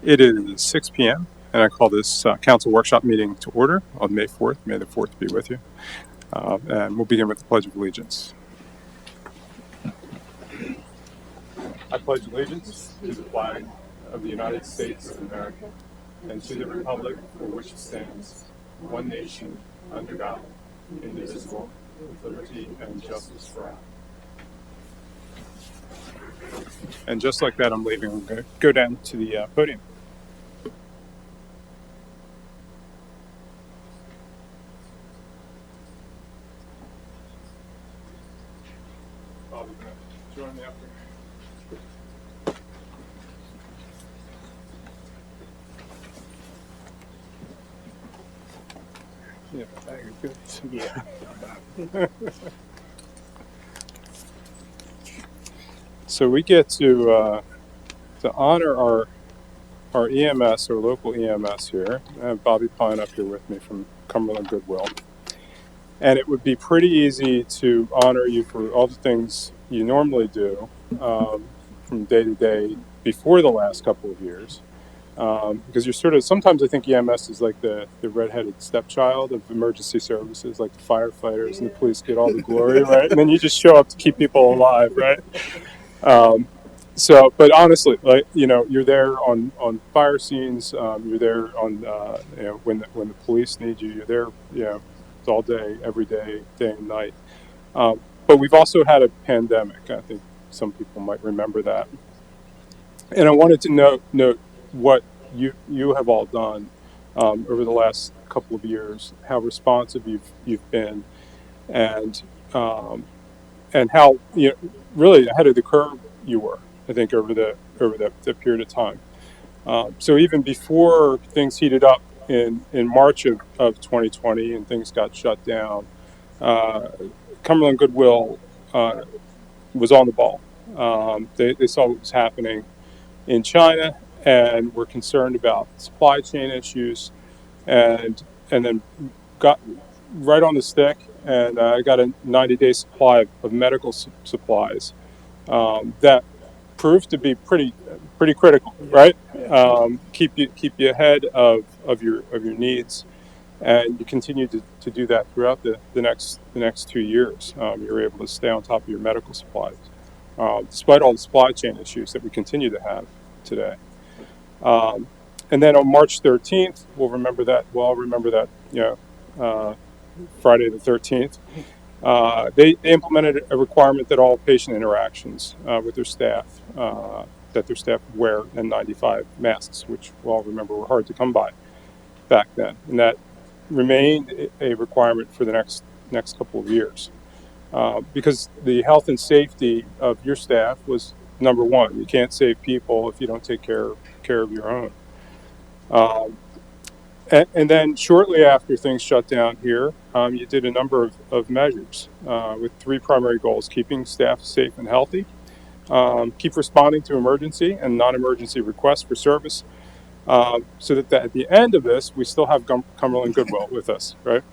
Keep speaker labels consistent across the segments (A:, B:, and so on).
A: It is 6 p.m., and I call this council workshop meeting to order on May 4th. May the 4th be with you. And we'll begin with the Pledge of Allegiance. I pledge allegiance to the flag of the United States of America and to the republic for which it stands, one nation, under God, indivisible, with liberty and justice for all. And just like that, I'm leaving. I'm going to go down to the podium. Bobby, join me up here. Yeah, that is good. Yeah. So we get to honor our EMS, our local EMS here. I have Bobby Pine up here with me from Cumberland Goodwill. And it would be pretty easy to honor you for all the things you normally do from day to day before the last couple of years. Because you're sort of, sometimes I think EMS is like the redheaded stepchild of emergency services, like the firefighters and the police get all the glory, right? And then you just show up to keep people alive, right? But honestly, like, you're there on fire scenes. You're there on when the police need you. You're there, it's all day, every day, day and night. But we've also had a pandemic. I think some people might remember that. And I wanted to note what you have all done over the last couple of years, how responsive you've been, and how really ahead of the curve you were. I think over that period of time. So even before things heated up in March of 2020 and things got shut down, Cumberland Goodwill was on the ball. They saw what was happening in China and were concerned about supply chain issues, and then got right on the stick and got a 90-day supply of medical supplies that proved to be pretty critical, right? Keep you ahead of your needs, and you continue to do that throughout the next 2 years. You're able to stay on top of your medical supplies, despite all the supply chain issues that we continue to have today. And then on March 13th, we'll remember that. Friday the 13th. They implemented a requirement that all patient interactions with their staff, that their staff wear N95 masks, which we all remember were hard to come by back then. And that remained a requirement for the next couple of years. Because the health and safety of your staff was number one. You can't save people if you don't take care of your own. And then shortly after things shut down here, you did a number of measures with three primary goals: keeping staff safe and healthy, keep responding to emergency and non-emergency requests for service, so that at the end of this, we still have Cumberland Goodwill with us, right?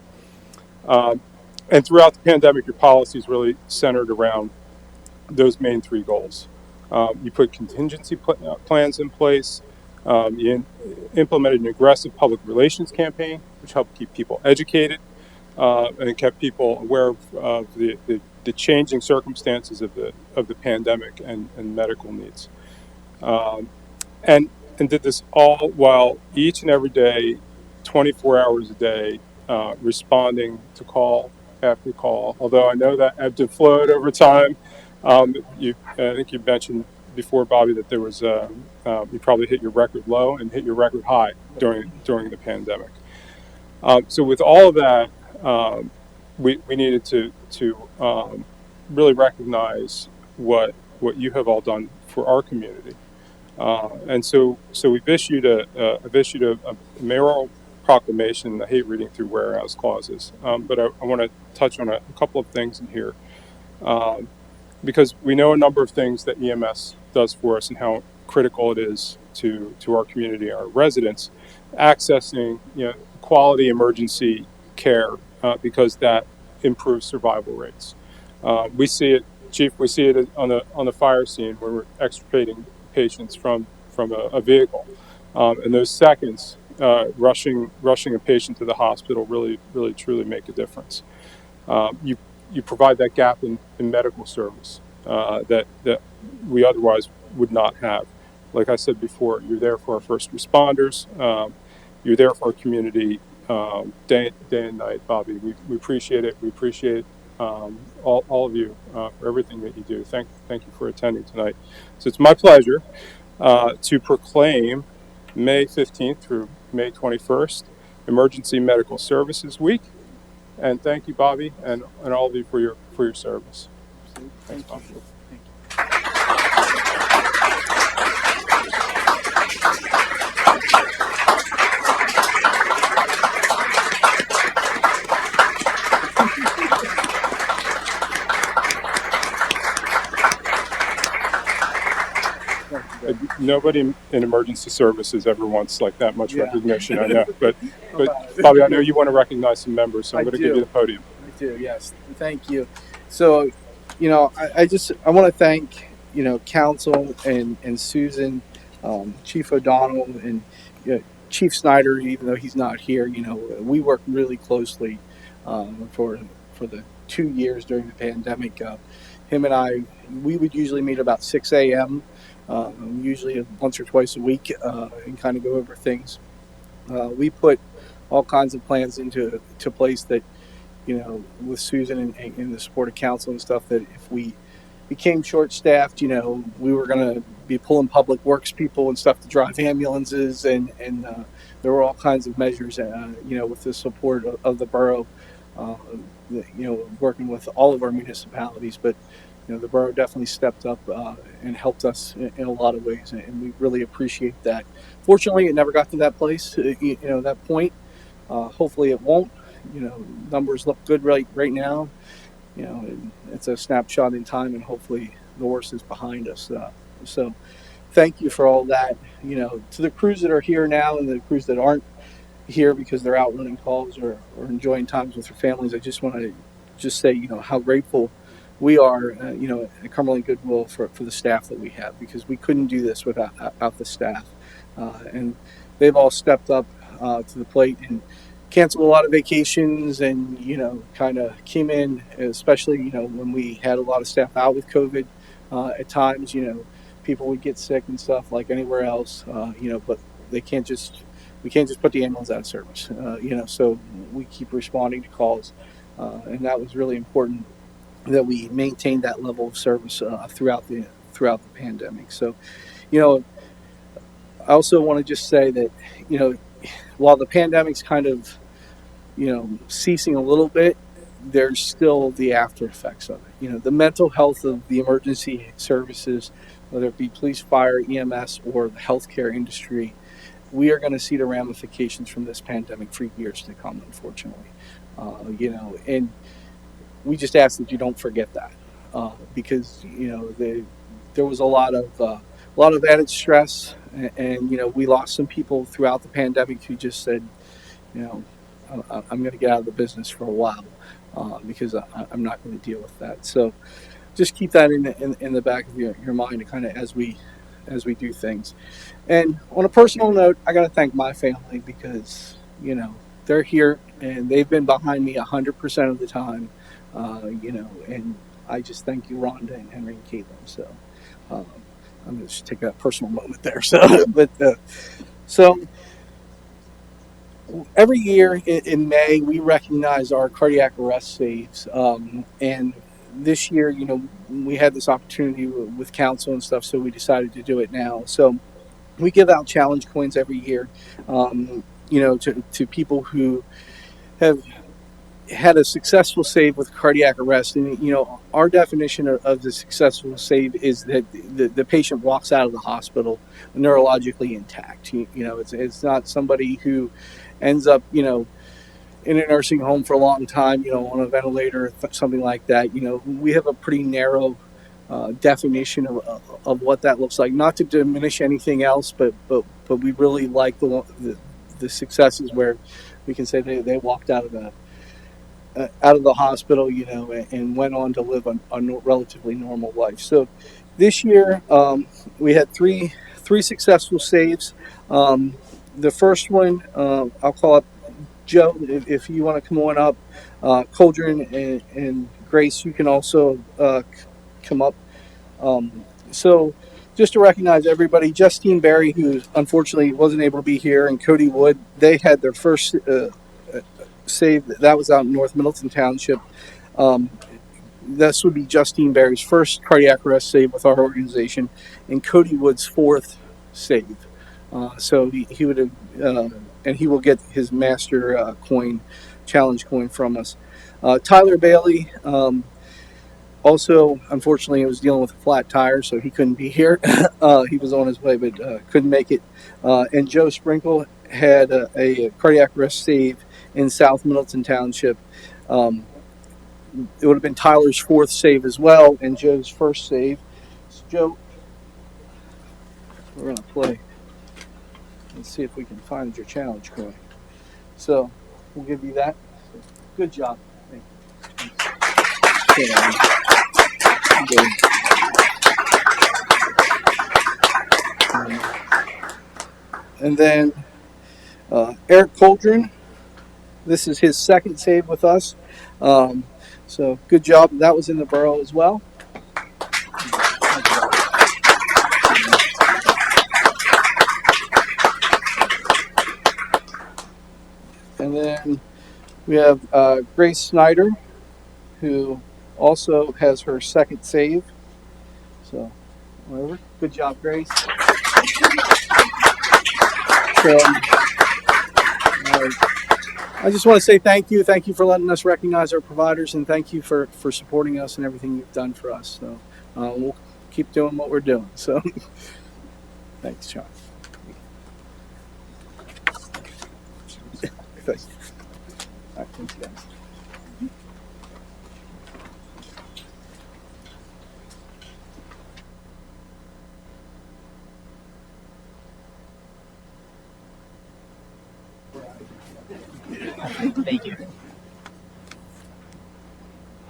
A: And throughout the pandemic, your policies really centered around those main three goals. You put contingency plans in place. You implemented an aggressive public relations campaign, which helped keep people educated and kept people aware of the changing circumstances of the pandemic and medical needs. And did this all while each and every day, 24 hours a day, responding to call after call. Although I know that ebbed and flowed over time. I think you mentioned before, Bobby, that there was you probably hit your record low and hit your record high during the pandemic. So with all of that, we needed to really recognize what you have all done for our community, and so we've issued a mayoral proclamation. I hate reading through whereas clauses, but I want to touch on a couple of things in here. Because we know a number of things that EMS does for us and how critical it is to our community, our residents, accessing quality emergency care because that improves survival rates. We see it, Chief. We see it on the fire scene where we're extricating patients from a vehicle. And those seconds, rushing a patient to the hospital, really truly make a difference. You provide that gap in medical service that we otherwise would not have. Like I said before, you're there for our first responders. You're there for our community day and night, Bobby. We appreciate it. We appreciate all of you for everything that you do. Thank you for attending tonight. So it's my pleasure to proclaim May 15th through May 21st Emergency Medical Services Week. And thank you, Bobby, and all of you for your service. Thanks, Bobby. Nobody in emergency services ever wants like that much recognition, I know. But Bobby, I know you want to recognize some members, so I'm going to give you the podium.
B: I do, yes. Thank you. So, I want to thank, Council and Susan, Chief O'Donnell, and Chief Snyder, even though he's not here. We work really closely for the 2 years during the pandemic. Him and I, we would usually meet about 6 a.m., usually once or twice a week, and kind of go over things. We put all kinds of plans into place that, with Susan and the support of council and stuff, that if we became short-staffed, we were going to be pulling public works people and stuff to drive ambulances, and there were all kinds of measures, with the support of the borough, working with all of our municipalities. But the borough definitely stepped up and helped us in a lot of ways, and we really appreciate that. Fortunately, it never got to that place, that point. Hopefully, it won't. Numbers look good right now. It's a snapshot in time, and hopefully, the worst is behind us. So, thank you for all that. To the crews that are here now and the crews that aren't here because they're out running calls or enjoying times with their families, I just want to say, how grateful we are, at Cumberland Goodwill for the staff that we have, because we couldn't do this without the staff. And they've all stepped up to the plate and canceled a lot of vacations, and kind of came in, especially when we had a lot of staff out with COVID. At times, people would get sick and stuff like anywhere else, but we can't just put the ambulance out of service. So we keep responding to calls, and that was really important, that we maintained that level of service throughout the pandemic. So, I also want to just say that, while the pandemic's kind of, ceasing a little bit, there's still the after effects of it. The mental health of the emergency services, whether it be police, fire, EMS, or the healthcare industry, we are going to see the ramifications from this pandemic for years to come, unfortunately. And we just ask that you don't forget that, because there was a lot of added stress, and we lost some people throughout the pandemic who just said, I'm going to get out of the business for a while, because I'm not going to deal with that. So just keep that in the back of your mind, kind of as we do things. And on a personal note, I got to thank my family, because they're here and they've been behind me 100% of the time. And I just thank you, Rhonda and Henry and Caitlin. So I'm going to just take a personal moment there. So every year in May, we recognize our cardiac arrest saves. And this year, we had this opportunity with council and stuff, so we decided to do it now. So we give out challenge coins every year, to people who have had a successful save with cardiac arrest. And our definition of the successful save is that the patient walks out of the hospital neurologically intact. It's not somebody who ends up in a nursing home for a long time, on a ventilator, something like that. We have a pretty narrow definition of what that looks like. Not to diminish anything else, but we really like the successes where we can say they walked out of the hospital, and went on to live a relatively normal life. So this year, we had three three successful saves. The first one, I'll call up Joe, if you want to come on up. Coldren and Grace, you can also come up. So just to recognize everybody, Justine Berry, who unfortunately wasn't able to be here, and Cody Wood, they had their first save. That was out in North Middleton Township. Um, this would be Justine Berry's first cardiac arrest save with our organization, and Cody Wood's fourth save. So he would have, and he will get his master coin, challenge coin from us. Tyler Bailey, also, unfortunately, he was dealing with a flat tire, so he couldn't be here. He was on his way, but couldn't make it. And Joe Sprinkle had a cardiac arrest save in South Middleton Township. Um, it would have been Tyler's fourth save as well, and Joe's first save. So Joe, we're going to play. Let's see if we can find your challenge coin. So we'll give you that. So, good job. Thank you. Good. And then Eric Coldren, this is his second save with us. So good job. That was in the Borough as well. And then we have Grace Snyder, who also has her second save. So, whatever. Good job, Grace. So, I just want to say thank you. Thank you for letting us recognize our providers, and thank you for supporting us and everything you've done for us. So, we'll keep doing what we're doing. So, thanks, Sean. Thanks. All right, thanks, guys.
C: Thank you.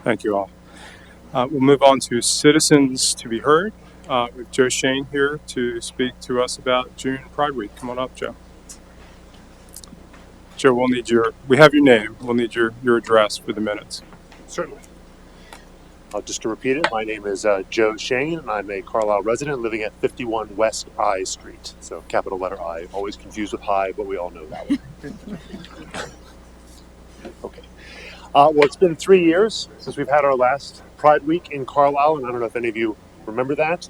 A: Thank you all. We'll move on to citizens to be heard with Joe Shane here to speak to us about June Pride Week. Come on up, Joe. Joe, we have your name. We'll need your address for the minutes.
D: Certainly. Just to repeat it, my name is Joe Shane, and I'm a Carlisle resident living at 51 West I Street. So capital letter I, always confused with High, but we all know that one. Okay. Well, it's been 3 years since we've had our last Pride Week in Carlisle, and I don't know if any of you remember that.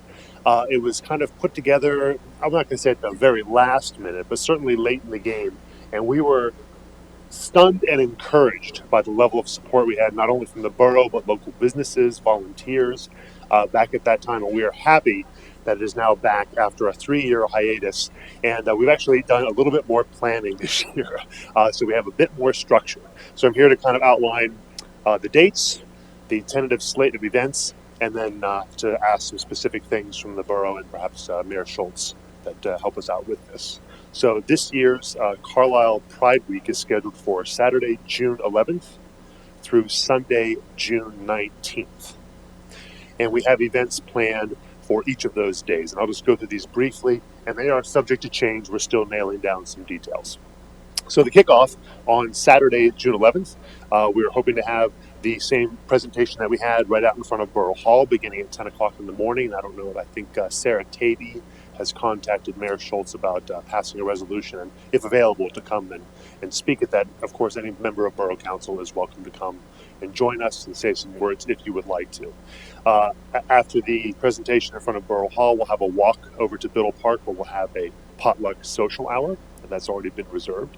D: It was kind of put together, I'm not going to say at the very last minute, but certainly late in the game. And we were stunned and encouraged by the level of support we had, not only from the borough, but local businesses, volunteers back at that time. And we are happy that it is now back after a 3-year hiatus. And we've actually done a little bit more planning this year. So we have a bit more structure. So I'm here to kind of outline the dates, the tentative slate of events, and then to ask some specific things from the borough and perhaps Mayor Schultz that help us out with this. So this year's Carlisle Pride Week is scheduled for Saturday, June 11th through Sunday, June 19th. And we have events planned for each of those days. And I'll just go through these briefly, and they are subject to change. We're still nailing down some details. So the kickoff on Saturday, June 11th, we're hoping to have the same presentation that we had right out in front of Borough Hall beginning at 10 o'clock in the morning. I don't know, I think Sarah Tavey has contacted Mayor Schultz about passing a resolution, and if available, to come and speak at that. Of course, any member of Borough Council is welcome to come and join us and say some words if you would like to. After the presentation in front of Borough Hall, we'll have a walk over to Biddle Park where we'll have a potluck social hour, and that's already been reserved.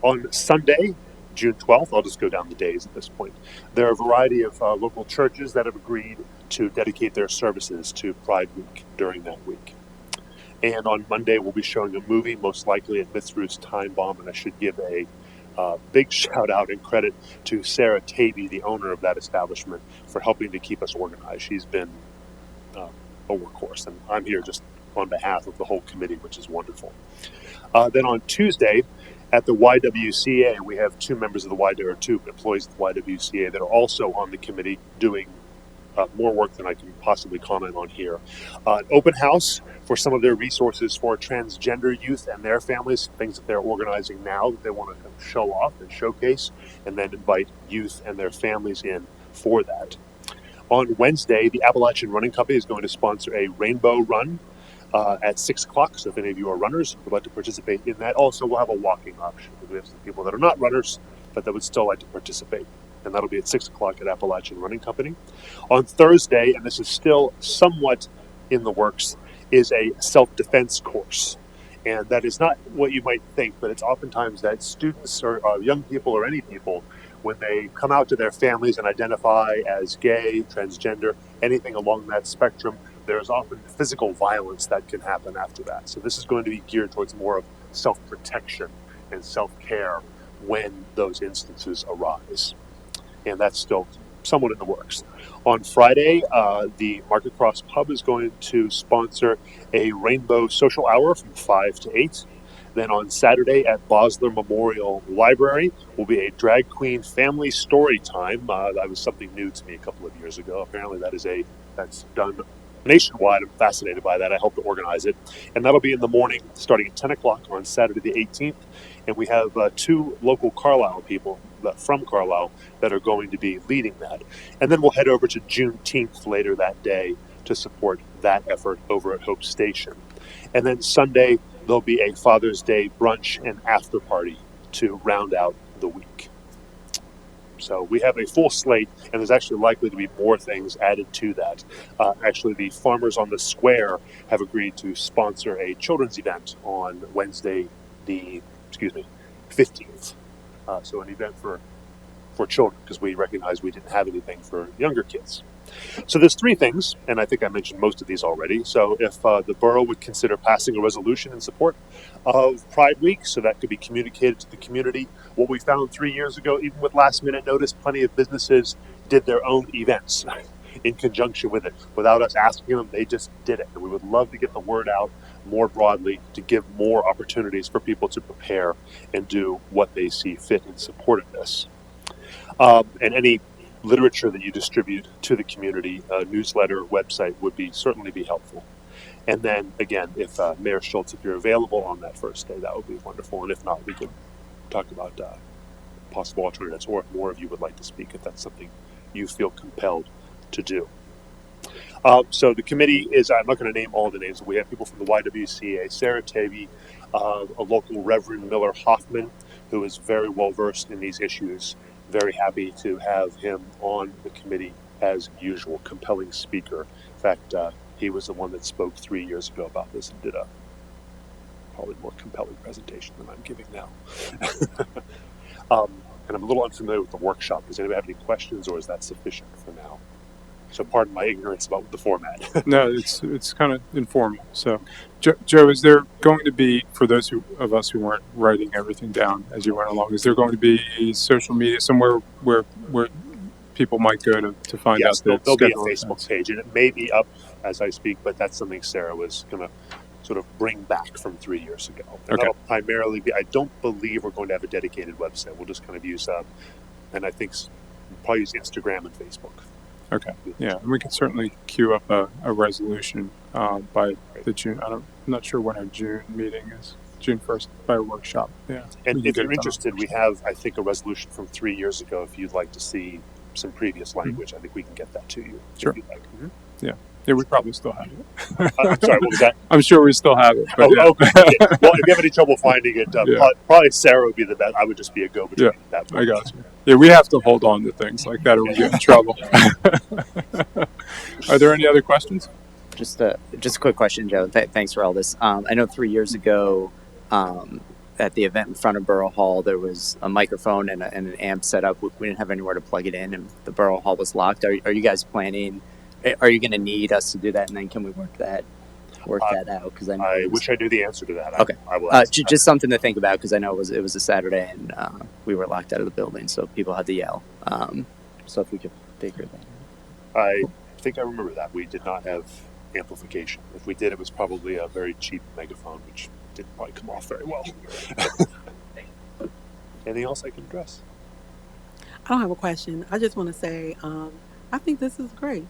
D: On Sunday, June 12th, I'll just go down the days at this point. There are a variety of local churches that have agreed to dedicate their services to Pride Week during that week. And on Monday, we'll be showing a movie, most likely at Miss Ruth's Time Bomb, and I should give a big shout out and credit to Sarah Tavey, the owner of that establishment, for helping to keep us organized. She's been a workhorse, and I'm here just on behalf of the whole committee, which is wonderful. Then on Tuesday, at the YWCA, we have two employees of the YWCA that are also on the committee doing more work than I can possibly comment on here. An open house for some of their resources for transgender youth and their families, things that they're organizing now that they want to kind of show off and showcase, and then invite youth and their families in for that. On Wednesday, the Appalachian Running Company is going to sponsor a rainbow run at 6 o'clock. So if any of you are runners and would like to participate in that, also we'll have a walking option because we have some people that are not runners, but that would still like to participate. And that'll be at 6 o'clock at Appalachian Running Company. On Thursday, and this is still somewhat in the works, is a self-defense course. And that is not what you might think, but it's oftentimes that students or young people or any people, when they come out to their families and identify as gay, transgender, anything along that spectrum, there's often physical violence that can happen after that. So this is going to be geared towards more of self-protection and self-care when those instances arise. And that's still somewhat in the works. On Friday, the Market Cross Pub is going to sponsor a rainbow social hour from 5 to 8. Then on Saturday at Bosler Memorial Library will be a drag queen family story time. That was something new to me a couple of years ago. Apparently that's done nationwide. I'm fascinated by that. I helped to organize it. And that'll be in the morning starting at 10 o'clock on Saturday the 18th. And we have 2 local Carlisle people from Carlisle that are going to be leading that. And then we'll head over to Juneteenth later that day to support that effort over at Hope Station. And then Sunday, there'll be a Father's Day brunch and after party to round out the week. So we have a full slate, and there's actually likely to be more things added to that. Actually, the Farmers on the Square have agreed to sponsor a children's event on Wednesday, the 15th. So an event for children, because we recognize we didn't have anything for younger kids. So there's 3 things, and I think I mentioned most of these already. So if the borough would consider passing a resolution in support of Pride Week, so that could be communicated to the community. What we found 3 years ago, even with last minute notice, plenty of businesses did their own events in conjunction with it. Without us asking them, they just did it. And we would love to get the word out more broadly to give more opportunities for people to prepare and do what they see fit in support of this. And any literature that you distribute to the community, newsletter, website would certainly be helpful. And then again, if Mayor Schultz, if you're available on that first day, that would be wonderful. And if not, we could talk about possible alternatives, or if more of you would like to speak, if that's something you feel compelled to do. So the committee is, I'm not going to name all the names, but we have people from the YWCA, Sarah Tavy, a local Reverend Miller Hoffman, who is very well versed in these issues. Very happy to have him on the committee as usual, compelling speaker. In fact, he was the one that spoke 3 years ago about this and did a probably more compelling presentation than I'm giving now. And I'm a little unfamiliar with the workshop. Does anybody have any questions, or is that sufficient for now? So pardon my ignorance about the format.
A: No, it's kind of informal. So, Joe, is there going to be, for those of us who weren't writing everything down as you went along, is there going to be social media somewhere where people might go to find
D: Yes,
A: out the
D: there'll be a
A: schedule of
D: Facebook
A: events?
D: page, and it may be up as I speak, but that's something Sarah was going to sort of bring back from 3 years ago. And
A: Okay.
D: that'll primarily be, I don't believe we're going to have a dedicated website. We'll just kind of use, and I think we'll probably use Instagram and Facebook.
A: Okay. Yeah, and we can certainly queue up a resolution by the June. I'm not sure when our June meeting is. June 1st by a workshop. Yeah.
D: And if you're interested, we have, I think, a resolution from 3 years ago. If you'd like to see some previous language, I think we can get that to you.
A: Sure.
D: If you'd like. Mm-hmm.
A: Yeah, we probably still have it.
D: I'm sorry, what was that?
A: I'm sure we still have it. But yeah.
D: Okay. Well, if you have any trouble finding it, probably Sarah would be the best. I would just be a go-between.
A: Yeah, I got you. Yeah, we have to hold on to things like that or we get in trouble. Are there any other questions?
C: Just a quick question, Joe. Thanks for all this. I know 3 years ago at the event in front of Borough Hall, there was a microphone and an amp set up. We didn't have anywhere to plug it in, and the Borough Hall was locked. Are you guys planning? Are you going to need us to do that, and then can we work that out? Because I
D: wish I knew the answer to that.
C: Okay,
D: I will.
C: Just something to think about, because I know it was a Saturday and we were locked out of the building, so people had to yell. So if we could figure that out.
D: I think I remember that we did not have amplification. If we did, it was probably a very cheap megaphone, which didn't probably come off very well. Anything else I can address?
E: I don't have a question. I just want to say, I think this is great.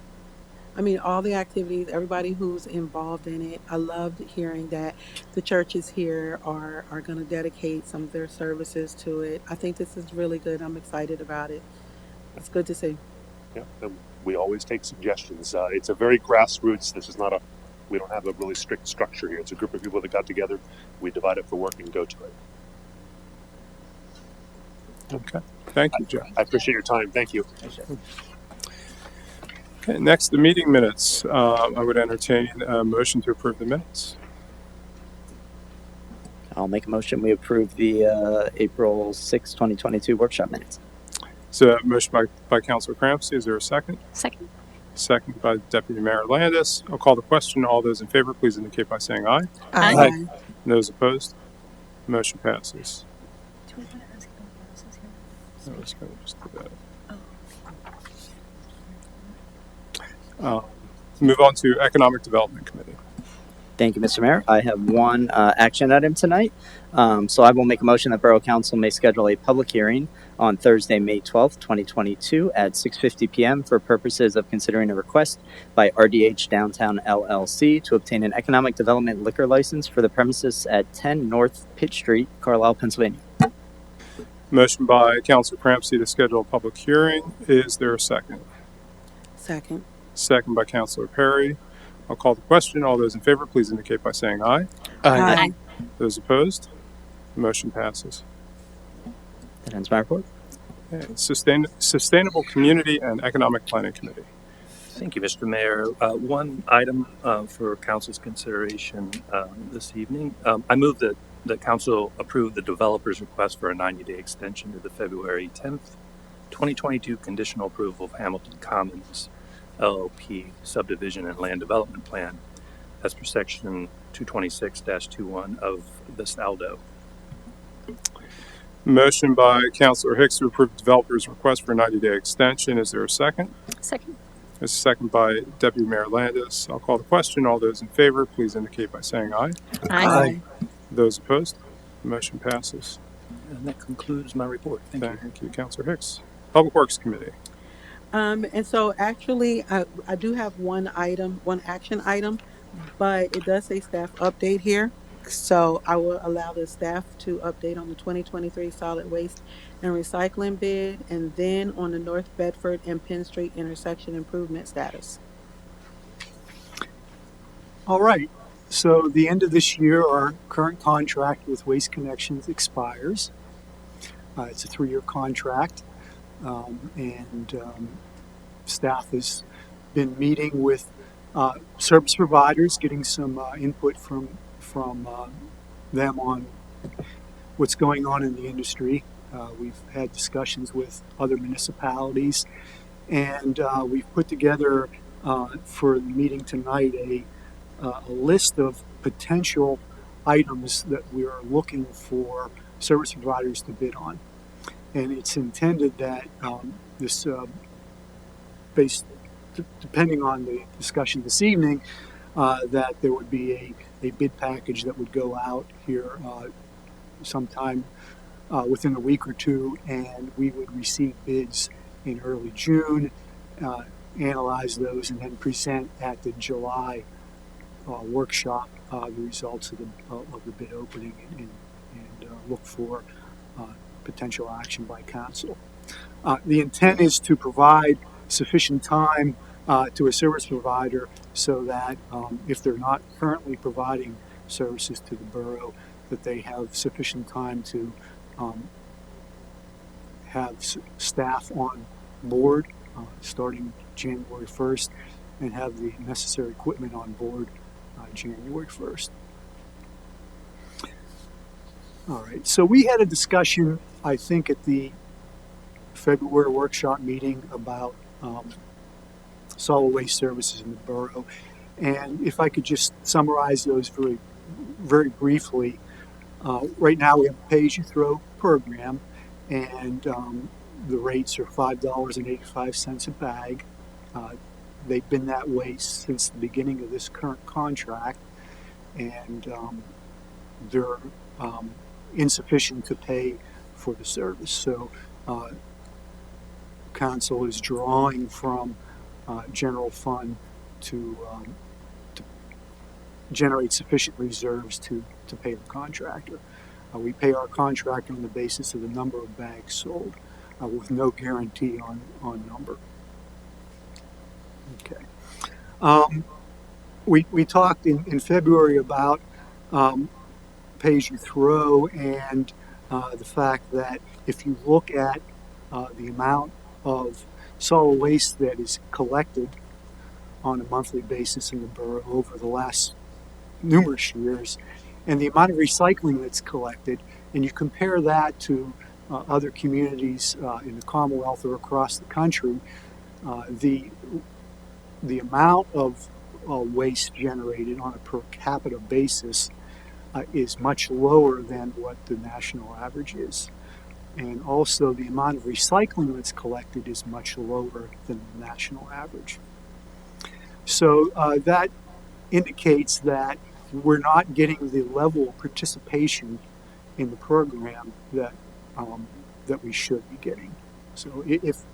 E: I mean, all the activities, everybody who's involved in it. I loved hearing that the churches here are going to dedicate some of their services to it. I think this is really good. I'm excited about it. It's good to see.
D: Yeah, and we always take suggestions. It's a very grassroots. This is not a. We don't have a really strict structure here. It's a group of people that got together. We divide up the work and go to it.
A: Okay. Thank you, Joe.
D: I appreciate your time. Thank you.
A: Okay, next, the meeting minutes. I would entertain a motion to approve the minutes.
C: I'll make a motion. We approve the April 6, 2022 workshop minutes.
A: So, motion by Councilor Crampsey. Is there a second?
F: Second.
A: Second by Deputy Mayor Landis. I'll call the question. All those in favor, please indicate by saying aye.
F: Aye.
A: Those opposed? Motion passes.
F: Do we want to ask about houses here?
A: I was going to just do that.
F: Oh.
A: Move on to Economic Development Committee.
C: Thank you, Mr. Mayor. I have one action item tonight. So I will make a motion that Borough Council may schedule a public hearing on Thursday, May 12th, 2022 at 6:50 p.m. for purposes of considering a request by RDH Downtown LLC to obtain an economic development liquor license for the premises at 10 North Pitt Street, Carlisle, Pennsylvania.
A: Motion by Councilor Crampsey to schedule a public hearing. Is there a second?
E: Second.
A: Second by Councilor Perry. I'll call the question. All those in favor, please indicate by saying aye.
E: Aye.
A: Those opposed? Motion passes.
C: That ends my report.
A: Okay. Sustainable Community and Economic Planning Committee.
G: Thank you, Mr. Mayor. One item for council's consideration this evening. I move that the council approve the developer's request for a 90-day extension to the February 10th, 2022 conditional approval of Hamilton Commons LLP subdivision and land development plan as per section 226-21 of the SALDO.
A: Motion by Councilor Hicks to approve the developer's request for a 90-day extension. Is there a second?
F: Second.
A: There's a second by Deputy Mayor Landis. I'll call the question. All those in favor, please indicate by saying aye.
F: Aye.
A: Those opposed? Motion passes.
G: And that concludes my report. Thank you.
A: Thank you, Councilor Hicks. Public Works Committee.
E: And so actually, I do have one action item, but it does say staff update here. So I will allow the staff to update on the 2023 solid waste and recycling bid, and then on the North Bedford and Penn Street intersection improvement status.
H: All right. So the end of this year, our current contract with Waste Connections expires. It's a 3-year contract, and staff has been meeting with service providers, getting some input from them on what's going on in the industry. We've had discussions with other municipalities, and we've put together for the meeting tonight a list of potential items that we are looking for service providers to bid on. And it's intended that this, depending on the discussion this evening, that there would be a bid package that would go out here sometime within a week or two, and we would receive bids in early June, analyze those, and then present at the July workshop the results of the bid opening and look for potential action by council. The intent is to provide sufficient time to a service provider so that if they're not currently providing services to the borough, that they have sufficient time to have staff on board starting January 1st and have the necessary equipment on board January 1st. All right, so we had a discussion, I think, at the February workshop meeting about solid waste services in the borough. And if I could just summarize those very, very briefly, right now we have a pay-as-you-throw program, and the rates are $5.85 a bag. They've been that way since the beginning of this current contract, and they're insufficient to pay for the service. So council is drawing from general fund to generate sufficient reserves to pay the contractor. We pay our contractor on the basis of the number of bags sold, with no guarantee on number. Okay. We talked in February about pay-as-you-throw and the fact that if you look at the amount of solid waste that is collected on a monthly basis in the borough over the last numerous years, and the amount of recycling that's collected, and you compare that to other communities in the Commonwealth or across the country, the amount of waste generated on a per capita basis is much lower than what the national average is. And also the amount of recycling that's collected is much lower than the national average. So that indicates that we're not getting the level of participation in the program that that we should be getting. So if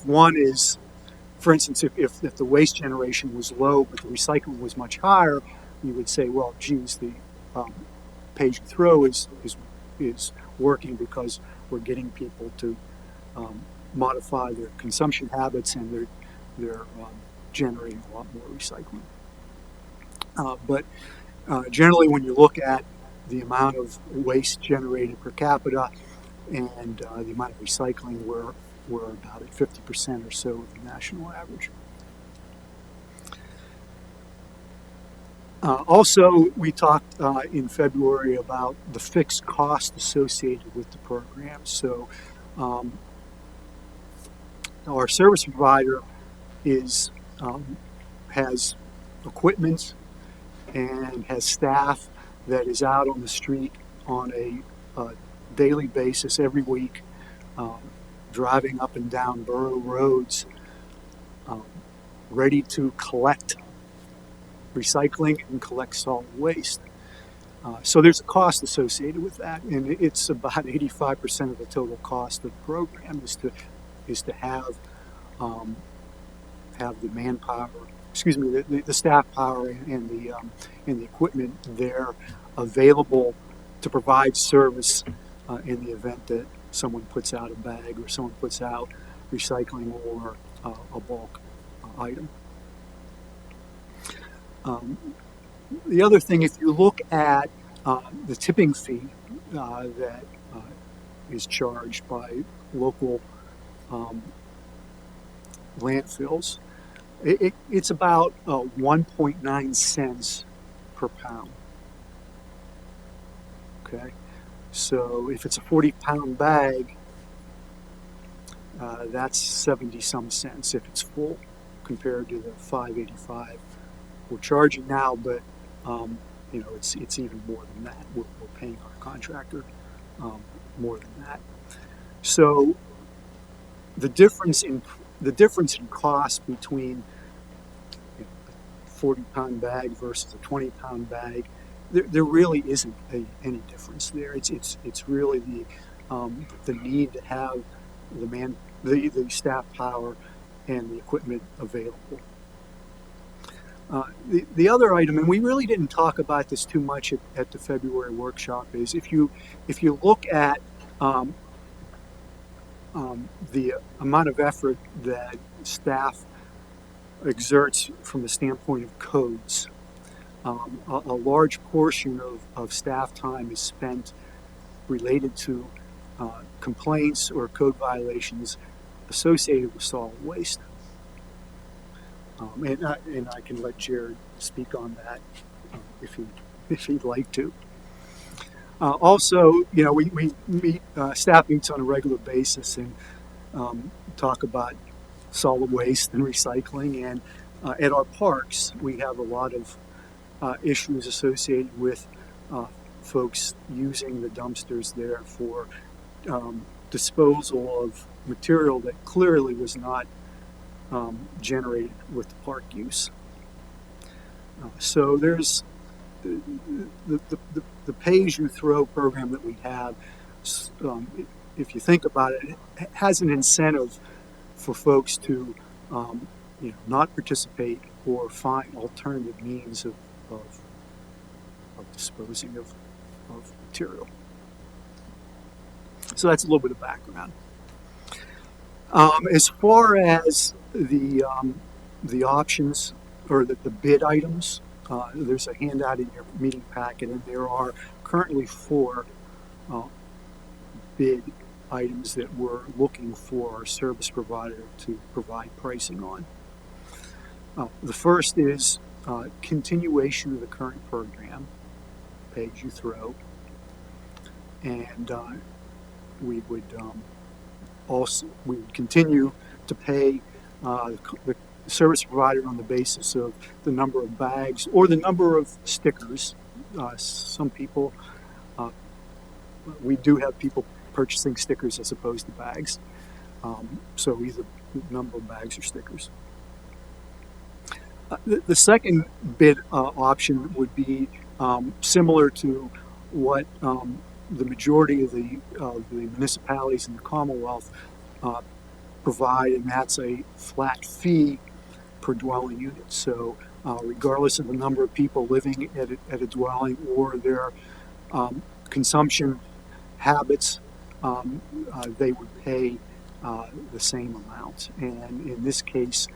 H: one is, for instance, if the waste generation was low but the recycling was much higher, you would say, well, geez, the pay-as-you-throw is working because we're getting people to modify their consumption habits and they're generating a lot more recycling. But generally, when you look at the amount of waste generated per capita and the amount of recycling, we're about at 50% or so of the national average. Also, we talked in February about the fixed cost associated with the program. So our service provider has equipment and has staff that is out on the street on a daily basis every week, driving up and down borough roads, ready to collect recycling and collect solid waste. So there's a cost associated with that, and it's about 85% of the total cost of the program is to have the manpower, the staff power and the equipment there available to provide service in the event that someone puts out a bag or someone puts out recycling or a bulk item. The other thing, if you look at the tipping fee that is charged by local landfills, it's about 1.9 cents per pound. Okay, so if it's a 40-pound bag, that's 70-some cents if it's full, compared to the $5.85 we're charging now. But it's even more than that. We're paying our contractor more than that. So the difference in cost between a 40-pound bag versus a 20-pound bag, there really isn't any difference there. It's really the need to have the staff power and the equipment available. The other item, and we really didn't talk about this too much at the February workshop, is if you look at the amount of effort that staff exerts from the standpoint of codes, a large portion of staff time is spent related to complaints or code violations associated with solid waste. And I can let Jared speak on that if he'd like to. Also, we meet, staff meets on a regular basis and talk about solid waste and recycling. And at our parks, we have a lot of issues associated with folks using the dumpsters there for disposal of material that clearly was not generated with the park use. So there's the pay-as-you-throw program that we have. If you think about it, it has an incentive for folks to not participate or find alternative means of disposing of material. So that's a little bit of background. As far as the options or the bid items, there's a handout in your meeting packet, and there are currently 4 bid items that we're looking for our service provider to provide pricing on. The first is continuation of the current program, pay as you throw, and we would continue to pay the service provider on the basis of the number of bags or the number of stickers. Some people, we do have people purchasing stickers as opposed to bags. So either number of bags or stickers. The second bid option would be similar to what the majority of the municipalities in the Commonwealth provide, and that's a flat fee per dwelling unit. So regardless of the number of people living at a dwelling or their consumption habits, they would pay the same amount. And in this case,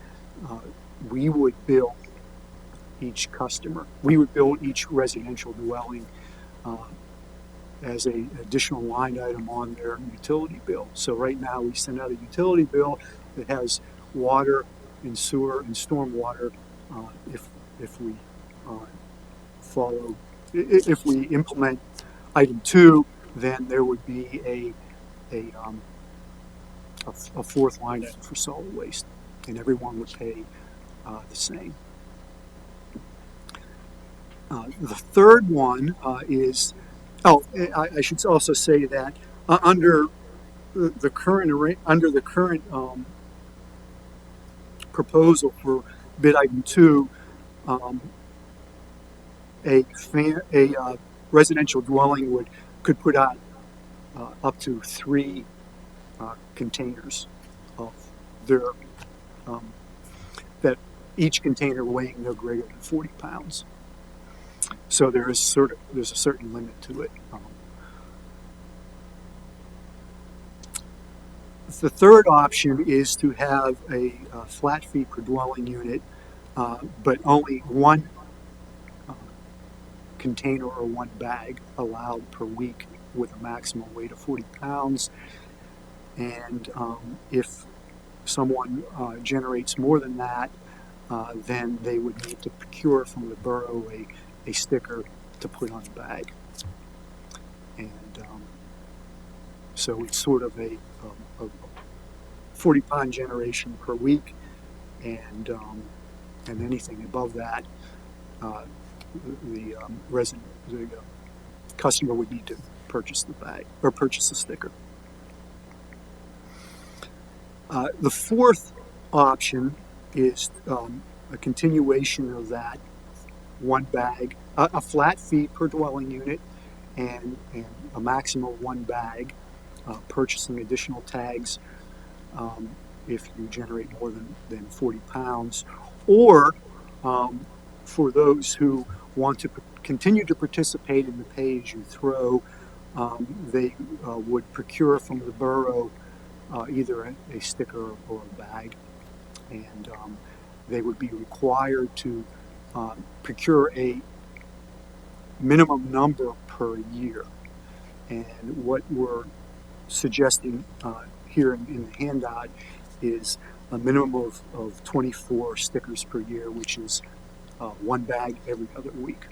H: we would bill each customer. We would bill each residential dwelling as an additional line item on their utility bill. So right now we send out a utility bill that has water and sewer and stormwater. If we if we implement item 2, then there would be a fourth line item for solid waste, and everyone would pay the same. The third one is, I should also say that under the current proposal for bid item 2, a residential dwelling could put out up to 3 containers of their that each container weighing no greater than 40 pounds. So there's a certain limit to it. The third option is to have a flat fee per dwelling unit, but only 1 container or 1 bag allowed per week with a maximum weight of 40 pounds. And if someone generates more than that, then they would need to procure from the borough a sticker to put on the bag. And so it's sort of a 40-pound generation per week, and anything above that, the customer would need to purchase the bag or purchase the sticker. The fourth option is a continuation of that 1 bag, a flat fee per dwelling unit, and a maximum of 1 bag, purchasing additional tags if you generate more than 40 pounds, or for those who want to continue to participate in the pay-as-you-throw, they would procure from the borough either a sticker or a bag, and they would be required to procure a minimum number per year. And what we're suggesting here in the handout is a minimum of 24 stickers per year, which is 1 bag every other week.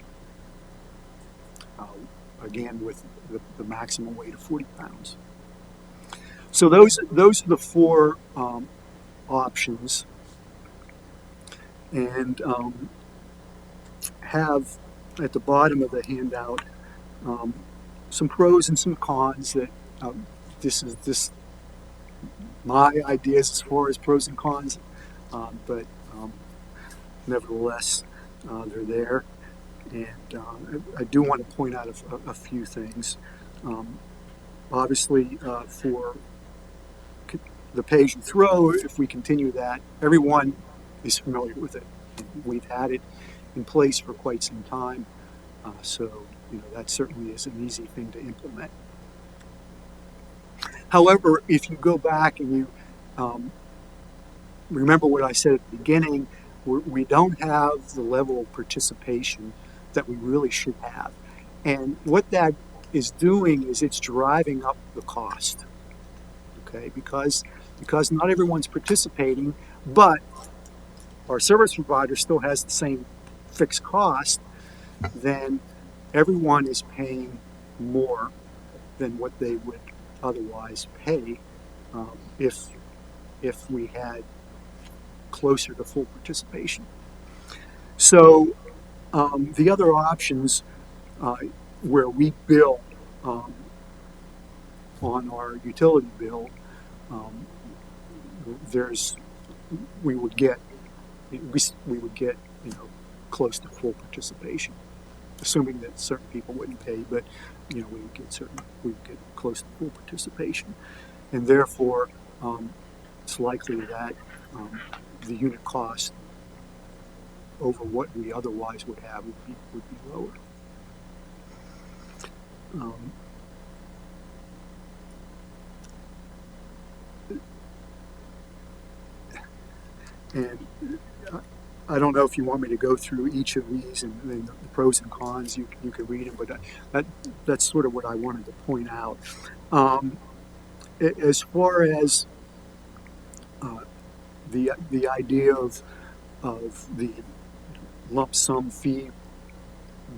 H: Again, with the maximum weight of 40 pounds. So those are the 4 options, and have at the bottom of the handout some pros and some cons. That this my ideas as far as pros and cons, but nevertheless they're there. And I do want to point out a few things. Obviously, for the pay-as-you-throw, if we continue that, everyone is familiar with it. We've had it in place for quite some time, so that certainly is an easy thing to implement. However, if you go back and you remember what I said at the beginning, we don't have the level of participation that we really should have. And what that is doing is it's driving up the cost, okay? Because not everyone's participating, but our service provider still has the same fixed cost, then everyone is paying more than what they would otherwise pay if we had closer to full participation. So the other options where we bill on our utility bill, we would get close to full participation, assuming that certain people wouldn't pay, but we would get close to full participation, and therefore it's likely that the unit cost over what we otherwise would have would be lower. And I don't know if you want me to go through each of these and the pros and cons. You can read them, but that's sort of what I wanted to point out. As far as the idea of the lump sum fee,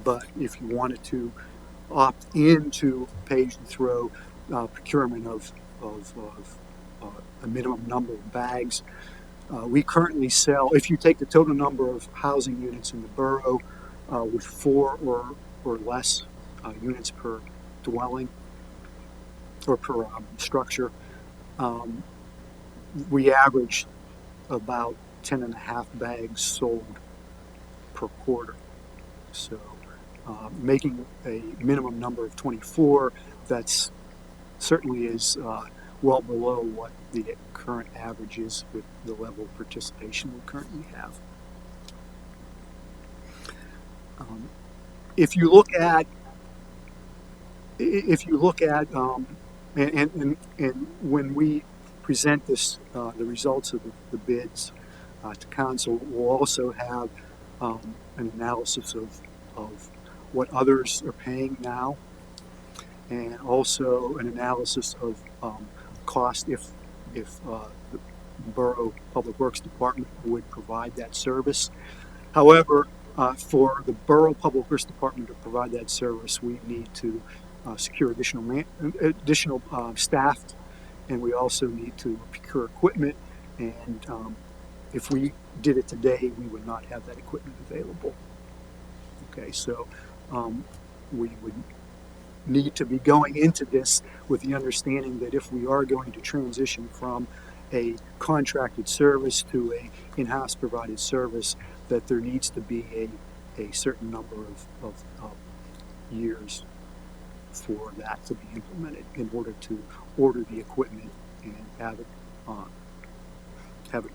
H: but if you wanted to opt into pay-as-you-throw procurement of a minimum number of bags, we currently sell, if you take the total number of housing units in the borough with 4 or less units per dwelling or per structure, we average about 10.5 bags sold per quarter. So making a minimum number of 24, that's certainly is well below what the current average is with the level of participation we currently have. If you look at and when we present this the results of the bids to council, we'll also have an analysis of what others are paying now, and also an analysis of cost if the Borough Public Works Department would provide that service. However, for the Borough Public Works Department to provide that service, we need to secure additional staff, and we also need to procure equipment. And if we did it today, we would not have that equipment available. Okay, so we would need to be going into this with the understanding that if we are going to transition from a contracted service to a in-house provided service, that there needs to be a certain number of years for that to be implemented in order to order the equipment and have it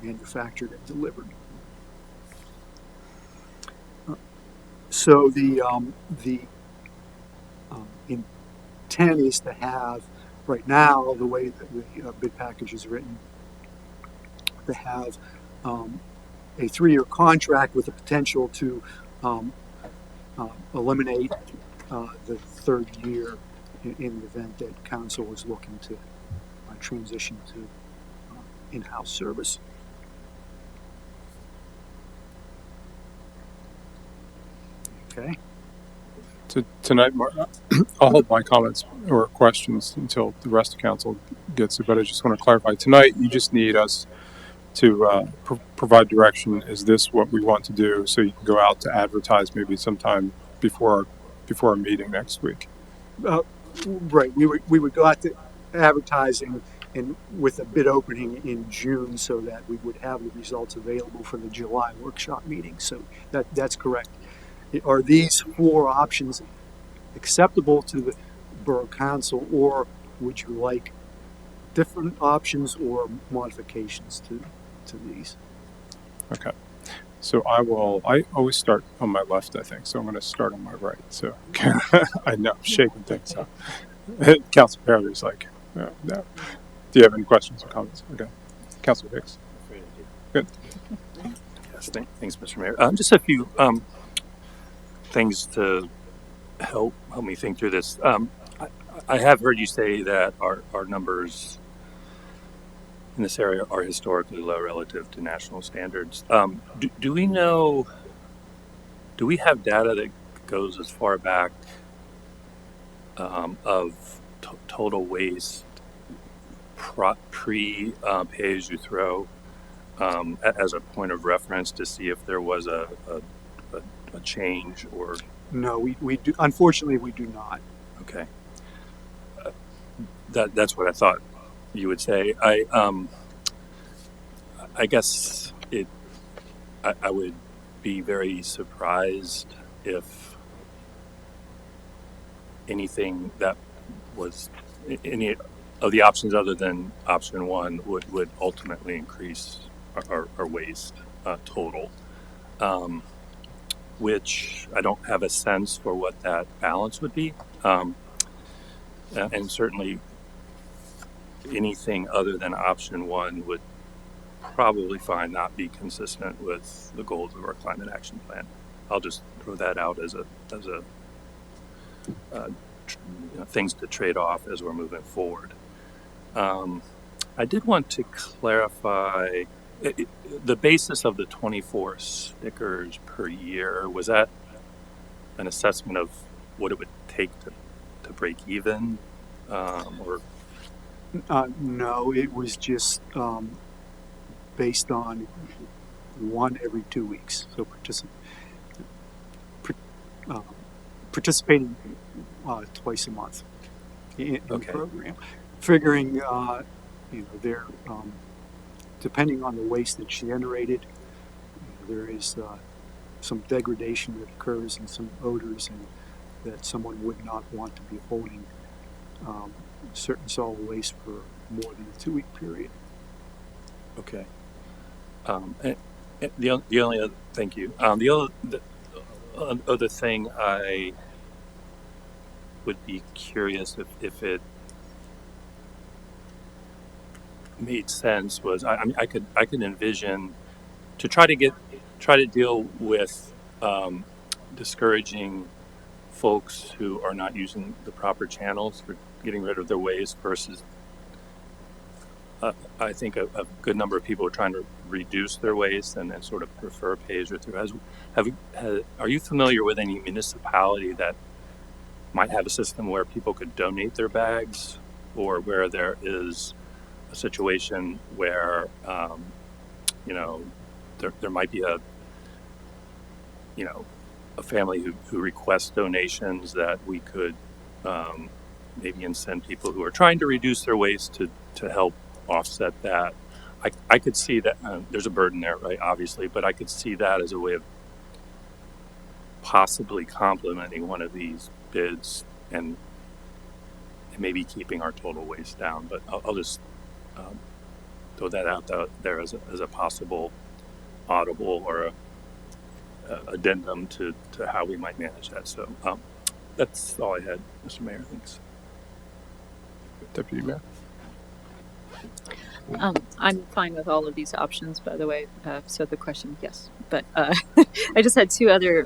H: manufactured and delivered. So the intent is to have, right now, the way that the bid package is written, to have a 3-year contract with the potential to eliminate the 3rd year in the event that council is looking to transition to in-house service. Okay.
A: So tonight, I'll hold my comments or questions until the rest of council gets it, but I just want to clarify. Tonight, you just need us to provide direction. Is this what we want to do? So you can go out to advertise maybe sometime before our meeting next week.
H: Right. We would go out to advertising and with a bid opening in June, so that we would have the results available for the July workshop meeting. So that's correct. Are these 4 options acceptable to the Borough Council, or would you like different options or modifications to these?
A: Okay. So I always start on my left, I think. So I'm going to start on my right. So I know, shaking things up. Council Perry's like, no. Do you have any questions or comments? Okay. Council Hicks. Good.
G: Yes, thanks, Mr. Mayor. Just a few things to help me think through this. I have heard you say that our numbers in this area are historically low relative to national standards. Do we know? Do we have data that goes as far back of total waste pre pay as you throw as a point of reference to see if there was a change or?
H: No, we do. Unfortunately, we do not.
G: Okay, that's what I thought you would say. I guess I would be very surprised if anything that was any of the options other than option one would ultimately increase our waste total, which I don't have a sense for what that balance would be. And certainly anything other than option one would probably find not be consistent with the goals of our climate action plan. I'll just throw that out as a things to trade off as we're moving forward. I did want to clarify the basis of the 24 stickers per year. Was that an assessment of what it would take to break even, or?
H: No, it was just based on one every 2 weeks. So participating twice a month in the program, figuring they're depending on the waste that's generated, there is some degradation that occurs and some odors, and that someone would not want to be holding certain solid waste for more than a 2-week period.
G: Okay. And the only other, thank you. The other thing I would be curious if it made sense was I mean I could envision to try to deal with discouraging folks who are not using the proper channels for getting rid of their waste versus I think a good number of people are trying to reduce their waste and sort of prefer pay as you throw. Are you familiar with any municipality that might have a system where people could donate their bags, or where there is a situation where there might be a family who requests donations that we could maybe incent people who are trying to reduce their waste to help offset that. I could see that there's a burden there, right? Obviously, but I could see that as a way of possibly complementing one of these bids and maybe keeping our total waste down. But I'll just throw that out there as a possible audible or a addendum to how we might manage that. So that's all I had, Mr. Mayor. Thanks.
A: Deputy Mayor.
F: I'm fine with all of these options, by the way. So the question, yes, but I just had two other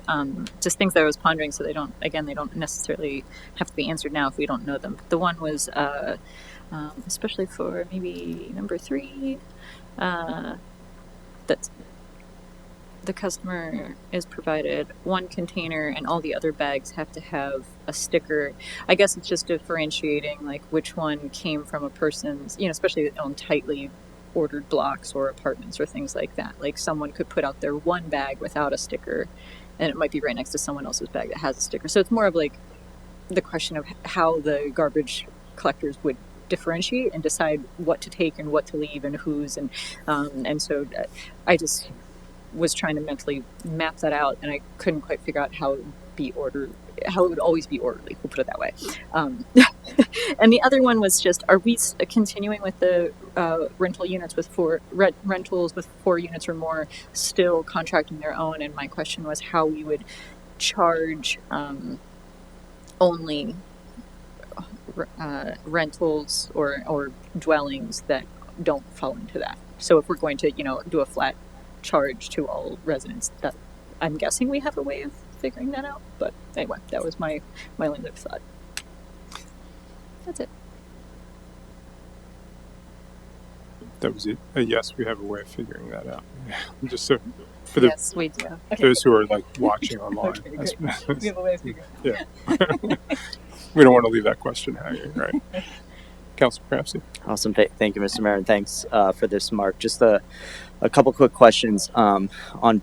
F: just things that I was pondering. So they don't necessarily have to be answered now if we don't know them. But the one was especially for maybe number 3, that the customer is provided one container and all the other bags have to have a sticker. I guess it's just differentiating like which one came from a person's, especially on tightly ordered blocks or apartments or things like that. Like someone could put out their one bag without a sticker and it might be right next to someone else's bag that has a sticker. So it's more of like the question of how the garbage collectors would differentiate and decide what to take and what to leave and whose. And so I just was trying to mentally map that out, and I couldn't quite figure out how it would be how it would always be orderly. We'll put it that way. And the other one was just, are we continuing with the rental units with rentals with 4 units or more still contracting their own? And my question was how we would charge only rentals or dwellings that don't fall into that. So if we're going to, do a flat charge to all residents, that I'm guessing we have a way of figuring that out. But anyway, that was my line of thought. That's it.
A: That was it. Yes, we have a way of figuring that out. Just so
F: Yes, we do. Okay.
A: Those who are like watching online.
F: Okay, we have a way of figuring it out.
A: Yeah. We don't want to leave that question hanging, right? Councilor Crampsey.
C: Awesome. Thank you, Mr. Mayor, and thanks for this, Mark. Just a couple quick questions. On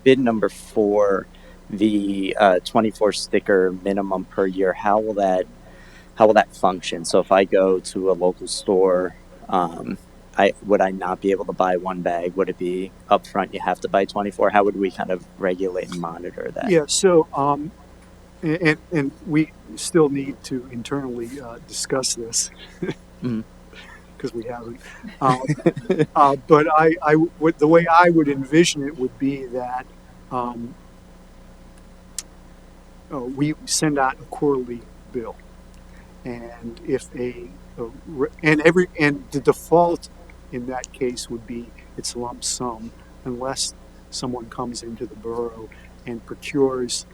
C: bid number 4, the 24 sticker minimum per year, how will that function? So if I go to a local store, would I not be able to buy 1 bag? Would it be upfront? You have to buy 24. How would we kind of regulate and monitor that?
H: Yeah. So, and we still need to internally discuss this because we haven't. But the way I would envision it would be that we send out a quarterly bill, and if the default in that case would be it's lump sum unless someone comes into the borough and procures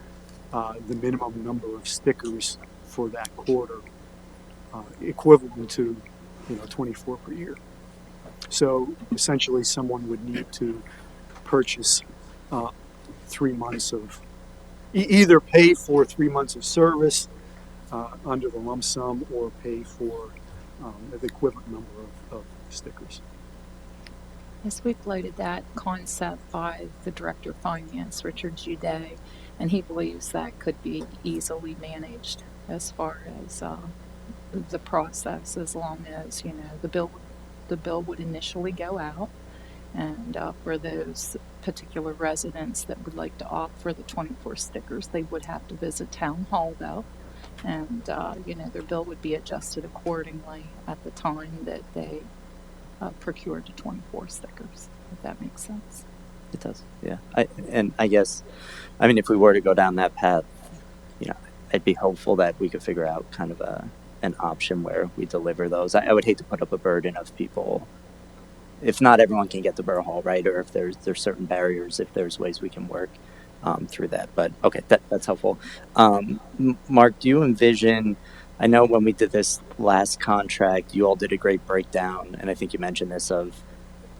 H: the minimum number of stickers for that quarter, equivalent to 24 per year. So essentially someone would need to purchase 3 months of either pay for 3 months of service under the lump sum or pay for the equivalent number of stickers.
I: Yes, we floated that concept by the Director of Finance, Richard Jude, and he believes that could be easily managed as far as the process, as long as the bill would initially go out, and for those particular residents that would like to opt for the 24 stickers, they would have to visit Town Hall though, and their bill would be adjusted accordingly at the time that they procured the 24 stickers, if that makes sense.
C: It does, yeah. I guess, if we were to go down that path, I'd be hopeful that we could figure out kind of an option where we deliver those. I would hate to put up a burden of people if not everyone can get to Borough Hall, right? Or if there's certain barriers, if there's ways we can work through that. But okay, that's helpful. Mark, do you envision? I know when we did this last contract, you all did a great breakdown, and I think you mentioned this of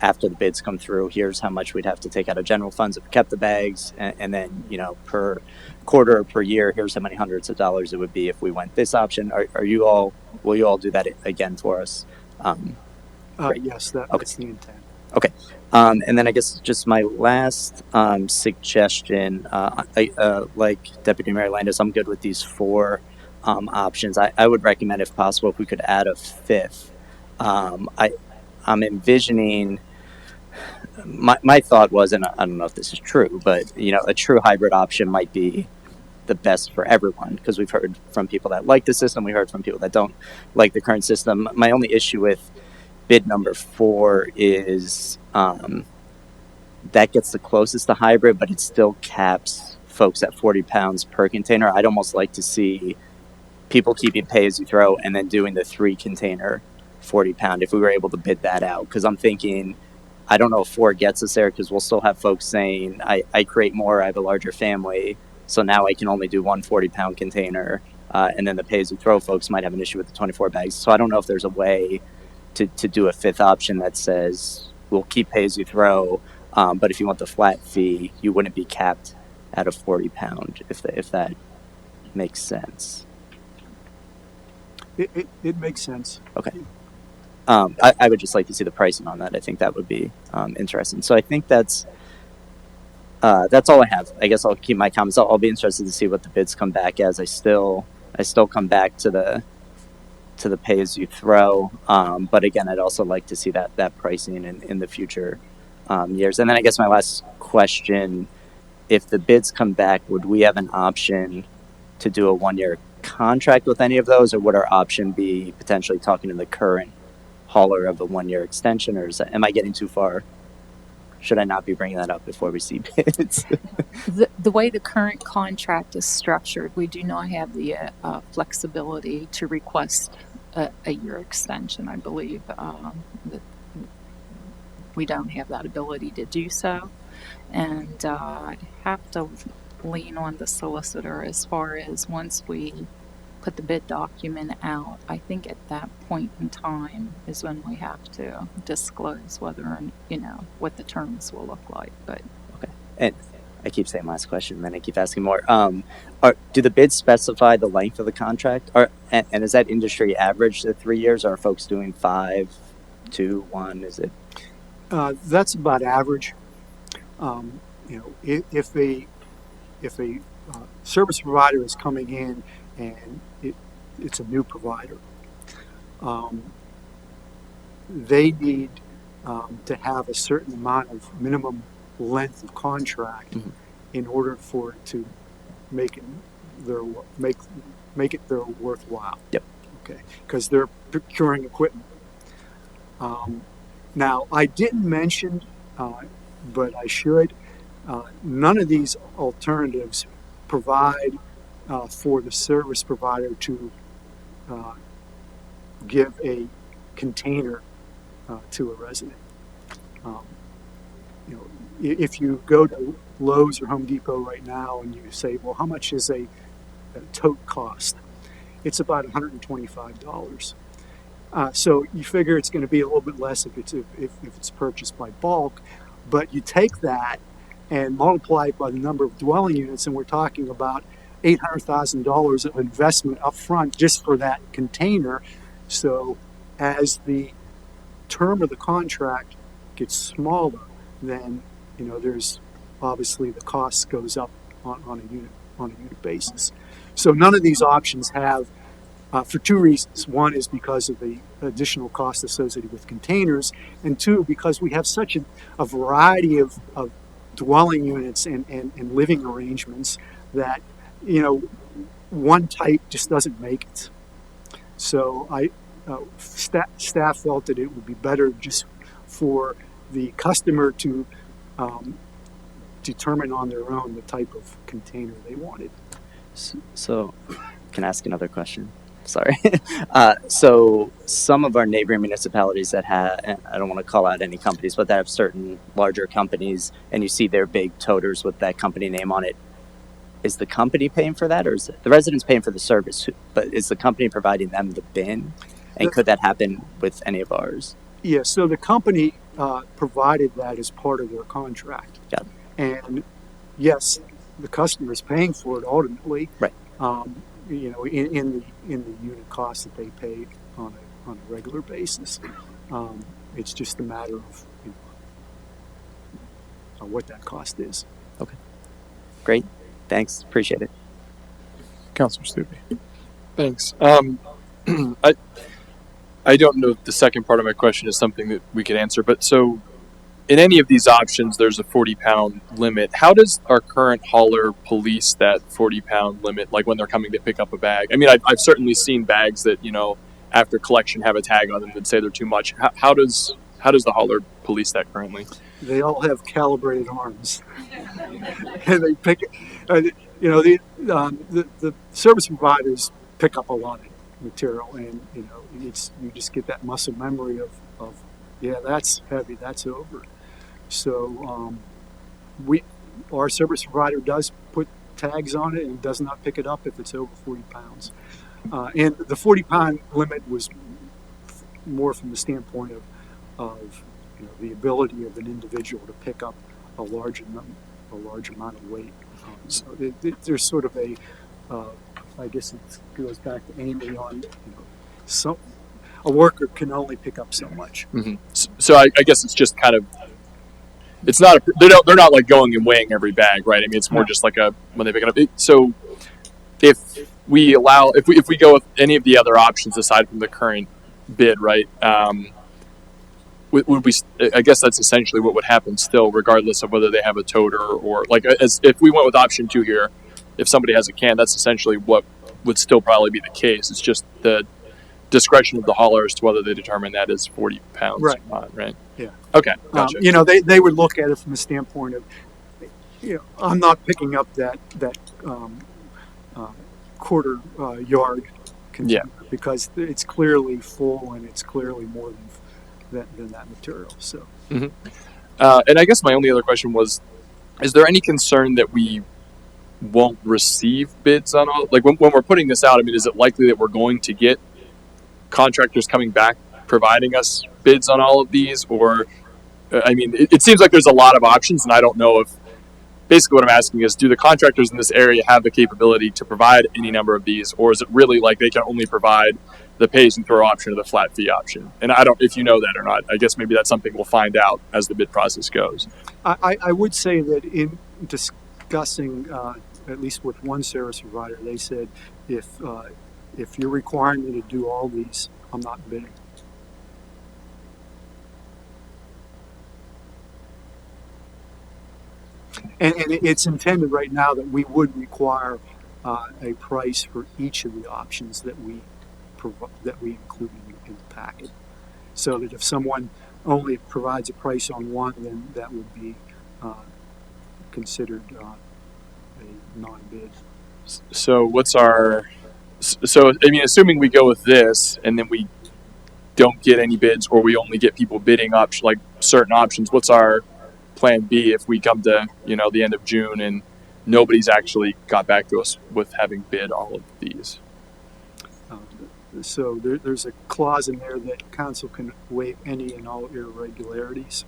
C: after the bids come through, here's how much we'd have to take out of general funds if we kept the bags, and then per quarter or per year, here's how many hundreds of dollars it would be if we went this option. Will you all do that again for us?
H: Yes, that's the intent.
C: Okay. And then I guess just my last suggestion, like Deputy Mayor Landis, I'm good with these 4 options. I would recommend, if possible, if we could add a 5th. I'm envisioning, my thought was, and I don't know if this is true, but a true hybrid option might be the best for everyone, because we've heard from people that like the system, we heard from people that don't like the current system. My only issue with bid number 4 is that gets the closest to hybrid, but it still caps folks at 40 pounds per container. I'd almost like to see people keeping pay as you throw and then doing the 3 container 40 pound if we were able to bid that out, because I'm thinking, I don't know if 4 gets us there, because we'll still have folks saying I create more, I have a larger family, so now I can only do 1 40-pound container, and then the pay as you throw folks might have an issue with the 24 bags. So I don't know if there's a way to do a 5th option that says we'll keep pay as you throw, but if you want the flat fee, you wouldn't be capped at a 40-pound, if that makes sense.
H: It makes sense.
C: Okay. I would just like to see the pricing on that. I think that would be interesting. So I think that's all I have. I guess I'll keep my comments. I'll be interested to see what the bids come back as. I still come back to the pay as you throw. But again, I'd also like to see that pricing in the future years. And then I guess my last question, if the bids come back, would we have an option to do a 1-year contract with any of those, or would our option be potentially talking to the current hauler of a 1-year extension, or am I getting too far? Should I not be bringing that up before we see bids?
I: The way the current contract is structured, we do not have the flexibility to request a year extension. I believe that we don't have that ability to do so, and I'd have to lean on the solicitor as far as once we put the bid document out. I think at that point in time is when we have to disclose whether, what the terms will look like. But
C: okay, and I keep saying last question, then I keep asking more. Do the bids specify the length of the contract? And is that industry average the 3 years? Or are folks doing 5, 2, 1? Is it?
H: That's about average. If a service provider is coming in and it's a new provider, they need to have a certain amount of minimum length of contract in order for it to make it their worthwhile.
C: Yep.
H: Okay, because they're procuring equipment. Now, I didn't mention, but I should. None of these alternatives provide for the service provider to give a container to a resident. If you go to Lowe's or Home Depot right now and you say, well, how much is a tote cost? It's about $125. So you figure it's going to be a little bit less if it's purchased by bulk, but you take that and multiply it by the number of dwelling units, and we're talking about $800,000 of investment up front just for that container. So as the term of the contract gets smaller, then there's obviously the cost goes up on a unit basis. So none of these options have, for two reasons. One is because of the additional cost associated with containers, and two, because we have such a variety of dwelling units and living arrangements that one type just doesn't make it. So staff felt that it would be better just for the customer to determine on their own the type of container they wanted.
C: So, can I ask another question? Sorry. So some of our neighboring municipalities that have, and I don't want to call out any companies, but that have certain larger companies, and you see their big toters with that company name on it. Is the company paying for that, or is the residents paying for the service? But is the company providing them the bin? And could that happen with any of ours?
H: Yeah, so the company provided that as part of their contract.
C: Yeah. And
H: yes, the customer is paying for it ultimately.
C: Right.
H: In the unit cost that they pay on a regular basis. It's just a matter of what that cost is.
C: Okay. Great. Thanks. Appreciate it.
J: Councilor Stubbe. Thanks. I don't know if the second part of my question is something that we could answer, but so in any of these options, there's a 40-pound limit. How does our current hauler police that 40-pound limit, like when they're coming to pick up a bag? I mean, I've certainly seen bags that, after collection have a tag on them that say they're too much. How does the hauler police that currently?
H: They all have calibrated arms. And they pick it. The service providers pick up a lot of material, and you just get that muscle memory of yeah, that's heavy, that's over. So our service provider does put tags on it and does not pick it up if it's over 40 pounds. And the 40-pound limit was more from the standpoint of the ability of an individual to pick up a large amount of weight. So there's sort of I guess it goes back to Amy on a worker can only pick up so much.
J: Mm-hmm. So I guess it's just kind of, it's not they're not like going and weighing every bag, right? I mean, it's more just like when they pick it up. So if we go with any of the other options aside from the current bid, right? Would we? I guess that's essentially what would happen still, regardless of whether they have a toter or like as if we went with option 2 here. if somebody has a can, that's essentially what would still probably be the case. It's just the discretion of the hauler as to whether they determine that is 40 pounds
H: Right.
J: or not, right?
H: Yeah.
J: Okay, gotcha.
H: They would look at it from the standpoint of, I'm not picking up that uh, quarter yard container because it's clearly full and it's clearly more than that material. So,
J: And I guess my only other question was, is there any concern that we won't receive bids on all, like when we're putting this out, I mean, is it likely that we're going to get contractors coming back providing us bids on all of these? Or, I mean, it seems like there's a lot of options, and I don't know if, basically what I'm asking is, do the contractors in this area have the capability to provide any number of these, or is it really like they can only provide the pay as you throw option or the flat fee option? And I don't, if you know that or not, I guess maybe that's something we'll find out as the bid process goes.
H: I would say that in discussing, at least with one service provider, they said if you're requiring me to do all these, I'm not bidding. And it's intended right now that we would require a price for each of the options that we include in the packet, so that if someone only provides a price on one, then that would be considered a non-bid.
J: So I mean, assuming we go with this and then we don't get any bids, or we only get people bidding up like certain options, what's our plan B if we come to, the end of June and nobody's actually got back to us with having bid all of these?
H: So there's a clause in there that council can waive any and all irregularities,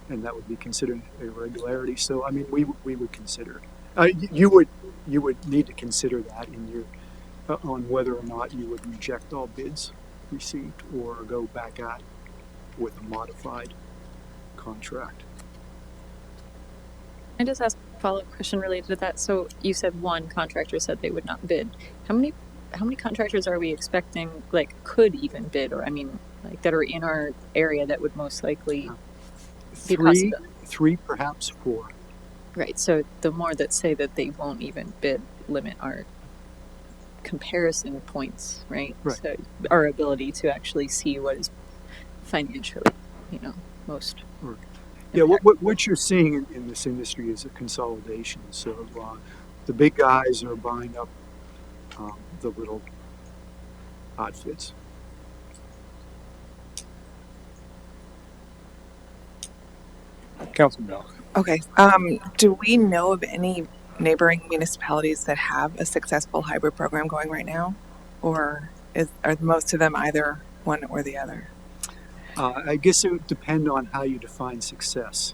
H: and that would be considered a irregularity. So I mean, we would consider you would need to consider that in your on whether or not you would reject all bids received or go back at with a modified contract.
F: I just ask a follow-up question related to that. So you said one contractor said they would not bid. How many contractors are we expecting, like, could even bid, or I mean, like, that are in our area that would most likely be possible?
H: Three, perhaps four.
F: Right. So the more that say that they won't even bid limit our comparison points, right?
H: Right.
F: So our ability to actually see what is financially, most.
H: Right. Yeah, what you're seeing in this industry is a consolidation. So the big guys are buying up the little outfits.
A: Councilman Bell.
K: Okay. Do we know of any neighboring municipalities that have a successful hybrid program going right now, or are most of them either one or the other?
H: I guess it would depend on how you define success.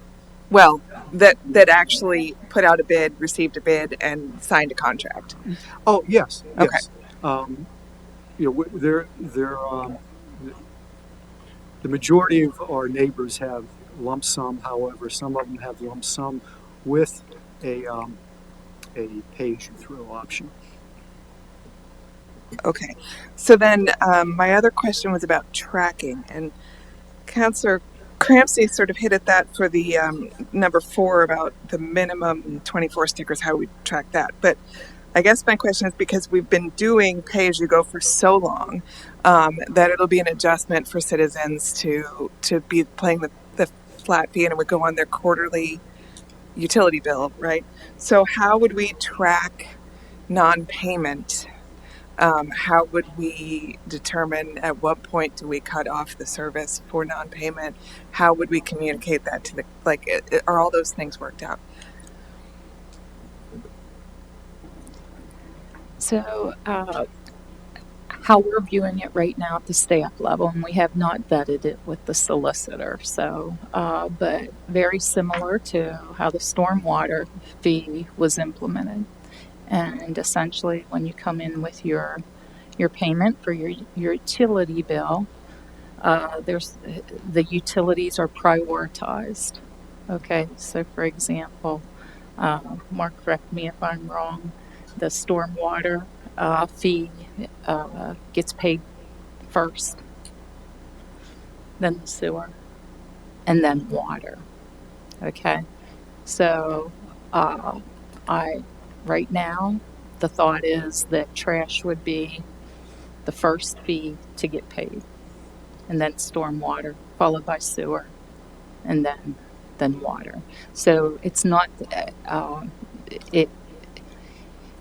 K: Well, that actually put out a bid, received a bid, and signed a contract.
H: Oh yes,
K: okay.
H: Yes. The majority of our neighbors have lump sum. However, some of them have lump sum with a pay-as-you-throw option.
K: Okay. So then my other question was about tracking, and Councillor Crampsey sort of hit at that for the number 4 about the minimum 24 stickers, how we track that. But I guess my question is, because we've been doing pay-as-you-go for so long, that it'll be an adjustment for citizens to be paying the flat fee, and it would go on their quarterly utility bill, right? So how would we track non-payment? How would we determine at what point do we cut off the service for non-payment? How would we communicate that to are all those things worked out?
I: So how we're viewing it right now at the staff level, and we have not vetted it with the solicitor, so but very similar to how the stormwater fee was implemented. And essentially, when you come in with your payment for your utility bill, there's the utilities are prioritized. Okay, so for example, Mark, correct me if I'm wrong, the stormwater fee gets paid first, then the sewer, and then water. Okay, so right now, the thought is that trash would be the first fee to get paid, and then stormwater, followed by sewer, and then water. So it's not it.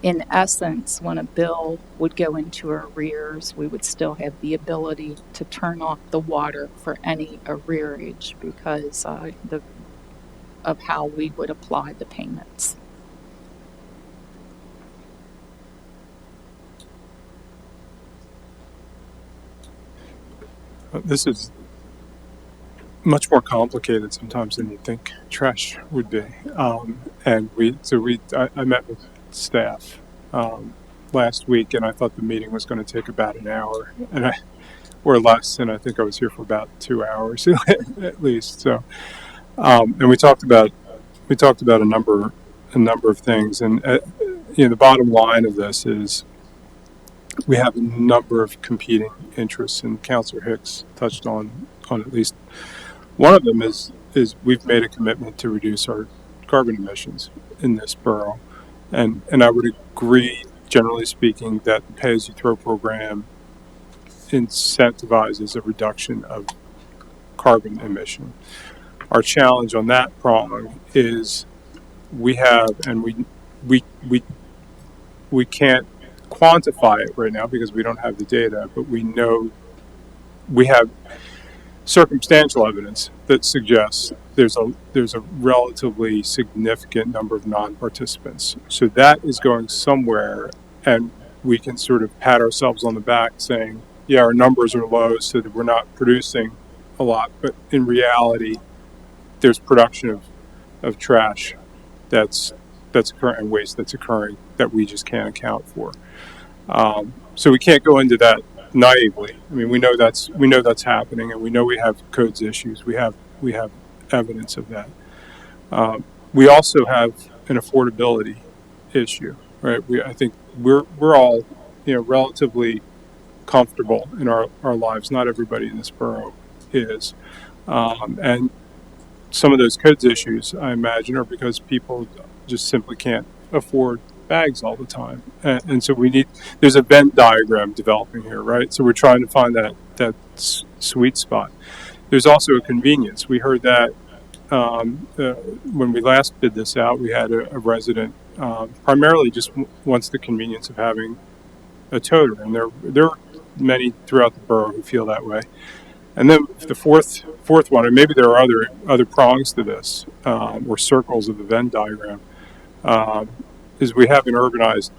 I: In essence, when a bill would go into arrears, we would still have the ability to turn off the water for any arrearage because of how we would apply the payments.
A: This is much more complicated sometimes than you think trash would be. And I met with staff last week, and I thought the meeting was going to take about an hour, or less. And I think I was here for about 2 hours at least. So, and we talked about a number of things, and the bottom line of this is we have a number of competing interests, and Councilor Hicks touched on at least one of them is we've made a commitment to reduce our carbon emissions in this borough, and I would agree, generally speaking, that the pay-as-you-throw program incentivizes a reduction of carbon emission. Our challenge on that prong is we can't quantify it right now because we don't have the data, but we know we have circumstantial evidence that suggests there's a relatively significant number of non-participants. So that is going somewhere, and we can sort of pat ourselves on the back saying, yeah, our numbers are low so that we're not producing a lot, but in reality there's production of trash that's occurring, and waste that's occurring that we just can't account for. So we can't go into that naively. I mean, we know that's happening, and we know we have codes issues. We have evidence of that. We also have an affordability issue, right? I think we're all relatively comfortable in our lives. Not everybody in this borough is, and some of those codes issues, I imagine, are because people just simply can't afford bags all the time, and so there's a Venn diagram developing here, right? So we're trying to find that sweet spot. There's also a convenience. We heard that when we last bid this out, we had a resident primarily just wants the convenience of having a toter, and there are many throughout the borough who feel that way. And then the fourth one, and maybe there are other prongs to this, or circles of the Venn diagram, is we have an urbanized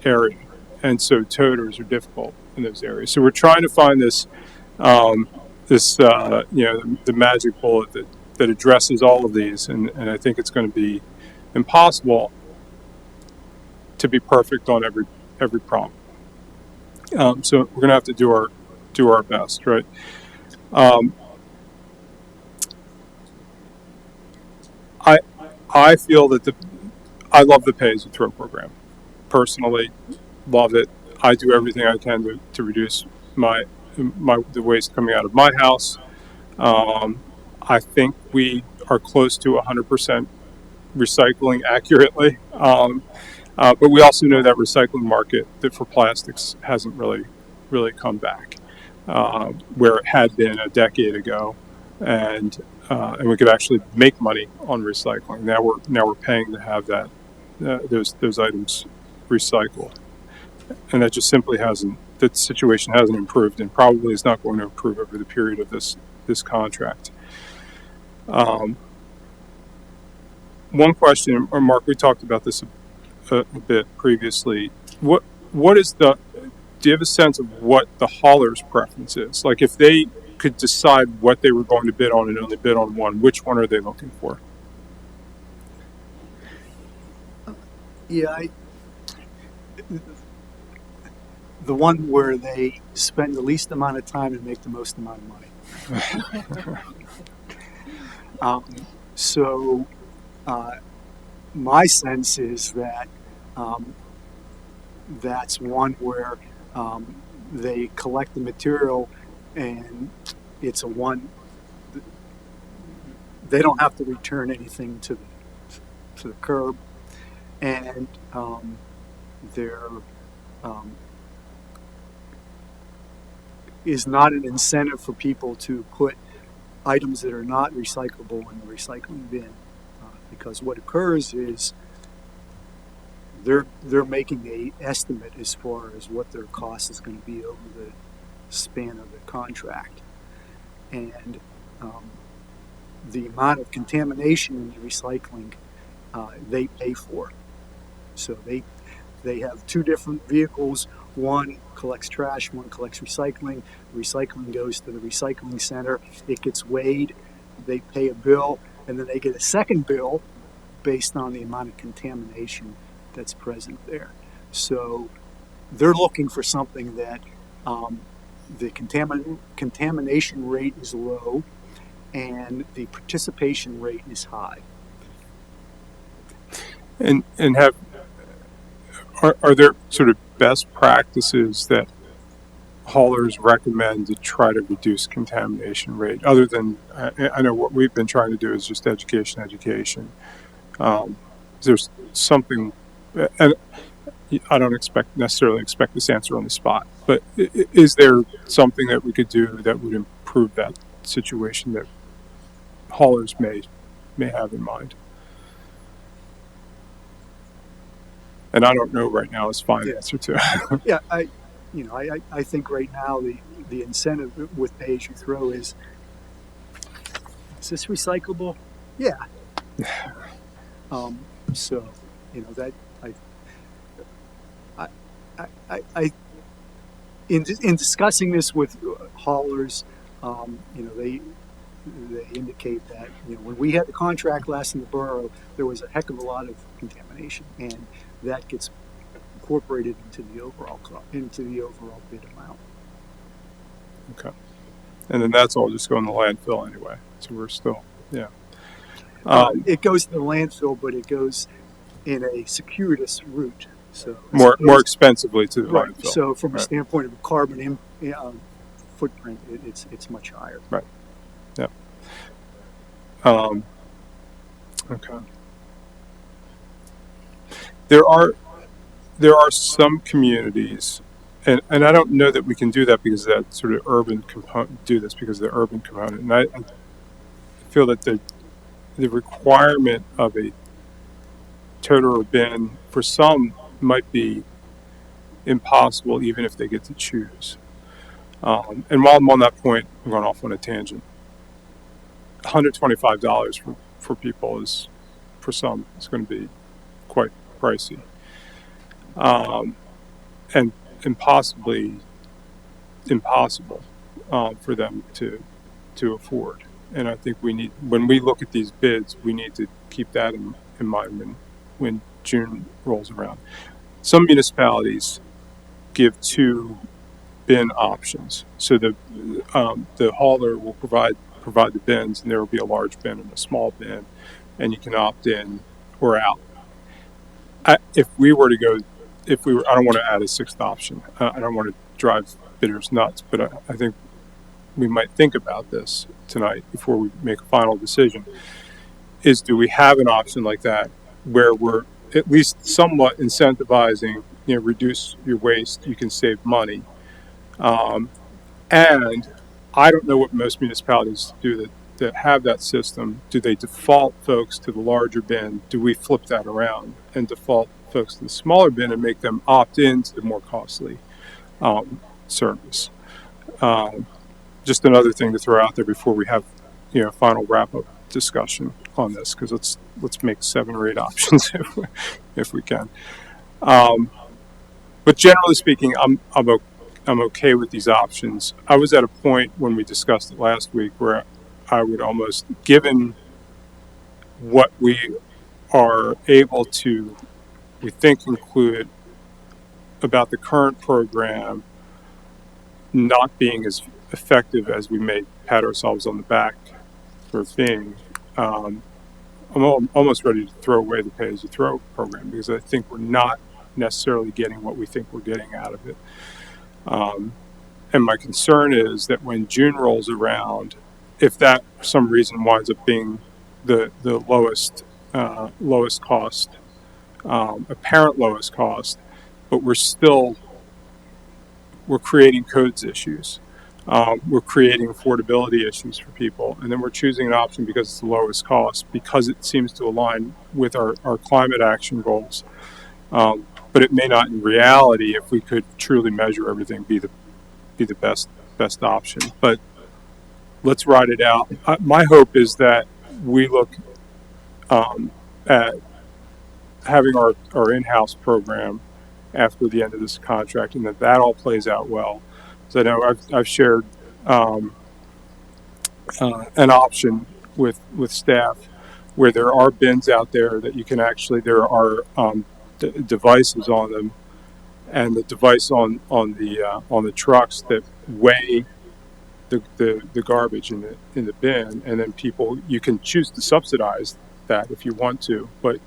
A: area, and so toters are difficult in those areas. So we're trying to find the magic bullet that addresses all of these, and I think it's going to be impossible to be perfect on every prong. So we're going to have to do our best, right? I feel that I love the pay-as-you-throw program. Personally, love it. I do everything I can to reduce the waste coming out of my house. I think we are close to 100% recycling accurately, but we also know that recycling market that for plastics hasn't really come back where it had been a decade ago, and we could actually make money on recycling. Now we're paying to have those items recycled, and that just simply hasn't. That situation hasn't improved, and probably is not going to improve over the period of this contract. One question, or Mark, we talked about this a bit previously. What is do you have a sense of what the hauler's preference is? Like, if they could decide what they were going to bid on and only bid on one, which one are they looking for?
H: Yeah, the one where they spend the least amount of time and make the most amount of money. So my sense is that that's one where they collect the material and it's a one. They don't have to return anything to the curb, and there um, is not an incentive for people to put items that are not recyclable in the recycling bin, because what occurs is they're making a estimate as far as what their cost is going to be over the span of the contract, and the amount of contamination in the recycling they pay for. So they have two different vehicles. One collects trash, one collects recycling. The recycling goes to the recycling center. It gets weighed. They pay a bill, and then they get a second bill based on the amount of contamination that's present there. So they're looking for something that the contamination rate is low and the participation rate is high.
A: And are there sort of best practices that haulers recommend to try to reduce contamination rate? Other than, I know what we've been trying to do is just education. There's something, and I don't necessarily expect this answer on the spot, but is there something that we could do that would improve that situation that haulers may have in mind? And I don't know right now is fine answer to it.
H: Yeah, I think right now the incentive with pay as you throw is this recyclable? Yeah. So that I in discussing this with haulers, they indicate that when we had the contract last in the borough, there was a heck of a lot of contamination, and that gets incorporated into the overall bid amount.
A: Okay, and then that's all just going to landfill anyway. So we're still
H: it goes to the landfill, but it goes in a circuitous route. So
A: more expensively to the landfill.
H: So from a standpoint of carbon footprint, it's much higher.
A: Right. Yeah. Okay. There are some communities, and I don't know that we can do that because of that sort of urban component. Do this because of the urban component, and I feel that the requirement of a toter or bin for some might be impossible, even if they get to choose. And while I'm on that point, I'm going off on a tangent. $125 for people is, for some, it's going to be quite pricey, and impossible for them to afford. And I think when we look at these bids, we need to keep that in mind when June rolls around. Some municipalities give two bin options. So the hauler will provide the bins, and there will be a large bin and a small bin, and you can opt in or out. I don't want to add a sixth option. I don't want to drive bidders nuts, but I think we might think about this tonight before we make a final decision. Do we have an option like that where we're at least somewhat incentivizing, reduce your waste, you can save money, and I don't know what most municipalities do that have that system. Do they default folks to the larger bin? Do we flip that around and default folks to the smaller bin and make them opt in to the more costly service? Just another thing to throw out there before we have final wrap up discussion on this, because let's make 7 or 8 options if we can. But generally speaking, I'm okay with these options. I was at a point when we discussed it last week where I would almost, given what we are able to, we think, include about the current program not being as effective as we may pat ourselves on the back for being, I'm almost ready to throw away the pay-as-you-throw program because I think we're not necessarily getting what we think we're getting out of it. And my concern is that when June rolls around, if that for some reason winds up being the lowest cost, apparent lowest cost, but we're creating codes issues. We're creating affordability issues for people. And then we're choosing an option because it's the lowest cost, because it seems to align with our climate action goals. But it may not in reality, if we could truly measure everything, be the best option. But let's ride it out. My hope is that we look at having our in-house program after the end of this contract, and that all plays out well. So I know I've shared an option with staff where there are bins out there that you can actually, there are devices on them, and the device on the trucks that weigh the garbage in the bin, and then people, you can choose to subsidize that if you want to, but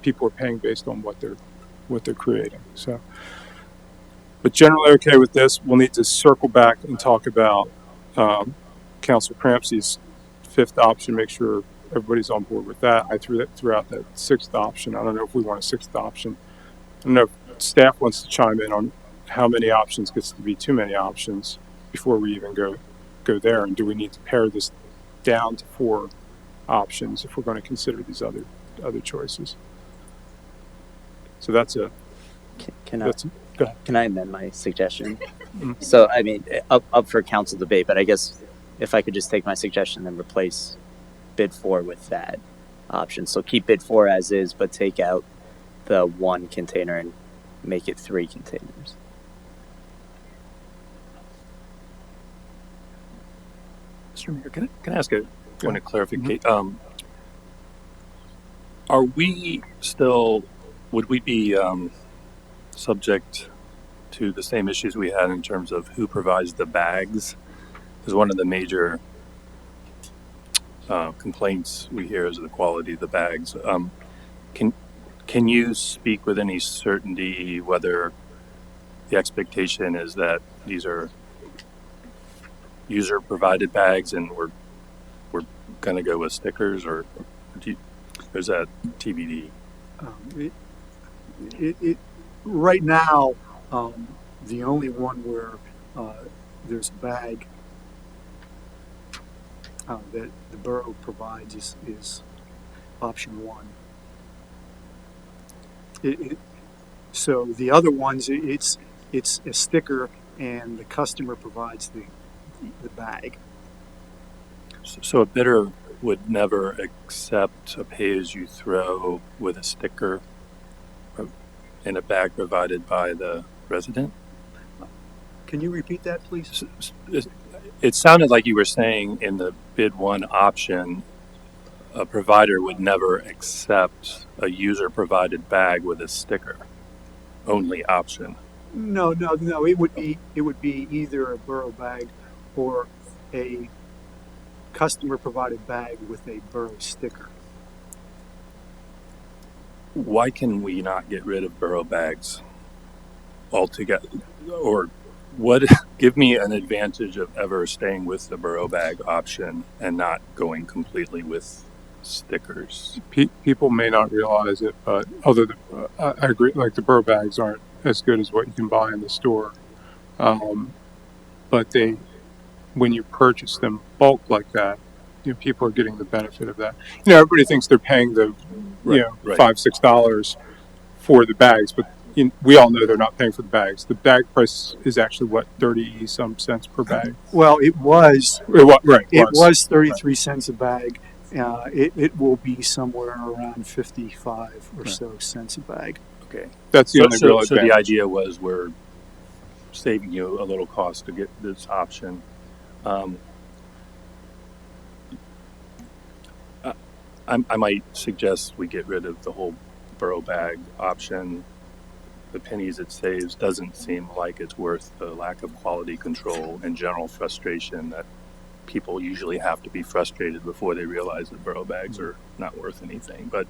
A: people are paying based on what they're creating. So, but generally okay with this. We'll need to circle back and talk about Councilor Crampsey's fifth option. Make sure everybody's on board with that. I threw out that sixth option. I don't know if we want a sixth option. I don't know if staff wants to chime in on how many options gets to be too many options before we even go there, and do we need to pare this down to 4 options if we're going to consider these other choices? So that's a
C: Can I amend my suggestion?
A: Mm-hmm.
C: So I mean, up for council debate, but I guess if I could just take my suggestion and replace bid 4 with that option. So keep bid 4 as is, but take out the 1 container and make it 3 containers.
G: Mr. Mayor, can I ask a point of clarification? Are we still, would we be subject to the same issues we had in terms of who provides the bags? Because one of the major complaints we hear is the quality of the bags. Can you speak with any certainty whether the expectation is that these are user provided bags and we're going to go with stickers, or is that TBD?
H: Right now, the only one where there's a bag that the borough provides is option 1. So the other ones, it's a sticker, and the customer provides the bag.
G: So a bidder would never accept a pay-as-you-throw with a sticker in a bag provided by the resident?
H: Can you repeat that, please?
G: It sounded like you were saying in the bid 1 option, a provider would never accept a user-provided bag with a sticker. Only option.
H: No. It would be either a borough bag or a customer provided bag with a borough sticker.
G: Why can we not get rid of borough bags altogether? Or what? Give me an advantage of ever staying with the borough bag option and not going completely with stickers.
A: People may not realize it, but I agree. Like, the borough bags aren't as good as what you can buy in the store, but when you purchase them bulk like that, people are getting the benefit of that. Everybody thinks they're paying the
G: Right.
A: $5-6 for the bags, but we all know they're not paying for the bags. The bag price is actually what, 30-some cents per bag.
H: Well, it was 33 cents a bag. It will be somewhere around 55 or so cents a bag.
G: Okay,
A: that's the only real advantage.
G: So the idea was we're saving you a little cost to get this option. I might suggest we get rid of the whole borough bag option. The pennies it saves doesn't seem like it's worth the lack of quality control and general frustration that people usually have to be frustrated before they realize that borough bags are not worth anything. But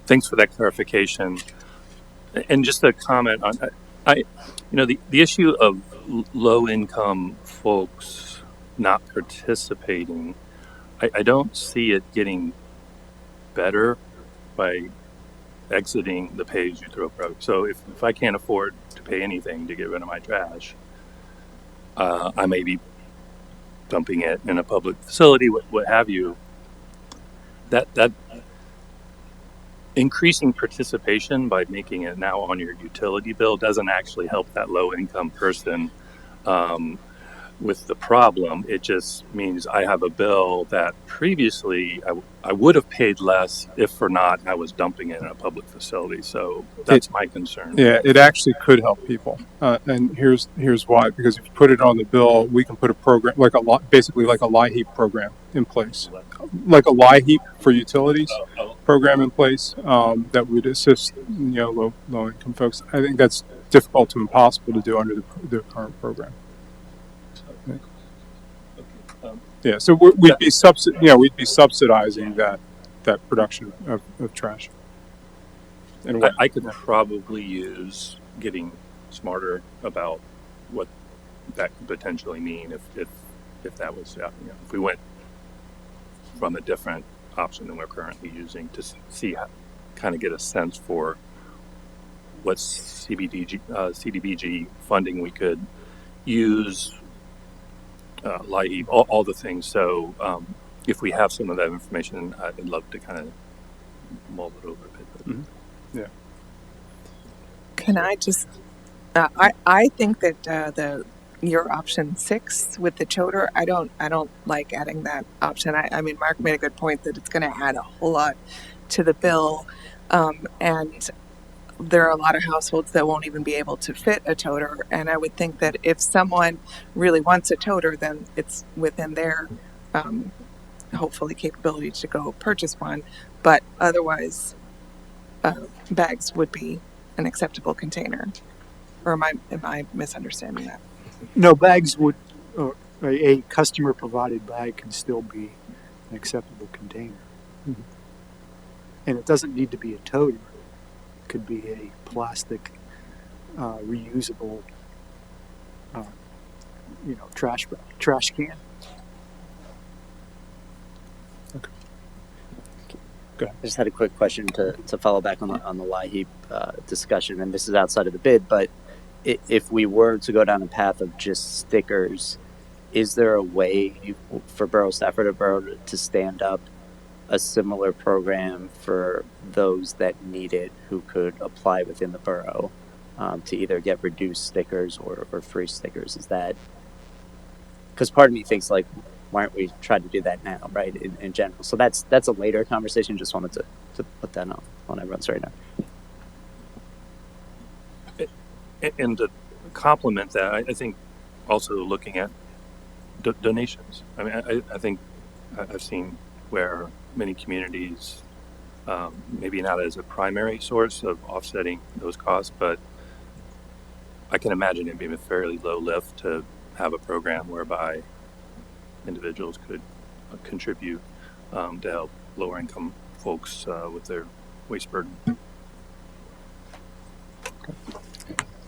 G: thanks for that clarification. And just a comment on, the issue of low income folks not participating, I don't see it getting better by exiting the pay-as-you-throw program. So if I can't afford to pay anything to get rid of my trash, I may be dumping it in a public facility, what have you. That increasing participation by making it now on your utility bill doesn't actually help that low-income person with the problem. It just means I have a bill that previously I would have paid less if for not I was dumping it in a public facility. So that's my concern.
A: Yeah, it actually could help people, and here's why. Because if you put it on the bill, we can put a program basically like a LIHEAP program in place, like a LIHEAP for utilities program in place that would assist low income folks. I think that's difficult to impossible to do under the current program. Yeah, so we'd be subsidizing that production of trash. And
G: I could probably use getting smarter about what that could potentially mean if that was if we went from a different option than we're currently using to see how, kind of get a sense for what CDBG funding we could use, LIHEAP, all the things. So if we have some of that information, I'd love to kind of mull it over a bit.
A: Mm-hmm. Yeah.
K: Can I just? I think that your option 6 with the choder, I don't like adding that option. I mean, Mark made a good point that it's going to add a whole lot to the bill, and there are a lot of households that won't even be able to fit a toter. And I would think that if someone really wants a toter, then it's within their hopefully capability to go purchase one. But otherwise, bags would be an acceptable container. Or am I misunderstanding that?
H: No, bags would, a customer provided bag can still be an acceptable container.
A: Mm-hmm.
H: And it doesn't need to be a toter. It could be a plastic, reusable, trash can.
A: Okay. Go ahead.
C: I just had a quick question to follow back on the LIHEAP discussion, and this is outside of the bid, but if we were to go down a path of just stickers, is there a way for Borough staff or Borough to stand up a similar program for those that need it who could apply within the borough to either get reduced stickers or free stickers? Is that, because part of me thinks like, why aren't we trying to do that now, right, in general? So that's a later conversation. Just wanted to put that on everyone's radar.
G: And to complement that, I think also looking at donations. I mean, I think I've seen where many communities, maybe not as a primary source of offsetting those costs, but I can imagine it being a fairly low lift to have a program whereby individuals could contribute to help lower income folks with their waste burden.
A: Go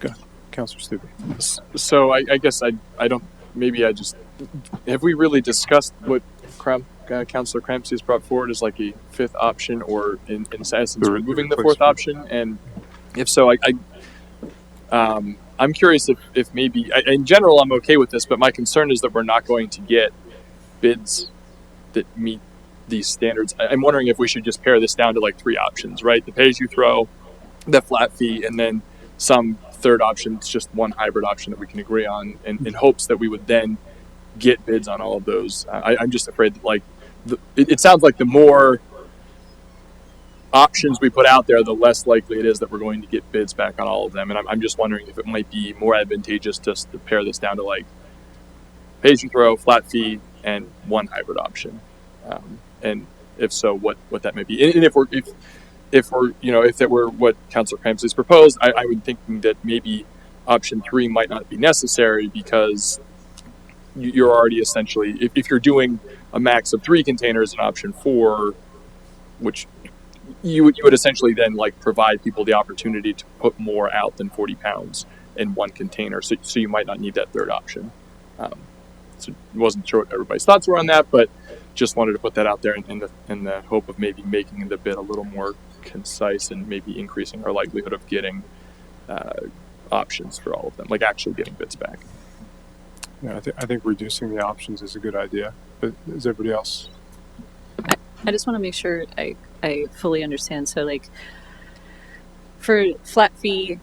A: ahead. Councilor Stubbe.
J: So I guess I don't, maybe I just, have we really discussed what Councilor Crampsey has brought forward as like a fifth option, or in essence removing the fourth option? And if so, I'm curious if maybe, in general, I'm okay with this, but my concern is that we're not going to get bids that meet these standards. I'm wondering if we should just pare this down to like 3 options, right? The pay-as-you-throw, the flat fee, and then some third option. It's just one hybrid option that we can agree on, in hopes that we would then get bids on all of those. I'm just afraid that like it sounds like the more options we put out there, the less likely it is that we're going to get bids back on all of them. And I'm just wondering if it might be more advantageous just to pare this down to like pay-as-you-throw, flat fee, and one hybrid option. And if so, what that may be. And if it were what Councilor Crampsey's proposed, I would think that maybe option 3 might not be necessary, because you're already essentially, if you're doing a max of 3 containers in option 4, which you would essentially then like provide people the opportunity to put more out than 40 pounds in one container. So you might not need that third option. So wasn't sure what everybody's thoughts were on that, but just wanted to put that out there in the hope of maybe making the bid a little more concise and maybe increasing our likelihood of getting options for all of them, like actually getting bids back.
A: Yeah, I think reducing the options is a good idea. But is everybody else?
F: I just want to make sure I fully understand. So, like, for flat fee,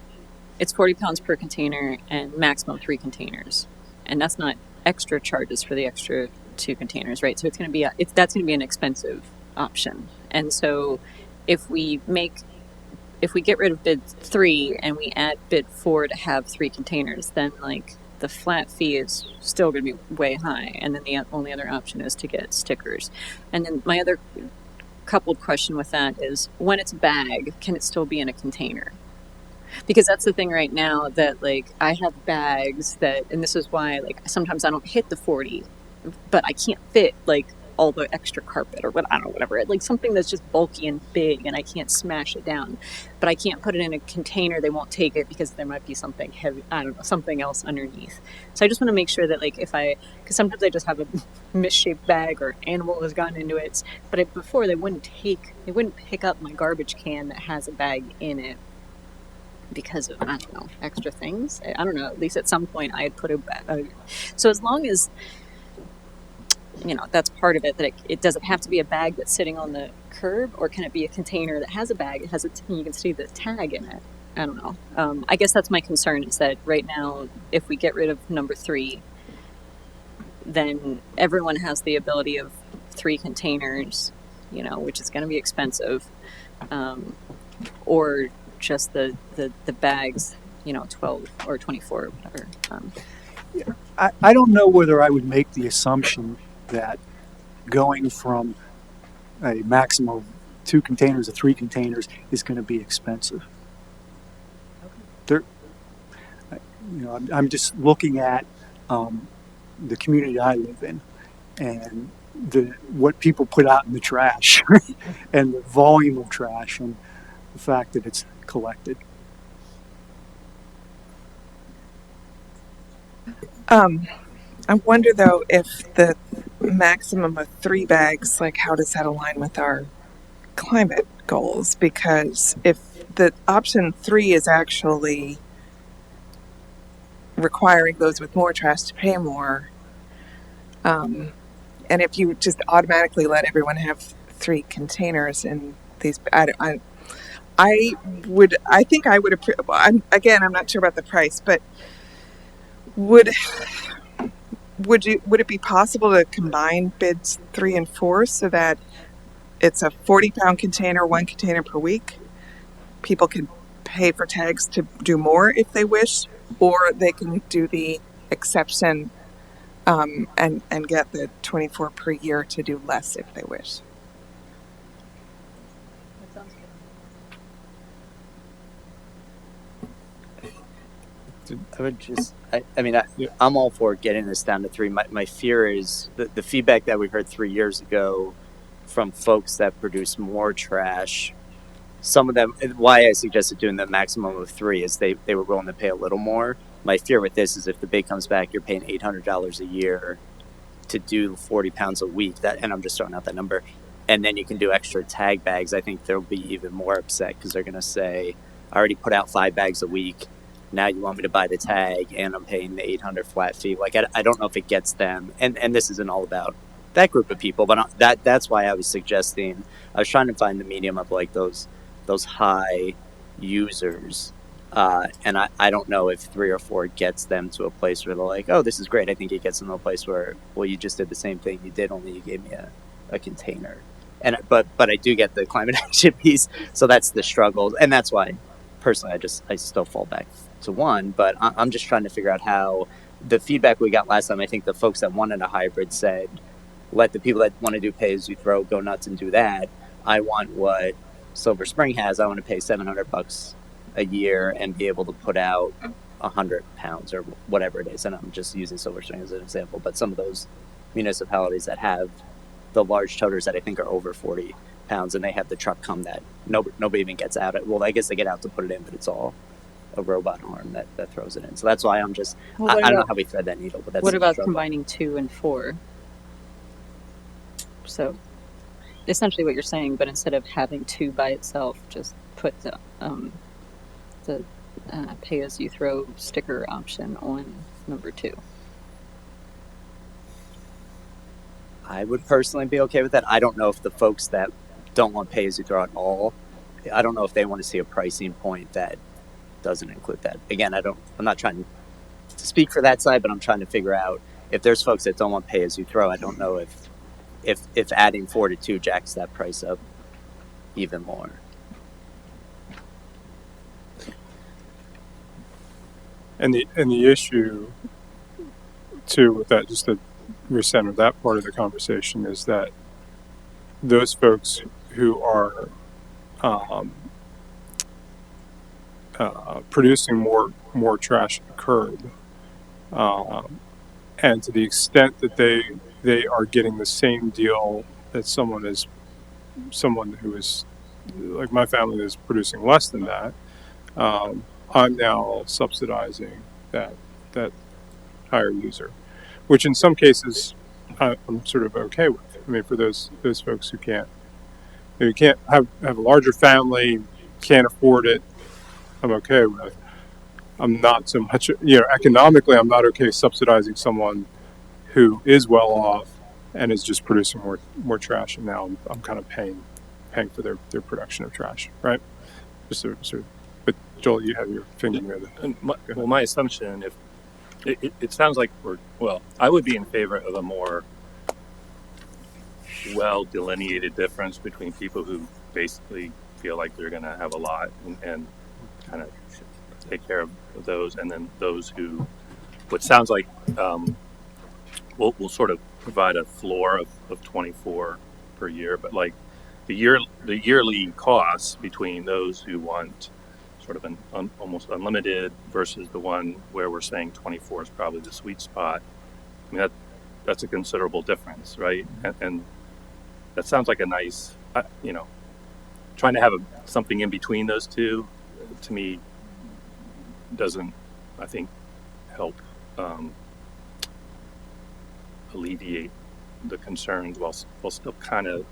F: it's 40 pounds per container and maximum 3 containers. And that's not extra charges for the extra 2 containers, right? So it's going to be that's going to be an expensive option. And so if we get rid of bid 3 and we add bid 4 to have 3 containers, then like the flat fee is still going to be way high. And then the only other option is to get stickers. And then my other coupled question with that is, when it's a bag, can it still be in a container? Because that's the thing right now, that like I have bags that, and this is why like sometimes I don't hit the 40, but I can't fit like all the extra carpet or what, I don't know, whatever, like something that's just bulky and big and I can't smash it down, but I can't put it in a container. They won't take it because there might be something heavy, I don't know, something else underneath. So I just want to make sure that like because sometimes I just have a misshaped bag or animal has gotten into it, but before they wouldn't pick up my garbage can that has a bag in it because of, I don't know, extra things. I don't know, at least at some point I had put so as long as, you know, that's part of it, that it doesn't have to be a bag that's sitting on the curb, or can it be a container that has a bag, it has you can see the tag in it? I don't know. I guess that's my concern, is that right now, if we get rid of number 3, then everyone has the ability of 3 containers, you know, which is going to be expensive, or just the bags, you know, 12 or 24 or whatever.
H: I don't know whether I would make the assumption that going from a maximum of 2 containers to 3 containers is going to be expensive. There, you know, I'm just looking at the community I live in and what people put out in the trash and the volume of trash and the fact that it's collected.
K: I wonder though if the maximum of 3 bags, like how does that align with our climate goals? Because if the option 3 is actually requiring those with more trash to pay more, and if you just automatically let everyone have 3 containers in these, I think I would. I'm not sure about the price, but would it be possible to combine bids 3 and 4 so that it's a 40-pound container, 1 container per week? People can pay for tags to do more if they wish, or they can do the exception and get the 24 per year to do less if they wish.
F: That sounds good.
C: I would just, I'm all for getting this down to 3. My fear is the feedback that we heard 3 years ago from folks that produce more trash. Some of them, why I suggested doing the maximum of 3 is they were willing to pay a little more. My fear with this is if the bid comes back, you're paying $800 a year to do 40 pounds a week. And I'm just throwing out that number. And then you can do extra tag bags. I think they'll be even more upset because they're going to say, I already put out 5 bags a week. Now you want me to buy the tag and I'm paying the $800 flat fee. Like, I don't know if it gets them. And this isn't all about that group of people, but that's why I was suggesting, I was trying to find the medium of like those high users. And I don't know if 3 or 4 gets them to a place where they're like, oh, this is great. I think it gets them to a place where, well, you just did the same thing you did, only you gave me a container. But I do get the climate action piece. So that's the struggle. And that's why personally, I still fall back to 1, but I'm just trying to figure out how the feedback we got last time. I think the folks that wanted a hybrid said, let the people that want to do pay as you throw go nuts and do that. I want what Silver Spring has. I want to pay $700 a year and be able to put out 100 pounds or whatever it is. And I'm just using Silver Spring as an example, but some of those municipalities that have the large toters that I think are over 40 pounds and they have the truck come that nobody even gets out. Well, I guess they get out to put it in, but it's all a robot arm that throws it in. So that's why I'm just, I don't know how we thread that needle, but that's
F: what about combining 2 and 4? So essentially what you're saying, but instead of having 2 by itself, just put the pay as you throw sticker option on number 2.
C: I would personally be okay with that. I don't know if the folks that don't want pay as you throw at all, I don't know if they want to see a pricing point that doesn't include that. Again, I'm not trying to speak for that side, but I'm trying to figure out if there's folks that don't want pay as you throw. I don't know if adding 4 to 2 jacks that price up even more.
A: And the issue too with that, just to recenter that part of the conversation, is that those folks who are producing more trash at the curb, and to the extent that they are getting the same deal that someone who is like my family is producing less than that, I'm now subsidizing that higher user, which in some cases I'm sort of okay with. I mean, for those folks who can't have a larger family, can't afford it, I'm okay with. I'm not so much, economically, I'm not okay subsidizing someone who is well off and is just producing more trash, and now I'm kind of paying for their production of trash, right? Just sort of. But Joel, you have your finger there.
G: My assumption, if it sounds like I would be in favor of a more well delineated difference between people who basically feel like they're going to have a lot and kind of take care of those, and then those who, what sounds like, we'll sort of provide a floor of 24 per year, but like the yearly costs between those who want sort of an almost unlimited versus the one where we're saying 24 is probably the sweet spot. I mean, that's a considerable difference, right? And that sounds like a nice, trying to have something in between those two, to me, doesn't, I think, help alleviate the concerns while still kind of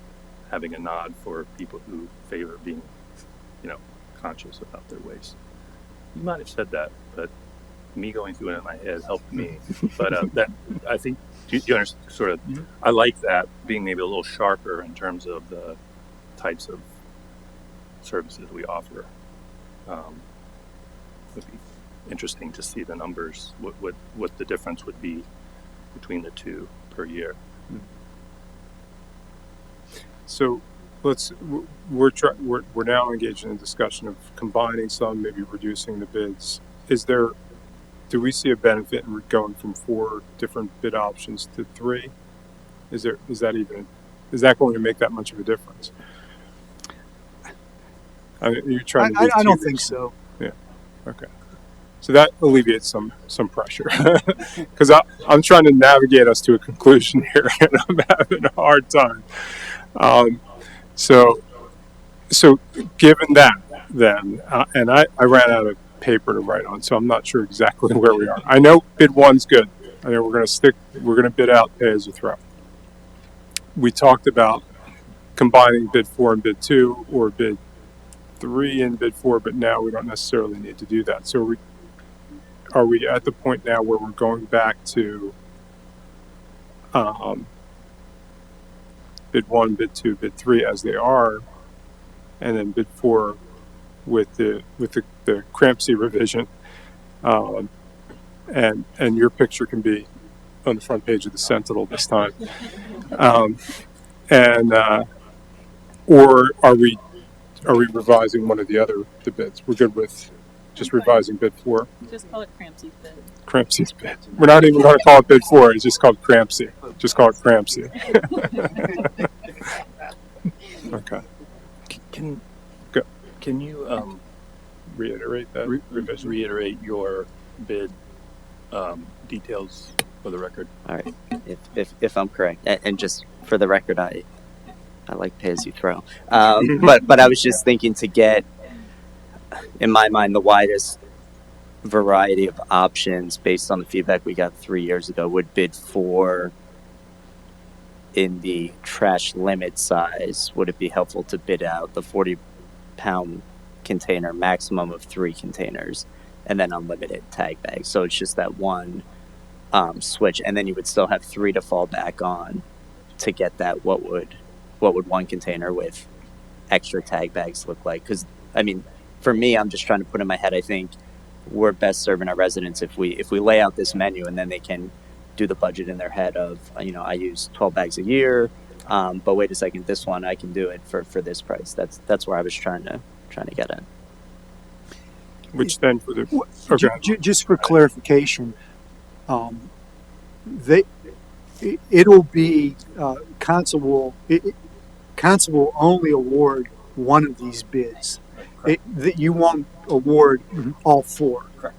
G: having a nod for people who favor being, conscious about their waste. You might have said that, but me going through it in my head helped me. But that, I think, you understand, sort of, I like that being maybe a little sharper in terms of the types of services we offer. Would be interesting to see the numbers, what the difference would be between the two per year.
A: So we're now engaged in a discussion of combining some, maybe reducing the bids. Do we see a benefit in going from 4 different bid options to 3? Is that going to make that much of a difference? I
H: don't think so.
A: Yeah. Okay. So that alleviates some pressure, because I'm trying to navigate us to a conclusion here, and I'm having a hard time. So given that, then, and I ran out of paper to write on, so I'm not sure exactly where we are. I know bid 1's good. I know we're going to bid out pay as you throw. We talked about combining bid 4 and bid 2, or bid 3 and bid 4, but now we don't necessarily need to do that. So are we at the point now where we're going back to bid 1, bid 2, bid 3 as they are, and then bid 4 with the Crampsey revision, and your picture can be on the front page of the Sentinel this time, or are we revising one of the bids? We're good with just revising bid 4.
F: Just call it Crampsey's bid.
A: Crampsey's bid. We're not even going to call it bid 4. It's just called Crampsey. Just call it Crampsey. Okay.
G: Can you
A: reiterate that revision?
G: Reiterate your bid details for the record?
C: All right, if I'm correct, and just for the record, I like pay as you throw, but I was just thinking to get, in my mind, the widest variety of options based on the feedback we got 3 years ago. Would bid 4 in the trash limit size, would it be helpful to bid out the 40-pound container, maximum of 3 containers, and then unlimited tag bags? So it's just that one switch, and then you would still have 3 to fall back on to get that. What would one container with extra tag bags look like? Because I mean, for me, I'm just trying to put in my head, I think we're best serving our residents if we lay out this menu, and then they can do the budget in their head of, I use 12 bags a year, but wait a second, this one I can do it for this price. That's where I was trying to get at.
A: Which then for the
H: Just for clarification, it'll be council will only award one of these bids. That you won't award all 4.
B: Correct.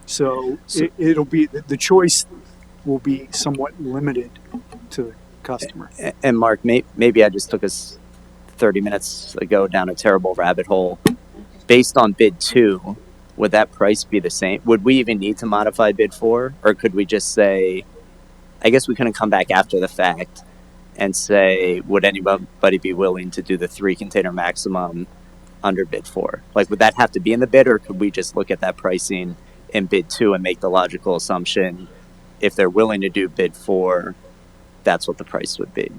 H: So it'll be the choice will be somewhat limited to the customer.
C: And Mark, maybe I just took us 30 minutes ago down a terrible rabbit hole. Based on bid 2, would that price be the same? Would we even need to modify bid 4, or could we just say, I guess we couldn't come back after the fact and say, would anybody be willing to do the 3 container maximum under bid 4? Like, would that have to be in the bid, or could we just look at that pricing in bid 2 and make the logical assumption, if they're willing to do bid 4, that's what the price would be?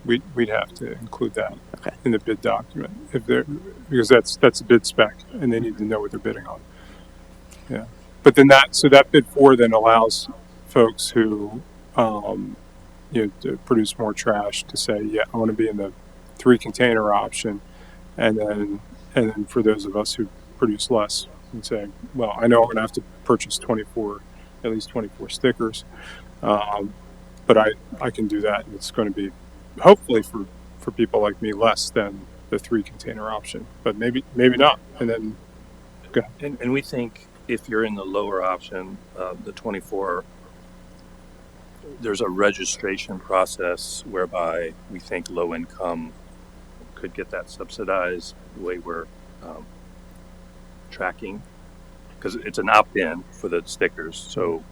A: We'd have to include that in the bid document because that's a bid spec, and they need to know what they're bidding on. Yeah, but then that bid 4 then allows folks who to produce more trash to say, yeah, I want to be in the 3 container option, and then for those of us who produce less, and say, well, I know I'm going to have to purchase at least 24 stickers, but I can do that, and it's going to be hopefully for people like me less than the 3 container option, but maybe not. And then
G: and we think if you're in the lower option, the 24, there's a registration process whereby we think low income could get that subsidized the way we're tracking, because it's an opt-in for the stickers. So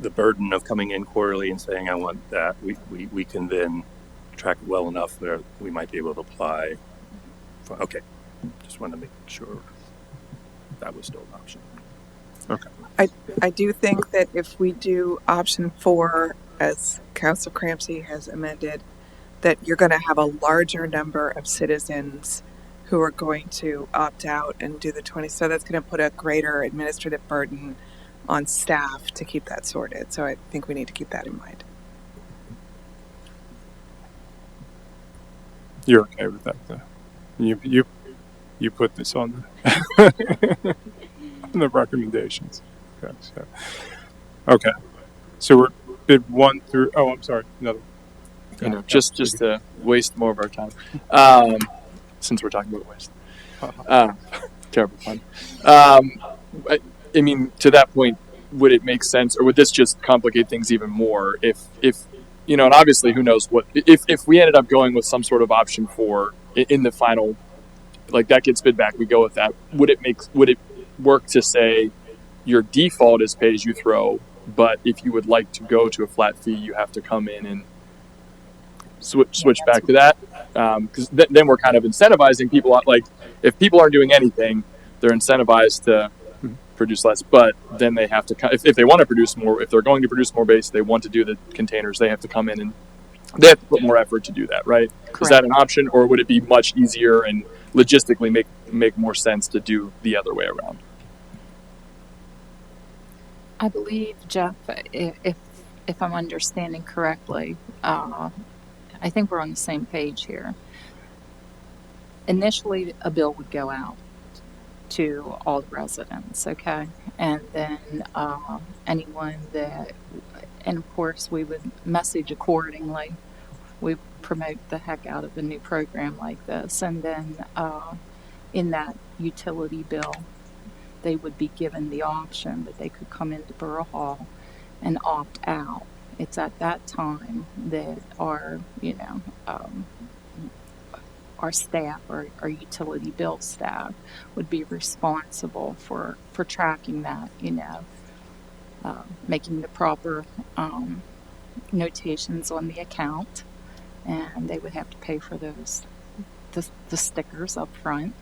G: the burden of coming in quarterly and saying I want that, we can then track it well enough where we might be able to apply. Okay, just wanted to make sure that was still an option.
A: Okay.
K: I do think that if we do option 4, as Councilor Crampsey has amended, that you're going to have a larger number of citizens who are going to opt out and do the 20. So that's going to put a greater administrative burden on staff to keep that sorted. So I think we need to keep that in mind.
A: You're okay with that, though? You put this on the on the recommendations. Okay. So we're bid 1 through. Oh, I'm sorry. Another.
J: Just to waste more of our time, since we're talking about waste. Terrible fun. I mean, to that point, would it make sense, or would this just complicate things even more? If and obviously, who knows what? If we ended up going with some sort of option 4 in the final, like that gets bid back, we go with that. Would it work to say your default is pay as you throw, but if you would like to go to a flat fee, you have to come in and switch back to that? Because then we're kind of incentivizing people. Like, if people aren't doing anything, they're incentivized to produce less, but then they have to, if they want to produce more, if they're going to produce more base, they want to do the containers, they have to come in and they have to put more effort to do that, right? Correct. Is that an option, or would it be much easier and logistically make more sense to do the other way around?
I: I believe, Jeff, if I'm understanding correctly, I think we're on the same page here. Initially, a bill would go out to all the residents, okay? And then anyone that, and of course, we would message accordingly. We promote the heck out of a new program like this. And then in that utility bill, they would be given the option that they could come into Borough Hall and opt out. It's at that time that our staff, our utility bill staff, would be responsible for tracking that, making the proper notations on the account, and they would have to pay for those, the stickers up front.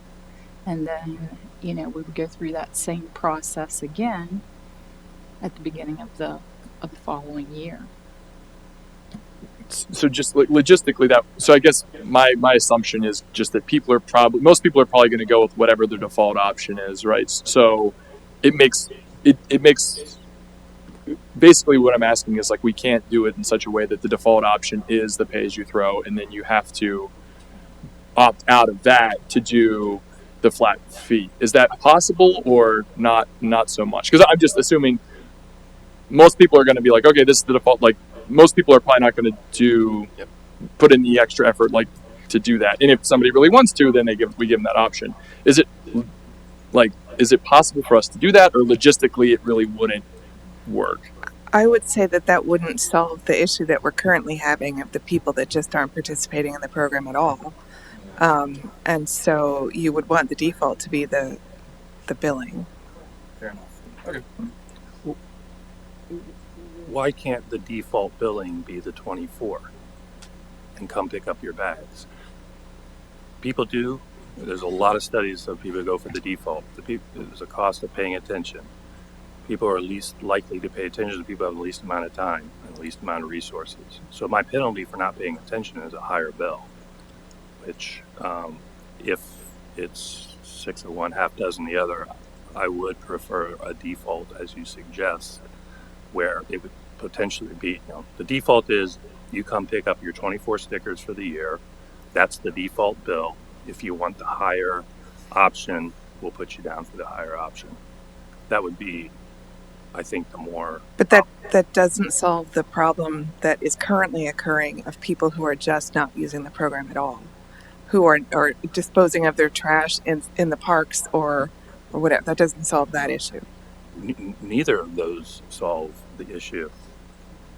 I: And then, we would go through that same process again at the beginning of the following year.
J: So just logistically, so I guess my assumption is just that most people are probably going to go with whatever the default option is, right? So it makes basically what I'm asking is, like, we can't do it in such a way that the default option is the pay as you throw, and then you have to opt out of that to do the flat fee. Is that possible or not so much? Because I'm just assuming most people are going to be like, okay, this is the default. Like, most people are probably not going to put in the extra effort, like, to do that. And if somebody really wants to, then we give them that option. Is it possible for us to do that, or logistically it really wouldn't work?
K: I would say that wouldn't solve the issue that we're currently having of the people that just aren't participating in the program at all. And so you would want the default to be the billing.
J: Fair enough. Okay.
G: Why can't the default billing be the 24 and come pick up your bags? People do. There's a lot of studies of people who go for the default. There's a cost of paying attention. People are least likely to pay attention to people who have the least amount of time and the least amount of resources. So my penalty for not paying attention is a higher bill, which if it's 6 of one, half dozen the other, I would prefer a default, as you suggest, where it would potentially be, the default is you come pick up your 24 stickers for the year. That's the default bill. If you want the higher option, we'll put you down for the higher option. That would be, I think, the more...
K: But that doesn't solve the problem that is currently occurring of people who are just not using the program at all, who are disposing of their trash in the parks or whatever. That doesn't solve that issue.
G: Neither of those solve the issue.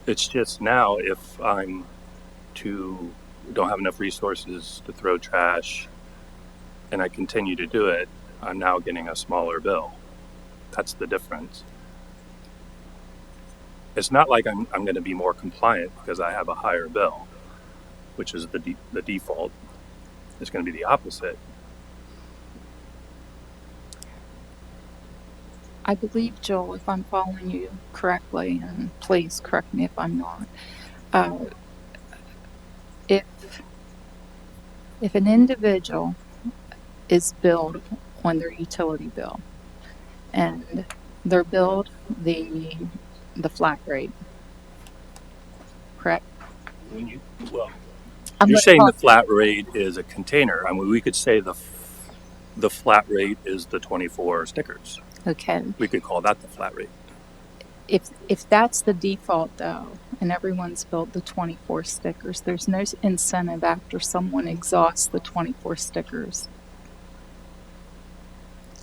G: It's just now, if I'm don't have enough resources to throw trash and I continue to do it, I'm now getting a smaller bill. That's the difference. It's not like I'm going to be more compliant because I have a higher bill, which is the default. It's going to be the opposite.
I: I believe, Joel, if I'm following you correctly, and please correct me if I'm not, if an individual is billed on their utility bill and they're billed the flat rate, correct?
G: You're saying the flat rate is a container. I mean, we could say the flat rate is the 24 stickers.
I: Okay.
G: We could call that the flat rate.
I: If that's the default, though, and everyone's billed the 24 stickers, there's no incentive after someone exhausts the 24 stickers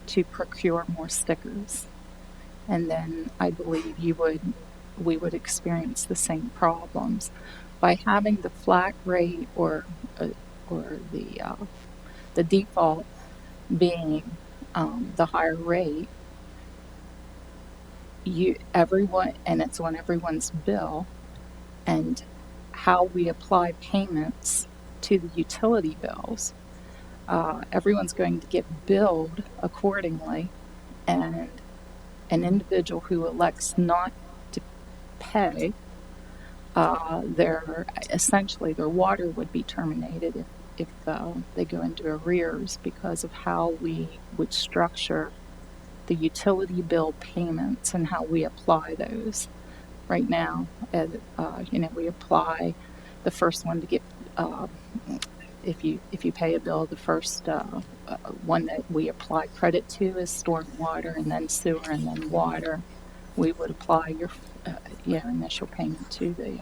I: to procure more stickers. And then I believe we would experience the same problems. By having the flat rate or the default being the higher rate, everyone, and it's on everyone's bill, and how we apply payments to the utility bills, everyone's going to get billed accordingly, and an individual who elects not to pay, essentially their water would be terminated if they go into arrears because of how we would structure the utility bill payments and how we apply those. Right now, we apply the first one to get, if you pay a bill, the first one that we apply credit to is storm water, and then sewer, and then water. We would apply your initial payment to the.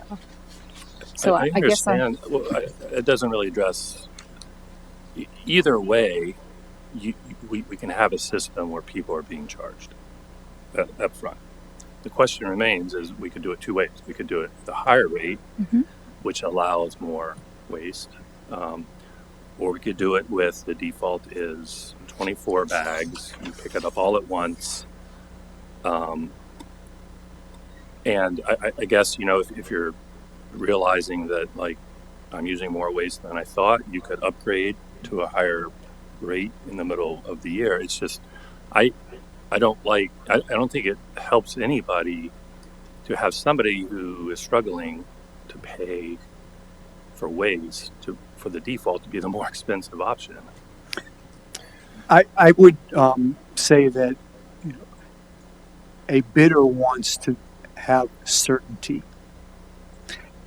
I: So
G: I understand. It doesn't really address. Either way, we can have a system where people are being charged up front. The question remains is we could do it two ways. We could do it the higher rate, which allows more waste, or we could do it with the default is 24 bags. You pick it up all at once. And I guess, if you're realizing that like I'm using more waste than I thought, you could upgrade to a higher rate in the middle of the year. It's just, I, I don't think it helps anybody to have somebody who is struggling to pay for waste for the default to be the more expensive option.
H: I would say that a bidder wants to have certainty,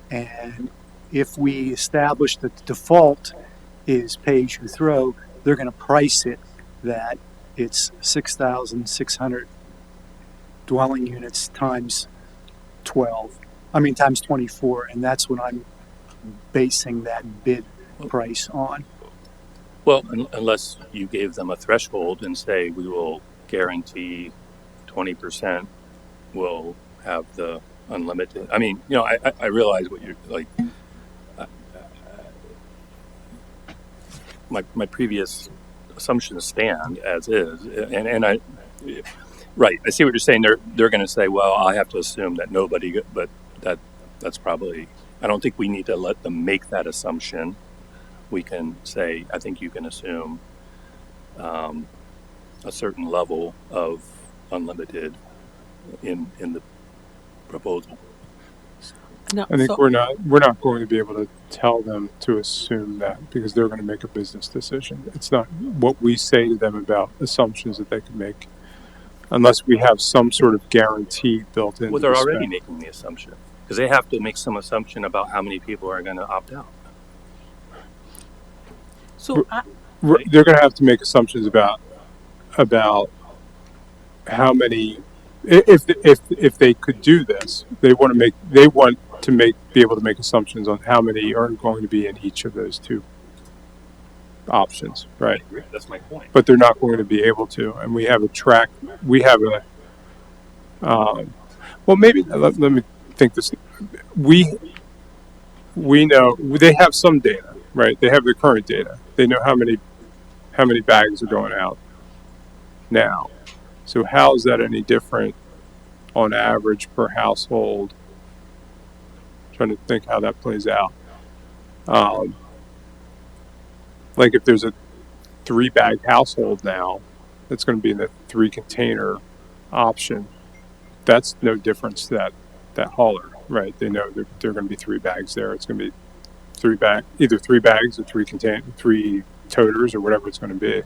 H: and if we establish that the default is pay as you throw, they're going to price it that it's 6,600 dwelling units times 12. Times 24, and that's what I'm basing that bid price on.
G: Well, unless you gave them a threshold and say we will guarantee 20% will have the unlimited. I mean, I realize what you're like. My previous assumptions stand as is, and I, right. I see what you're saying. They're going to say, well, I have to assume that nobody, but that's probably. I don't think we need to let them make that assumption. We can say, I think you can assume a certain level of unlimited in the proposal.
E: No,
A: I think
E: so
A: we're not going to be able to tell them to assume that because they're going to make a business decision. It's not what we say to them about assumptions that they can make unless we have some sort of guarantee built into
G: Well, they're
A: the
G: already
A: spec.
G: making the assumption because they have to make some assumption about how many people are going to opt out.
E: so
G: Right?
A: They're going to have to make assumptions about how many. If they could do this, they want to be able to make assumptions on how many are going to be in each of those two options, right?
G: I agree. That's my point.
A: But they're not going to be able to, and we have well, maybe let me think this. We know they have some data, right? They have the current data. They know how many bags are going out now. So how is that any different on average per household? Trying to think how that plays out. Like if there's a 3-bag household now, that's going to be in the 3-container option. That's no difference to that hauler, right? They know that there are going to be 3 bags there. It's going to be either 3 bags or 3 toters or whatever it's going to be.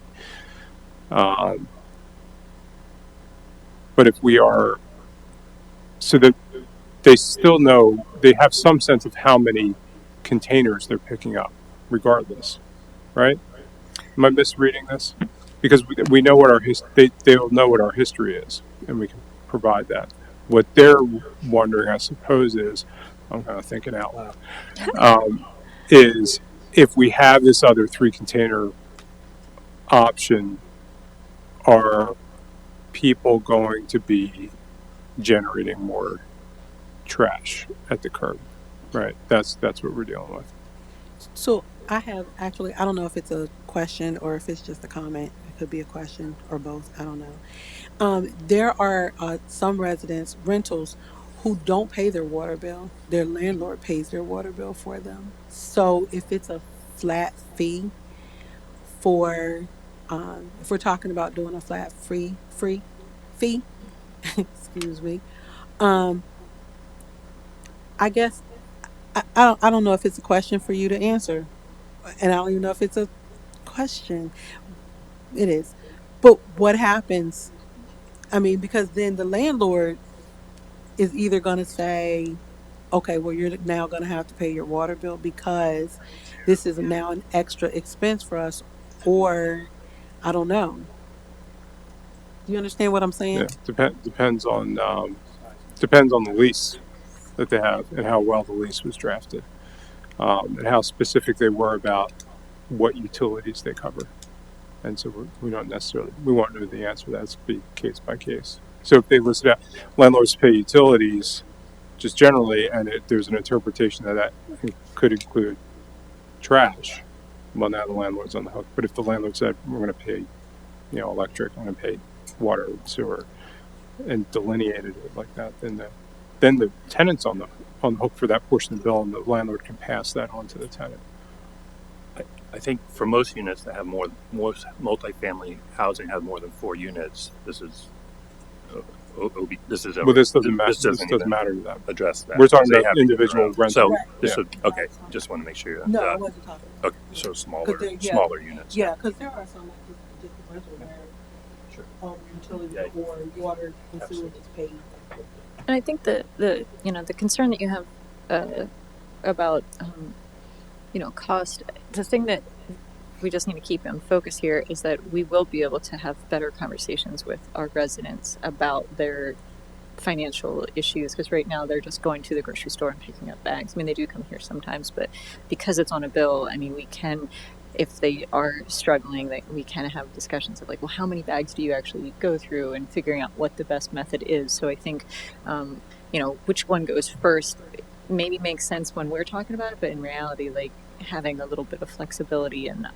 A: But if we are, so that they still know, they have some sense of how many containers they're picking up, regardless, right? Am I misreading this? Because we know what they'll know what our history is, and we can provide that. What they're wondering, I suppose, is, I'm kind of thinking out loud, is if we have this other 3-container option, are people going to be generating more trash at the curb? Right. That's what we're dealing with.
E: So I have actually, I don't know if it's a question or if it's just a comment. It could be a question or both. I don't know. There are some rentals, who don't pay their water bill. Their landlord pays their water bill for them. So if it's a flat fee for, if we're talking about doing a free fee, excuse me, um, I guess I don't know if it's a question for you to answer, and I don't even know if it's a question. It is. But what happens? I mean, because then the landlord is either going to say, okay, well, you're now going to have to pay your water bill because this is now an extra expense for us, or I don't know. Do you understand what I'm
A: Yeah.
E: saying?
A: Depends on the lease that they have and how well the lease was drafted, and how specific they were about what utilities they cover. And so we won't know the answer to that. It's be case by case. So if they listed out landlords pay utilities just generally, and there's an interpretation that could include trash, well, now the landlord's on the hook. But if the landlord said we're going to pay, electric, I'm going to pay water and sewer, and delineated it like that, then the tenant's on on the hook for that portion of the bill, and the landlord can pass that on to the tenant.
G: I think for most units that have most multifamily housing have more than 4 units, this is this is
A: Well, this doesn't matter.
G: This doesn't even
A: matter to them.
G: address that.
A: We're talking
G: They
A: about
G: have to get their
A: individual
G: own.
A: rental.
G: So
E: Right.
G: this
A: Yeah.
G: would okay. Just want to make sure.
E: No, I wasn't talking.
G: Okay, so smaller
E: yeah.
G: smaller units.
E: Yeah, because there are some like just rental where all utility or water and sewer is paid.
F: And I think the concern that you have about cost, the thing that we just need to keep in focus here is that we will be able to have better conversations with our residents about their financial issues, because right now they're just going to the grocery store and picking up bags. I mean, they do come here sometimes, but because it's on a bill, I mean, we can, if they are struggling, that we can have discussions of like, well, how many bags do you actually go through, and figuring out what the best method is. So I think, which one goes first maybe makes sense when we're talking about it, but in reality, like having a little bit of flexibility and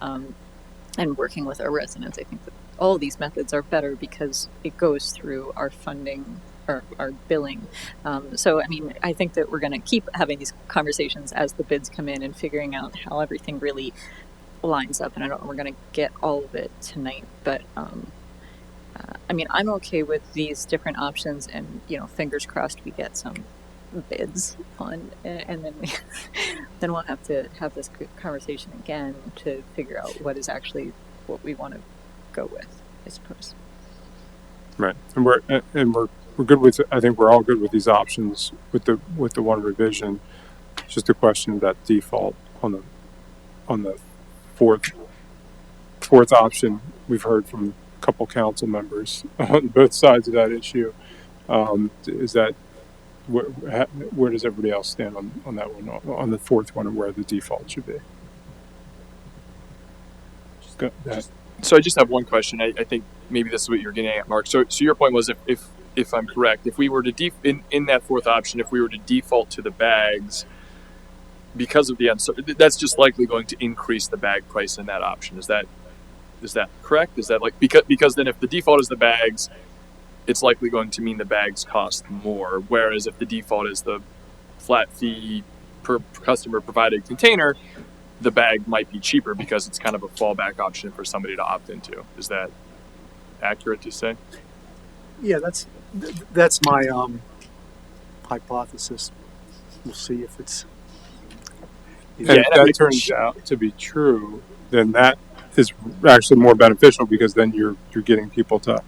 F: working with our residents, I think that all of these methods are better because it goes through our funding or our billing. So, I mean, I think that we're going to keep having these conversations as the bids come in and figuring out how everything really lines up. And I don't know, we're going to get all of it tonight, but I mean, I'm okay with these different options, and fingers crossed we get some bids on, and then then we'll have to have this conversation again to figure out what is actually what we want to go with, I suppose.
A: Right, and we're good with. I think we're all good with these options with the one revision. It's just a question of that default on the fourth option. We've heard from a couple council members on both sides of that issue. Is that where does everybody else stand on that one, on the fourth one, and where the default should be?
J: So I just have one question. I think maybe this is what you're getting at, Mark. So your point was, if I'm correct, if we were to in that fourth option, if we were to default to the bags because of the uncertainty, that's just likely going to increase the bag price in that option. Is that correct? Is that like because then if the default is the bags, it's likely going to mean the bags cost more. Whereas if the default is the flat fee per customer provided container, the bag might be cheaper because it's kind of a fallback option for somebody to opt into. Is that accurate to say?
H: Yeah, that's my hypothesis. We'll see if it's.
A: And if that turns out to be true, then that is actually more beneficial, because then you're getting people to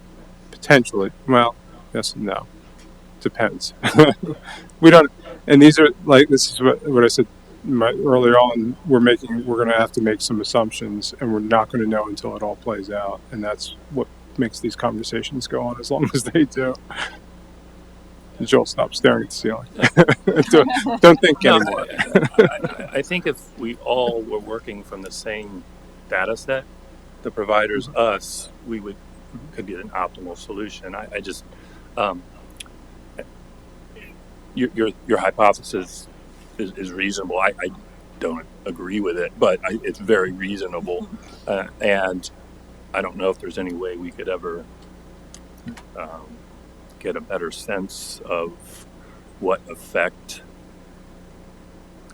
A: potentially, well, yes and no, depends. We don't, and these are like, this is what I said earlier on. We're going to have to make some assumptions, and we're not going to know until it all plays out, and that's what makes these conversations go on as long as they do. Joel, stop staring at the ceiling. don't think anymore.
G: I think if we all were working from the same data set, the providers, us, could be an optimal solution. I just your hypothesis is reasonable. I don't agree with it, but it's very reasonable, and I don't know if there's any way we could ever get a better sense of what effect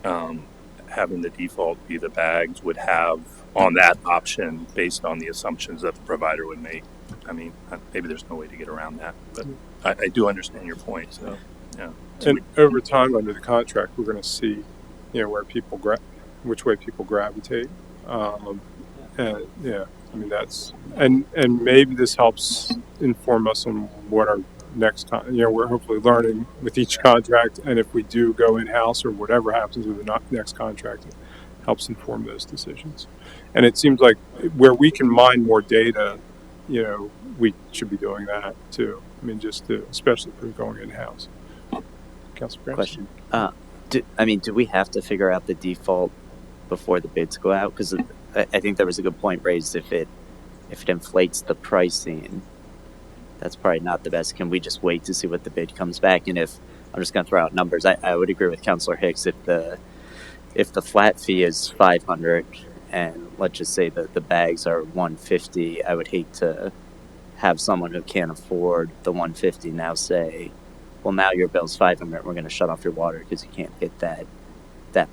G: having the default be the bags would have on that option based on the assumptions that the provider would make. I mean, maybe there's no way to get around that, but I do understand your point. So, yeah.
A: And over time, under the contract, we're going to see, where people which way people gravitate. And yeah, I mean and maybe this helps inform us on what our next we're hopefully learning with each contract, and if we do go in-house or whatever happens with the next contract, it helps inform those decisions. And it seems like where we can mine more data, we should be doing that too. I mean, especially if we're going in-house. Councilor Grant?
C: Question. Do we have to figure out the default before the bids go out? Because I think there was a good point raised. If it inflates the pricing, that's probably not the best. Can we just wait to see what the bid comes back? And if I'm just going to throw out numbers, I would agree with Councilor Hicks. If the flat fee is $500 and let's just say that the bags are $150, I would hate to have someone who can't afford the $150 now say, well, now your bill's 500. We're going to shut off your water because you can't hit that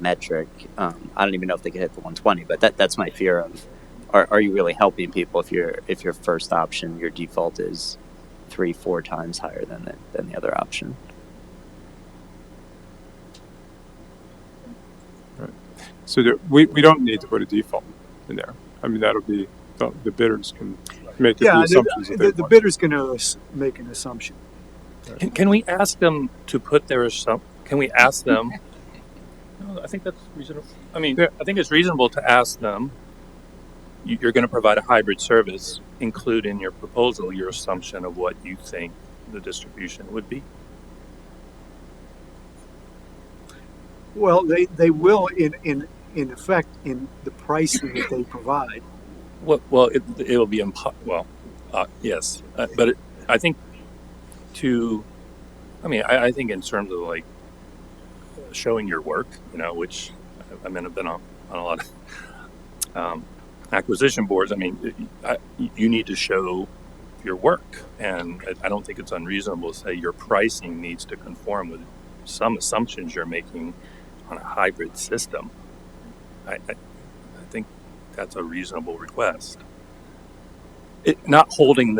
C: metric. I don't even know if they could hit the 120, but that's my fear of. Are you really helping people if your first option, your default is 3-4 times higher than the other option?
A: Right. So we don't need to put a default in there. I mean, that'll be the bidders can make the assumptions that they
H: the
A: want.
H: bidder's going to make an assumption.
G: Can we ask them to put their Can we ask them? No, I think that's reasonable. I mean,
A: Yeah.
G: I think it's reasonable to ask them. You're going to provide a hybrid service. Include in your proposal your assumption of what you think the distribution would be.
H: Well, they will in effect in the pricing that they provide.
G: Well, it'll be yes, but I think I think in terms of like showing your work, which I've been on a lot of acquisition boards. I mean, you need to show your work, and I don't think it's unreasonable to say your pricing needs to conform with some assumptions you're making on a hybrid system. I think that's a reasonable request. Not holding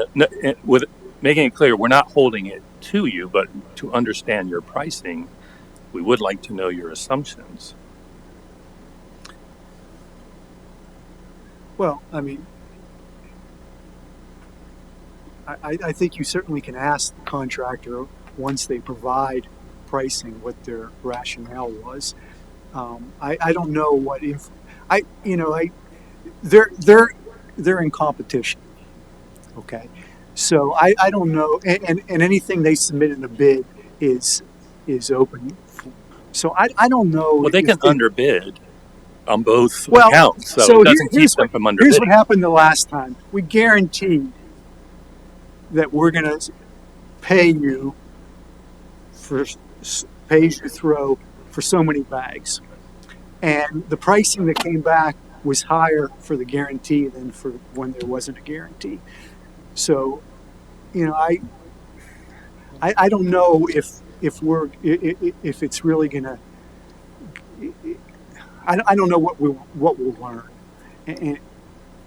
G: with making it clear we're not holding it to you, but to understand your pricing, we would like to know your assumptions.
H: Well, I mean, I think you certainly can ask the contractor once they provide pricing what their rationale was. I don't know what they're in competition. Okay, so I don't know, and anything they submit in a bid is open. So I don't know.
G: Well, they can underbid on both
H: Well,
G: accounts, so it doesn't keep them from underbidding.
H: Here's what happened the last time. We guaranteed that we're going to pay you for pay-as-you-throw for so many bags. And the pricing that came back was higher for the guarantee than for when there wasn't a guarantee. So, I don't know if it's really gonna. I don't know what we'll learn. And,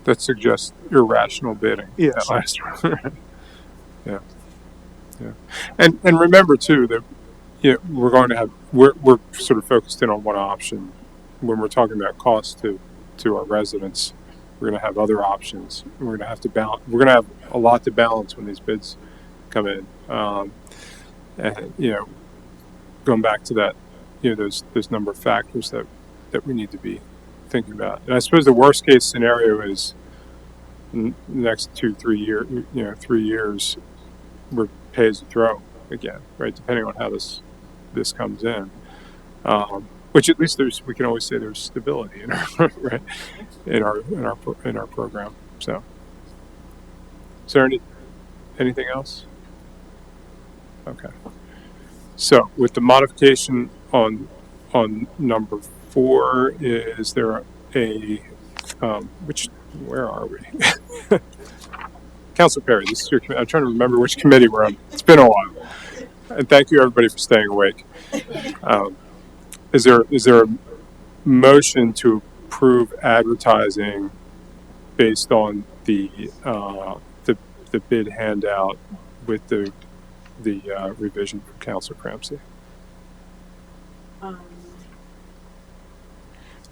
A: That suggests irrational bidding.
H: Yes.
A: That last one. Yeah. And remember too that we're going to have we're sort of focused in on one option when we're talking about cost to our residents. We're going to have other options. We're going to have to balance. We're going to have a lot to balance when these bids come in. And going back to that, those number of factors that we need to be thinking about. And I suppose the worst case scenario is next 2-3 years. 3 years, we're pay as you throw again, right? Depending on how this comes in. Which at least we can always say there's stability in our right in our program. So, is there anything else? Okay. So with the modification on number 4, is there where are we? Councilor Perry, this is your committee. I'm trying to remember which committee we're on. It's been a while. And thank you everybody for staying awake. Is there a motion to approve advertising based on the bid handout with the revision from Councilor Cramsey?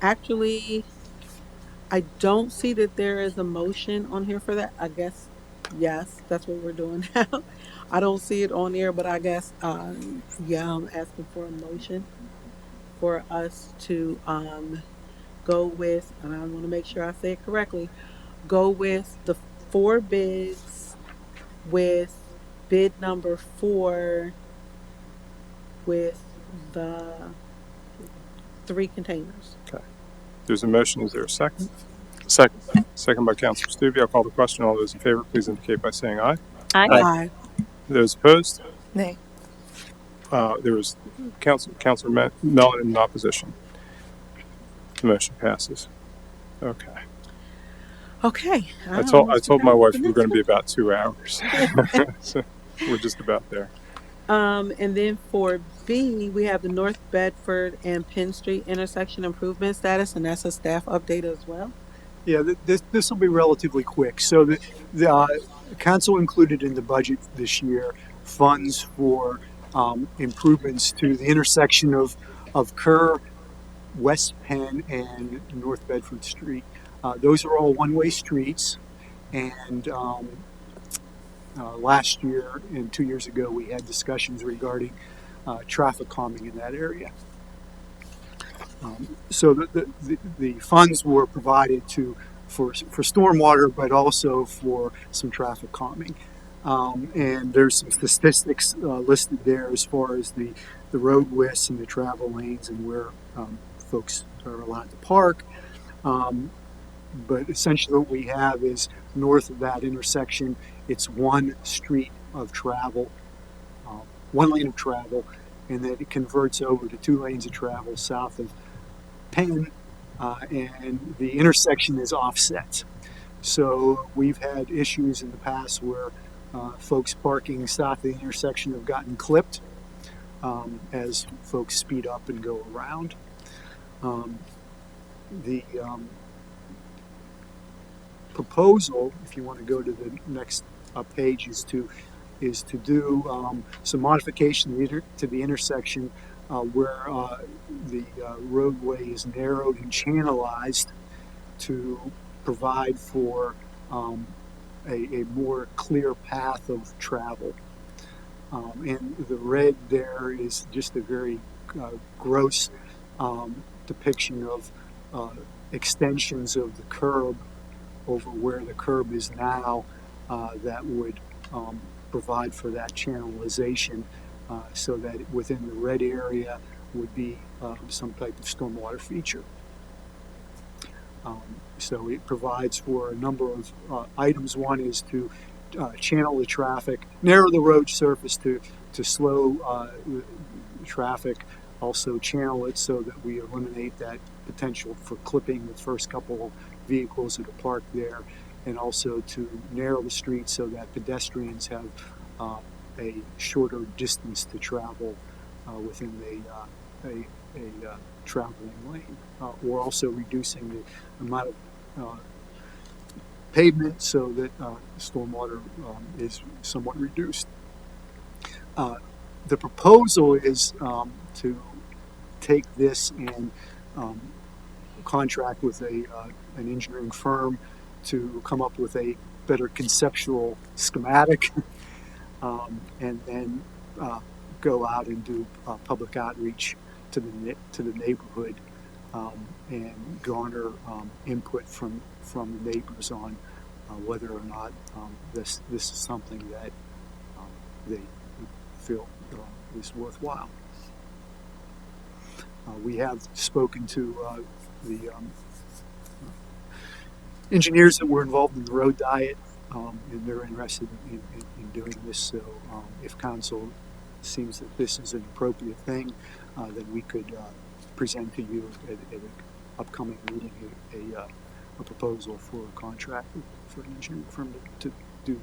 E: Actually, I don't see that there is a motion on here for that. I guess, yes, that's what we're doing now. I don't see it on there, but I guess, I'm asking for a motion for us to go with, and I want to make sure I say it correctly, go with the 4 bids with bid number 4 with the 3 containers.
A: Okay. There's a motion. Is there a second?
J: Second.
A: Second by Councilor Stubbe. I'll call the question. All those in favor, please indicate by saying aye.
F: Aye.
E: Aye.
A: Those opposed?
K: Nay.
A: There was Councilor Mellon in opposition. The motion passes. Okay.
E: Okay.
A: I told my wife we were going to be about 2 hours. So we're just about there.
E: And then for B, we have the North Bedford and Penn Street intersection improvement status, and that's a staff update as well.
H: Yeah, this will be relatively quick. So the council included in the budget this year funds for improvements to the intersection of Kerr, West Penn, and North Bedford Street. Those are all one-way streets, and last year and 2 years ago we had discussions regarding traffic calming in that area. So the funds were provided for stormwater, but also for some traffic calming. And there's some statistics listed there as far as the road widths and the travel lanes and where folks are allowed to park. But essentially what we have is north of that intersection, it's one street of travel, one lane of travel, and then it converts over to 2 lanes of travel south of Penn, and the intersection is offset. So we've had issues in the past where folks parking south of the intersection have gotten clipped as folks speed up and go around. The proposal, if you want to go to the next page, is to do some modification to the intersection where the roadway is narrowed and channelized to provide for a more clear path of travel. And the red there is just a very gross depiction of extensions of the curb over where the curb is now that would provide for that channelization so that within the red area would be some type of stormwater feature. So it provides for a number of items. One is to channel the traffic, narrow the road surface to slow traffic, also channel it so that we eliminate that potential for clipping the first couple of vehicles that are parked there, and also to narrow the street so that pedestrians have a shorter distance to travel within a traveling lane. We're also reducing the amount of pavement so that stormwater is somewhat reduced. The proposal is to take this and contract with an engineering firm to come up with a better conceptual schematic, and then go out and do public outreach to the neighborhood and garner input from the neighbors on whether or not this is something that they feel is worthwhile. We have spoken to the engineers that were involved in the road diet, and they're interested in doing this. So if council seems that this is an appropriate thing, then we could present to you at an upcoming meeting a proposal for a contract for an engineering firm to do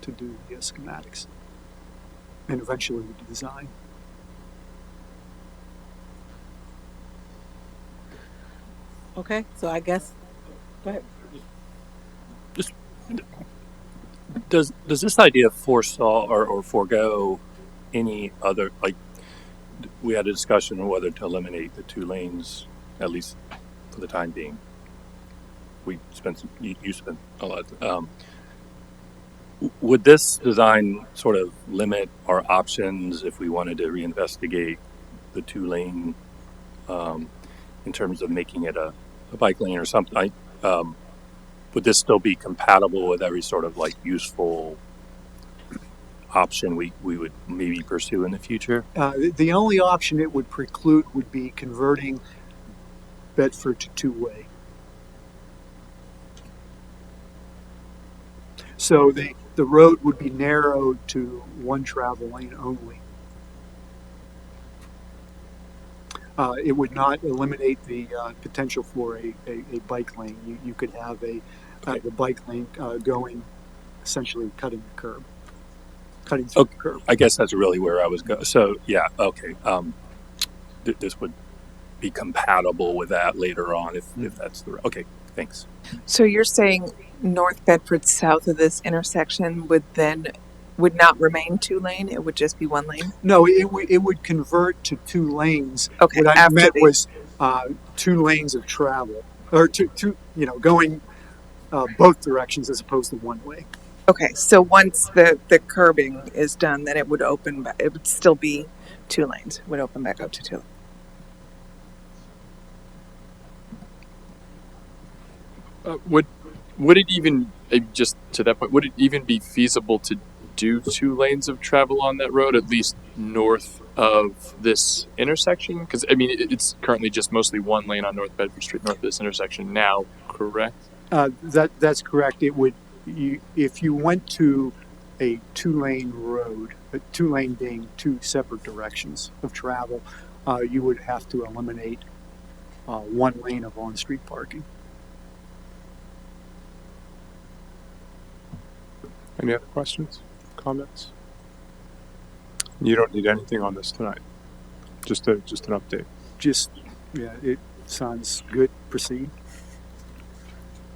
H: the schematics and eventually the design.
E: Okay, so I guess, go ahead.
G: Just does this idea forestall or forego any other, like we had a discussion on whether to eliminate the 2 lanes, at least for the time being. We spent you spent a lot. Would this design sort of limit our options if we wanted to reinvestigate the 2 lane in terms of making it a bike lane or something? Would this still be compatible with every sort of like useful option we would maybe pursue in the future?
H: The only option it would preclude would be converting Bedford to 2-way. So the road would be narrowed to 1 travel lane only. It would not eliminate the potential for a bike lane. You could have the bike lane going, essentially cutting the curb. cutting through
G: Okay,
H: the curb.
G: I guess that's really where I was going. So yeah, okay. This would be compatible with that later on if that's the okay. Thanks.
K: So you're saying North Bedford south of this intersection would not remain 2-lane? It would just be 1 lane?
H: No, it would convert to 2 lanes.
K: Okay,
H: What I
K: after
H: meant
K: the
H: was 2 lanes of travel, or two going both directions as opposed to one way.
K: okay. So once the curbing is done, then it would open. It would still be 2 lanes. It would open back up to 2.
J: Would it even just to that point? Would it even be feasible to do 2 lanes of travel on that road, at least north of this intersection? Because I mean, it's currently just mostly 1 lane on North Bedford Street, north of this intersection now. Correct?
H: That's correct. It would if you went to a 2-lane road, a 2-lane being 2 separate directions of travel, you would have to eliminate 1 lane of on-street parking.
A: Any other questions, comments? You don't need anything on this tonight. Just an update.
H: It sounds good. Proceed.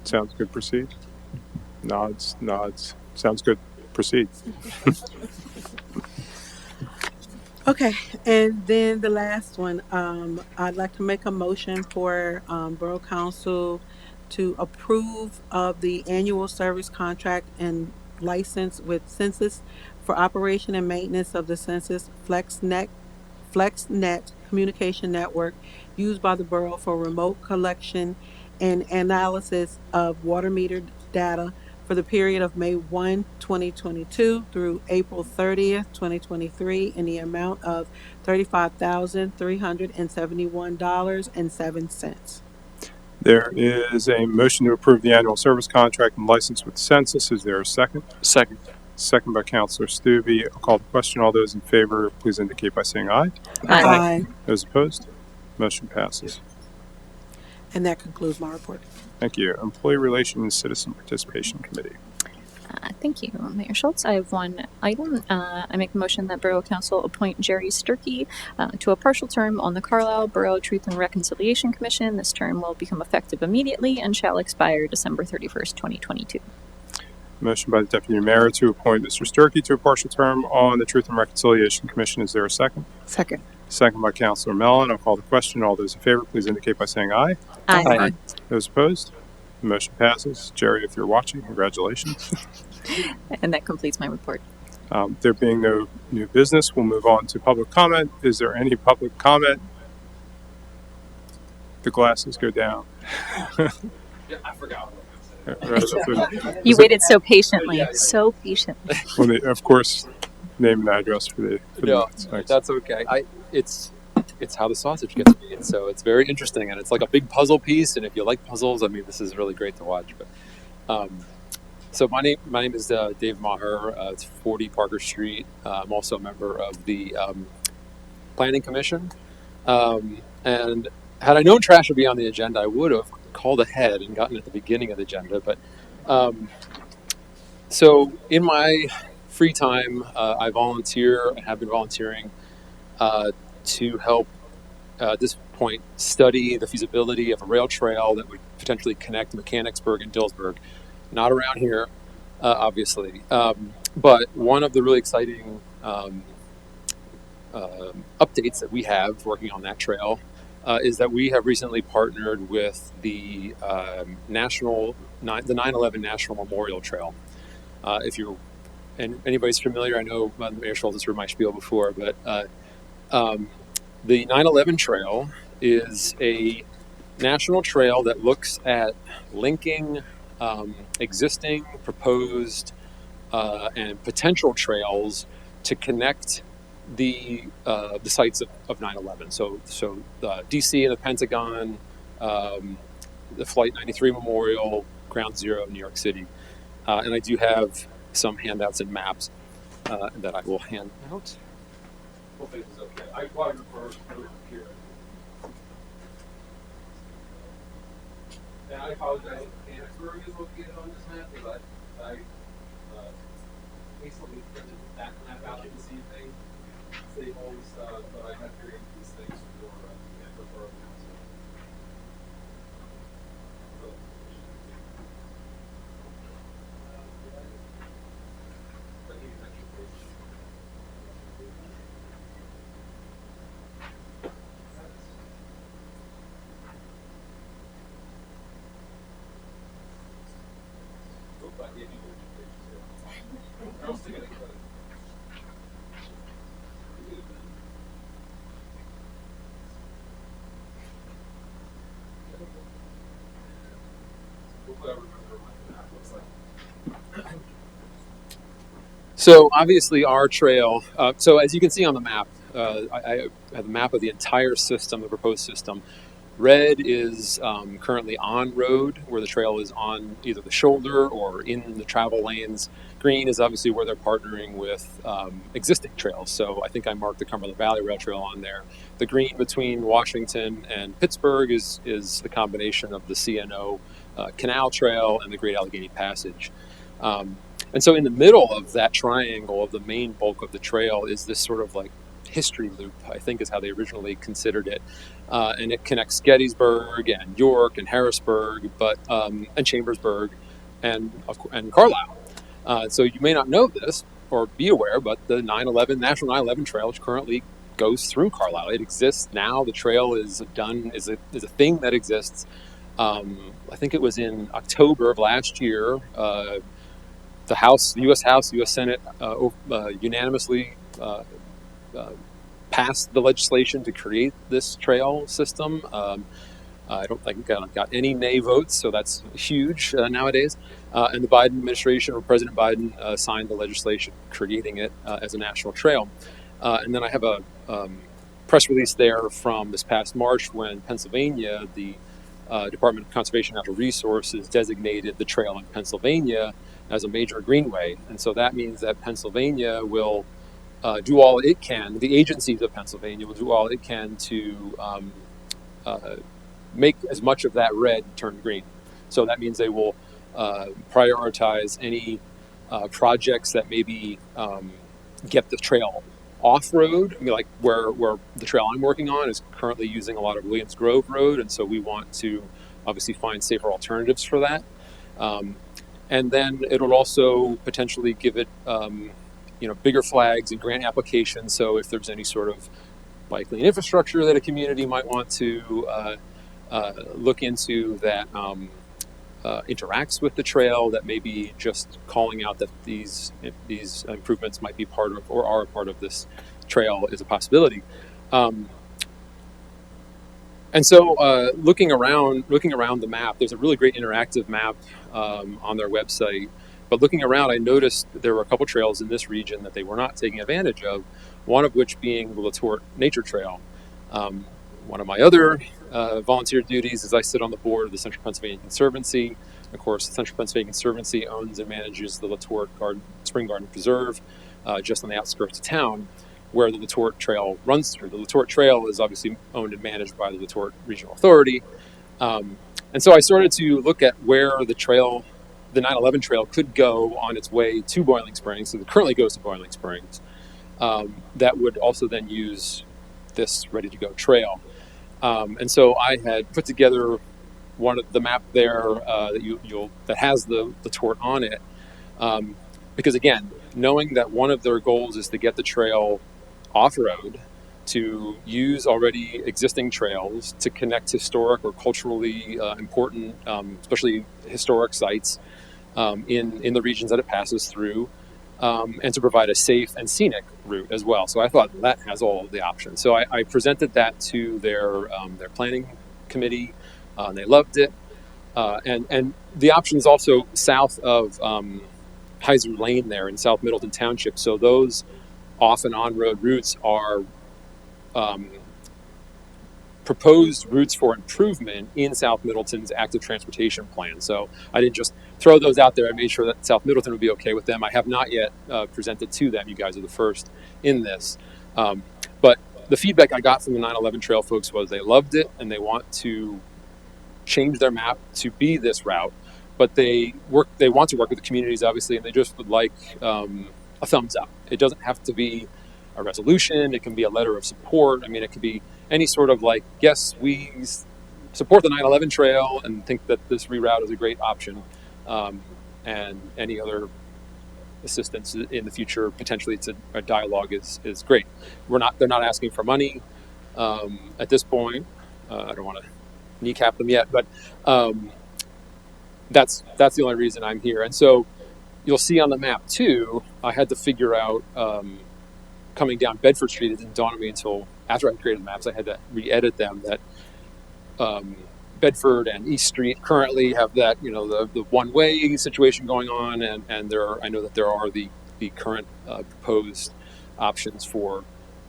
A: Sounds good. Proceed. Nods. Sounds good. Proceed.
E: Okay, and then the last one, I'd like to make a motion for Borough Council to approve of the annual service contract and license with Census for operation and maintenance of the Census FlexNet communication network used by the borough for remote collection and analysis of water meter data for the period of May 1, 2022 through April 30th, 2023 in the amount of $35,371.07.
A: There is a motion to approve the annual service contract and license with Census. Is there a second?
J: Second.
A: Second by Councilor Stubbe. I'll call the question. All those in favor, please indicate by saying aye.
E: Aye.
A: Those opposed? Motion passes.
E: And that concludes my report.
A: Thank you. Employee Relations and Citizen Participation Committee.
F: Thank you, Mayor Schultz. I have one item. I make a motion that Borough Council appoint Jerry Sturkey to a partial term on the Carlisle Borough Truth and Reconciliation Commission. This term will become effective immediately and shall expire December 31st, 2022.
A: Motion by the Deputy Mayor to appoint Mr. Sturkey to a partial term on the Truth and Reconciliation Commission. Is there a second?
K: Second.
A: Second by Councilor Mellon. I'll call the question. All those in favor, please indicate by saying aye.
F: Aye.
A: Those opposed? The motion passes. Jerry, if you're watching, congratulations.
F: And that completes my report.
A: There being no new business, we'll move on to public comment. Is there any public comment? The glasses go down.
L: Yeah, I forgot.
F: You waited so patiently. So patiently.
A: Well, of course, name and address for the minutes. Thanks.
L: That's okay. It's how the sausage gets made, so it's very interesting, and it's like a big puzzle piece. And if you like puzzles, I mean, this is really great to watch. But so my name is Dave Maher. It's 40 Parker Street. I'm also a member of the Planning Commission. And had I known trash would be on the agenda, I would have called ahead and gotten at the beginning of the agenda. But so in my free time, I volunteer and have been volunteering to help, at this point, study the feasibility of a rail trail that would potentially connect Mechanicsburg and Dillsburg. Not around here, obviously, but one of the really exciting updates that we have working on that trail is that we have recently partnered with the 9/11 National Memorial Trail. If you're and anybody's familiar, I know Mayor Schultz has heard my spiel before, but the 9/11 Trail is a national trail that looks at linking existing, proposed, and potential trails to connect the sites of 9/11. So DC and the Pentagon, the Flight 93 Memorial, Ground Zero, New York City, and I do have some handouts and maps that I will hand out. Hopefully this is okay. I brought it first over here. And I apologize if Mechanicsburg is located on this map, because I hastily printed that map out this evening. Staples, but I have created these things for Borough Council. But he mentioned this. Oops, I gave you the pages too. I'm still getting credit. Hopefully I remember what the map looks like. So obviously our trail, so as you can see on the map, I have a map of the entire system, the proposed system. Red is currently on road, where the trail is on either the shoulder or in the travel lanes. Green is obviously where they're partnering with existing trails. So I think I marked the Cumberland Valley Rail Trail on there. The green between Washington and Pittsburgh is the combination of the CNO Canal Trail and the Great Allegheny Passage. And so in the middle of that triangle of the main bulk of the trail is this sort of like history loop, I think is how they originally considered it. And it connects Gettysburg and York and Harrisburg, and Chambersburg and Carlisle. So you may not know this or be aware, but the National 9/11 Trail currently goes through Carlisle. It exists now. The trail is a thing that exists. I think it was in October of last year. The U.S. Senate unanimously passed the legislation to create this trail system. I don't think I got any nay votes, so that's huge nowadays. And the Biden administration, or President Biden, signed the legislation creating it as a national trail. And then I have a press release there from this past March when Pennsylvania, the Department of Conservation and Natural Resources, designated the trail in Pennsylvania as a major greenway. And so that means that Pennsylvania will do all it can, the agencies of Pennsylvania will do all it can to make as much of that red turn green. So that means they will prioritize any projects that maybe get the trail off-road. I mean, like where the trail I'm working on is currently using a lot of Williams Grove Road, and so we want to obviously find safer alternatives for that. And then it'll also potentially give it bigger flags and grant applications. So if there's any sort of bike lane infrastructure that a community might want to look into that interacts with the trail, that maybe just calling out that these improvements might be part of or are a part of this trail is a possibility. And so looking around the map, there's a really great interactive map on their website. But looking around, I noticed there were a couple trails in this region that they were not taking advantage of, one of which being the Latort Nature Trail. One of my other volunteer duties is I sit on the board of the Central Pennsylvania Conservancy. Of course, the Central Pennsylvania Conservancy owns and manages the Latort Spring Garden Preserve just on the outskirts of town, where the Latort Trail runs through. The Latort Trail is obviously owned and managed by the Latort Regional Authority. And so I started to look at where the 9/11 Trail could go on its way to Boiling Springs. So it currently goes to Boiling Springs. That would also then use this ready-to-go trail. And so I had put together one of the map there that has the Latort on it. Because again, knowing that one of their goals is to get the trail off-road, to use already existing trails to connect historic or culturally important, especially historic sites in the regions that it passes through, and to provide a safe and scenic route as well. So I thought that has all of the options. So I presented that to their planning committee. They loved it. And the options also south of Heiser Lane there in South Middleton Township. So those off and on road routes are proposed routes for improvement in South Middleton's active transportation plan. So I didn't just throw those out there. I made sure that South Middleton would be okay with them. I have not yet presented to them. You guys are the first in this. But the feedback I got from the 9/11 Trail folks was they loved it and they want to change their map to be this route. But they want to work with the communities, obviously, and they just would like a thumbs up. It doesn't have to be a resolution. It can be a letter of support. I mean, it could be any sort of like, yes, we support the 9/11 trail and think that this reroute is a great option, and any other assistance in the future potentially it's a dialogue is great. They're not asking for money at this point. I don't want to kneecap them yet, but that's the only reason I'm here. And so you'll see on the map too, I had to figure out coming down Bedford Street. It didn't dawn on me until after I created the maps. I had to re-edit them. That Bedford and East Street currently have that, the one-way situation going on, and I know that there are the current proposed options for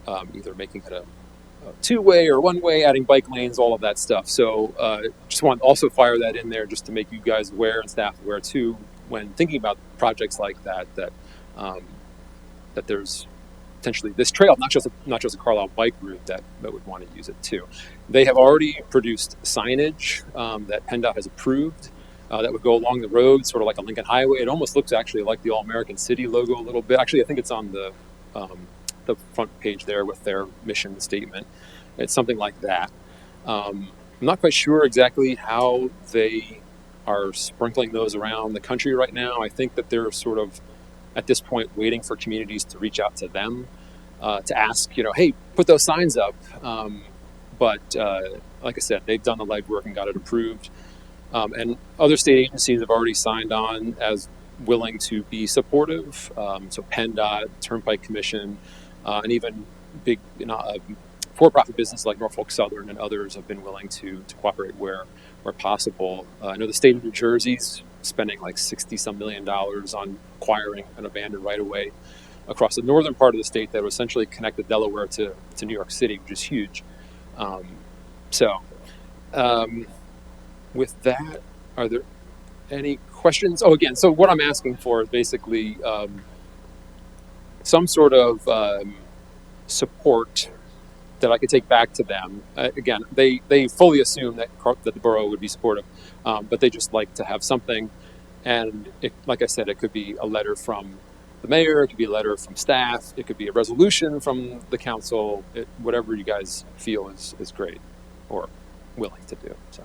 L: either making it a two-way or one-way, adding bike lanes, all of that stuff. So just want to also fire that in there just to make you guys aware and staff aware too when thinking about projects like that that there's potentially this trail, not just a Carlisle bike route that would want to use it too. They have already produced signage that PennDOT has approved that would go along the road, sort of like a Lincoln Highway. It almost looks actually like the All American City logo a little bit. Actually, I think it's on the front page there with their mission statement. It's something like that. I'm not quite sure exactly how they are sprinkling those around the country right now. I think that they're sort of at this point waiting for communities to reach out to them to ask, hey, put those signs up. But like I said, they've done the legwork and got it approved. And other state agencies have already signed on as willing to be supportive. So PennDOT, Turnpike Commission, and even big for-profit businesses like Norfolk Southern and others have been willing to cooperate where possible. I know the state of New Jersey's spending like $60-some million on acquiring an abandoned right-of-way across the northern part of the state that would essentially connect the Delaware to New York City, which is huge. With that, are there any questions? Oh, again, so what I'm asking for is basically some sort of support that I could take back to them. Again, they fully assume that the borough would be supportive, but they just like to have something. And like I said, it could be a letter from the mayor, it could be a letter from staff, it could be a resolution from the council, whatever you guys feel is great or willing to do. So,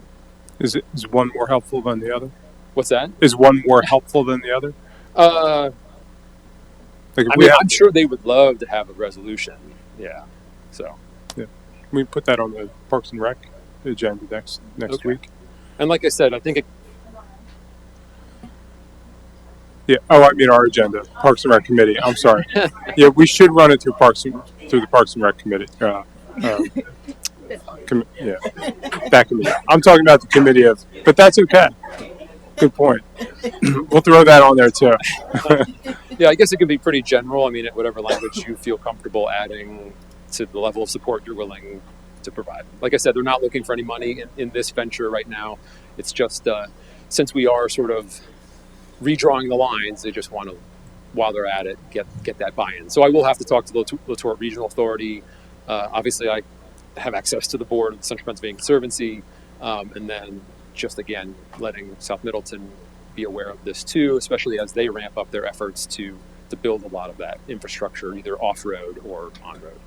A: is one more helpful than the other?
L: What's that?
A: Is one more helpful than the other?
L: I'm sure they would love to have a resolution. Yeah. So.
A: Yeah. We put that on the Parks and Rec agenda next
L: Okay.
A: week.
L: And like I said, I think
A: Yeah. Oh, I mean our agenda, Parks and Rec committee. I'm sorry. Yeah, we should run it through the Parks and Rec committee. That committee. I'm talking about the committee but that's okay. Good point. We'll throw that on there too.
L: Yeah, I guess it can be pretty general. I mean, whatever language you feel comfortable adding to the level of support you're willing to provide. Like I said, they're not looking for any money in this venture right now. It's just since we are sort of redrawing the lines, they just want to, while they're at it, get that buy-in. So I will have to talk to the Latour Regional Authority. Obviously, I have access to the board of the Central Pennsylvania Conservancy, and then just again letting South Middleton be aware of this too, especially as they ramp up their efforts to build a lot of that infrastructure, either off-road or on-road.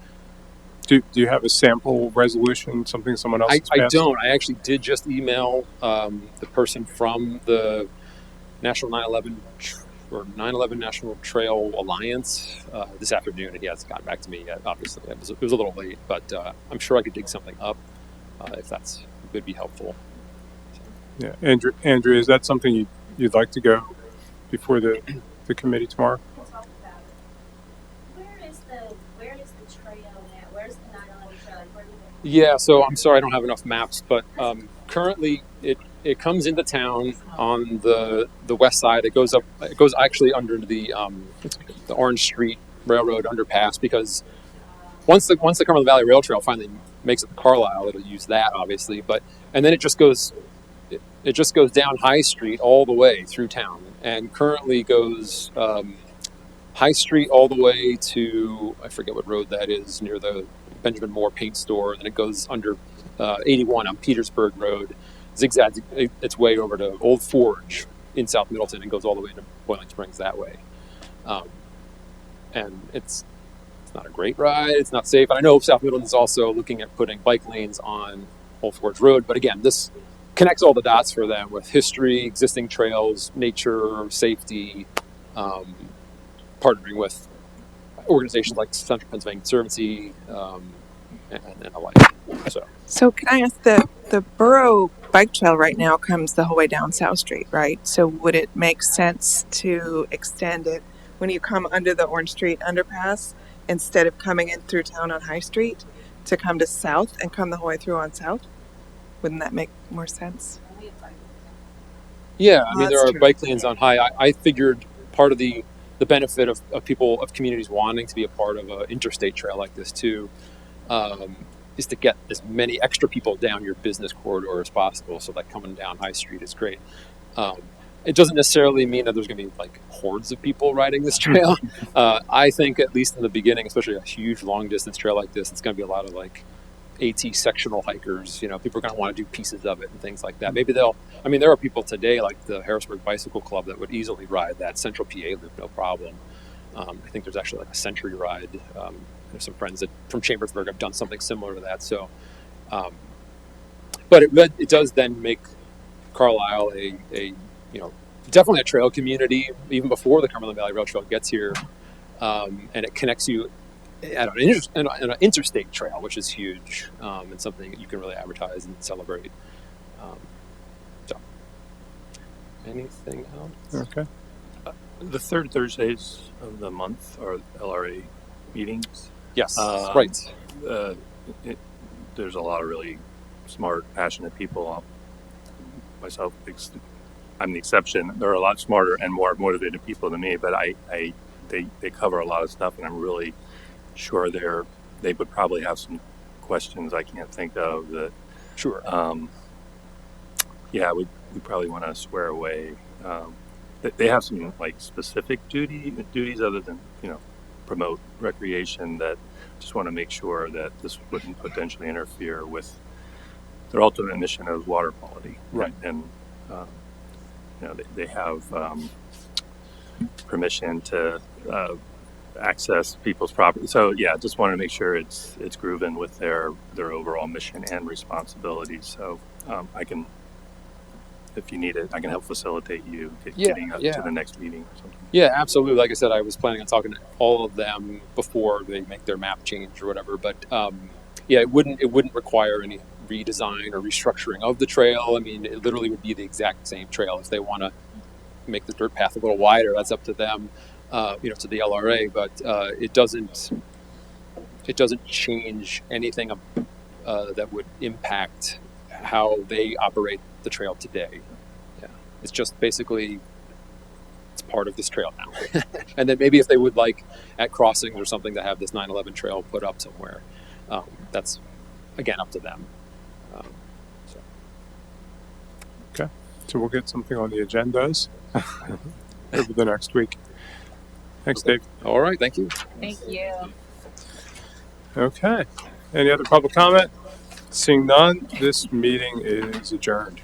A: Do you have a sample resolution, something someone else has passed?
L: I don't. I actually did just email the person from the National 9/11 or 9/11 National Trail Alliance this afternoon, and he hasn't gotten back to me yet. Obviously, it was a little late, but I'm sure I could dig something up if that would be helpful.
A: Yeah, Andrea, is that something you'd like to go before the committee tomorrow?
M: Where is the trail at? Where's the 9/11 trail?
L: Yeah, so I'm sorry I don't have enough maps, but currently it comes into town on the west side. It goes actually under the Orange Street Railroad underpass, because once the Cumberland Valley Rail Trail finally makes it to Carlisle, it'll use that obviously, and then it just goes down High Street all the way through town, and currently goes High Street all the way to, I forget what road that is, near the Benjamin Moore paint store, and then it goes under 81 on Petersburg Road, zigzags its way over to Old Forge in South Middleton, and goes all the way to Boiling Springs that way. and it's not a great ride. It's not safe. And I know South Middleton is also looking at putting bike lanes on Old Forge Road, but again, this connects all the dots for them with history, existing trails, nature, safety, partnering with organizations like Central Pennsylvania Conservancy, and the like.
K: So can I ask, the Borough bike trail right now comes the whole way down South Street, right? So would it make sense to extend it when you come under the Orange Street underpass, instead of coming in through town on High Street, to come to South and come the whole way through on South? Wouldn't that make more sense?
L: Yeah, I mean, there
K: That's
L: are
K: true.
L: bike lanes on High. I figured part of the benefit of people, of communities wanting to be a part of an interstate trail like this too, is to get as many extra people down your business corridor as possible. So like coming down High Street is great. It doesn't necessarily mean that there's going to be like hordes of people riding this trail. I think at least in the beginning, especially a huge long distance trail like this, it's going to be a lot of like AT sectional hikers. You know, people are going to want to do pieces of it and things like that. Maybe there are people today like the Harrisburg Bicycle Club that would easily ride that Central PA loop, no problem. I think there's actually like a Century ride. There's some friends from Chambersburg have done something similar to that. So, but it does then make Carlisle a definitely a trail community even before the Cumberland Valley Rail Trail gets here, and it connects you at an interstate trail, which is huge, and something that you can really advertise and celebrate. So, anything else?
A: Okay.
G: The third Thursdays of the month are LRA meetings.
L: Yes, right.
G: There's a lot of really smart, passionate people. Myself, I'm the exception. There are a lot smarter and more motivated people than me, but they cover a lot of stuff, and I'm really sure they would probably have some questions I can't think of that.
L: Sure.
G: Yeah, we probably want to square away. They have some like specific duties other than promote recreation, that just want to make sure that this wouldn't potentially interfere with their ultimate mission of water quality.
L: Right.
G: And they have permission to access people's property. So yeah, just want to make sure it's grooving with their overall mission and responsibilities. So I can, if you need it, I can help facilitate you getting up to the next meeting or something.
L: Yeah, absolutely. Like I said, I was planning on talking to all of them before they make their map change or whatever. But it wouldn't require any redesign or restructuring of the trail. I mean, it literally would be the exact same trail. If they want to make the dirt path a little wider, that's up to them, to the LRA. But it doesn't change anything that would impact how they operate the trail today. Yeah, it's just basically it's part of this trail now. And then maybe if they would like at crossings or something to have this 9/11 trail put up somewhere, that's again up to them.
A: Okay, so we'll get something on the agendas over the next week. Thanks, Dave.
L: All right, thank you.
F: Thank you.
A: Okay, any other public comment? Seeing none, this meeting is adjourned.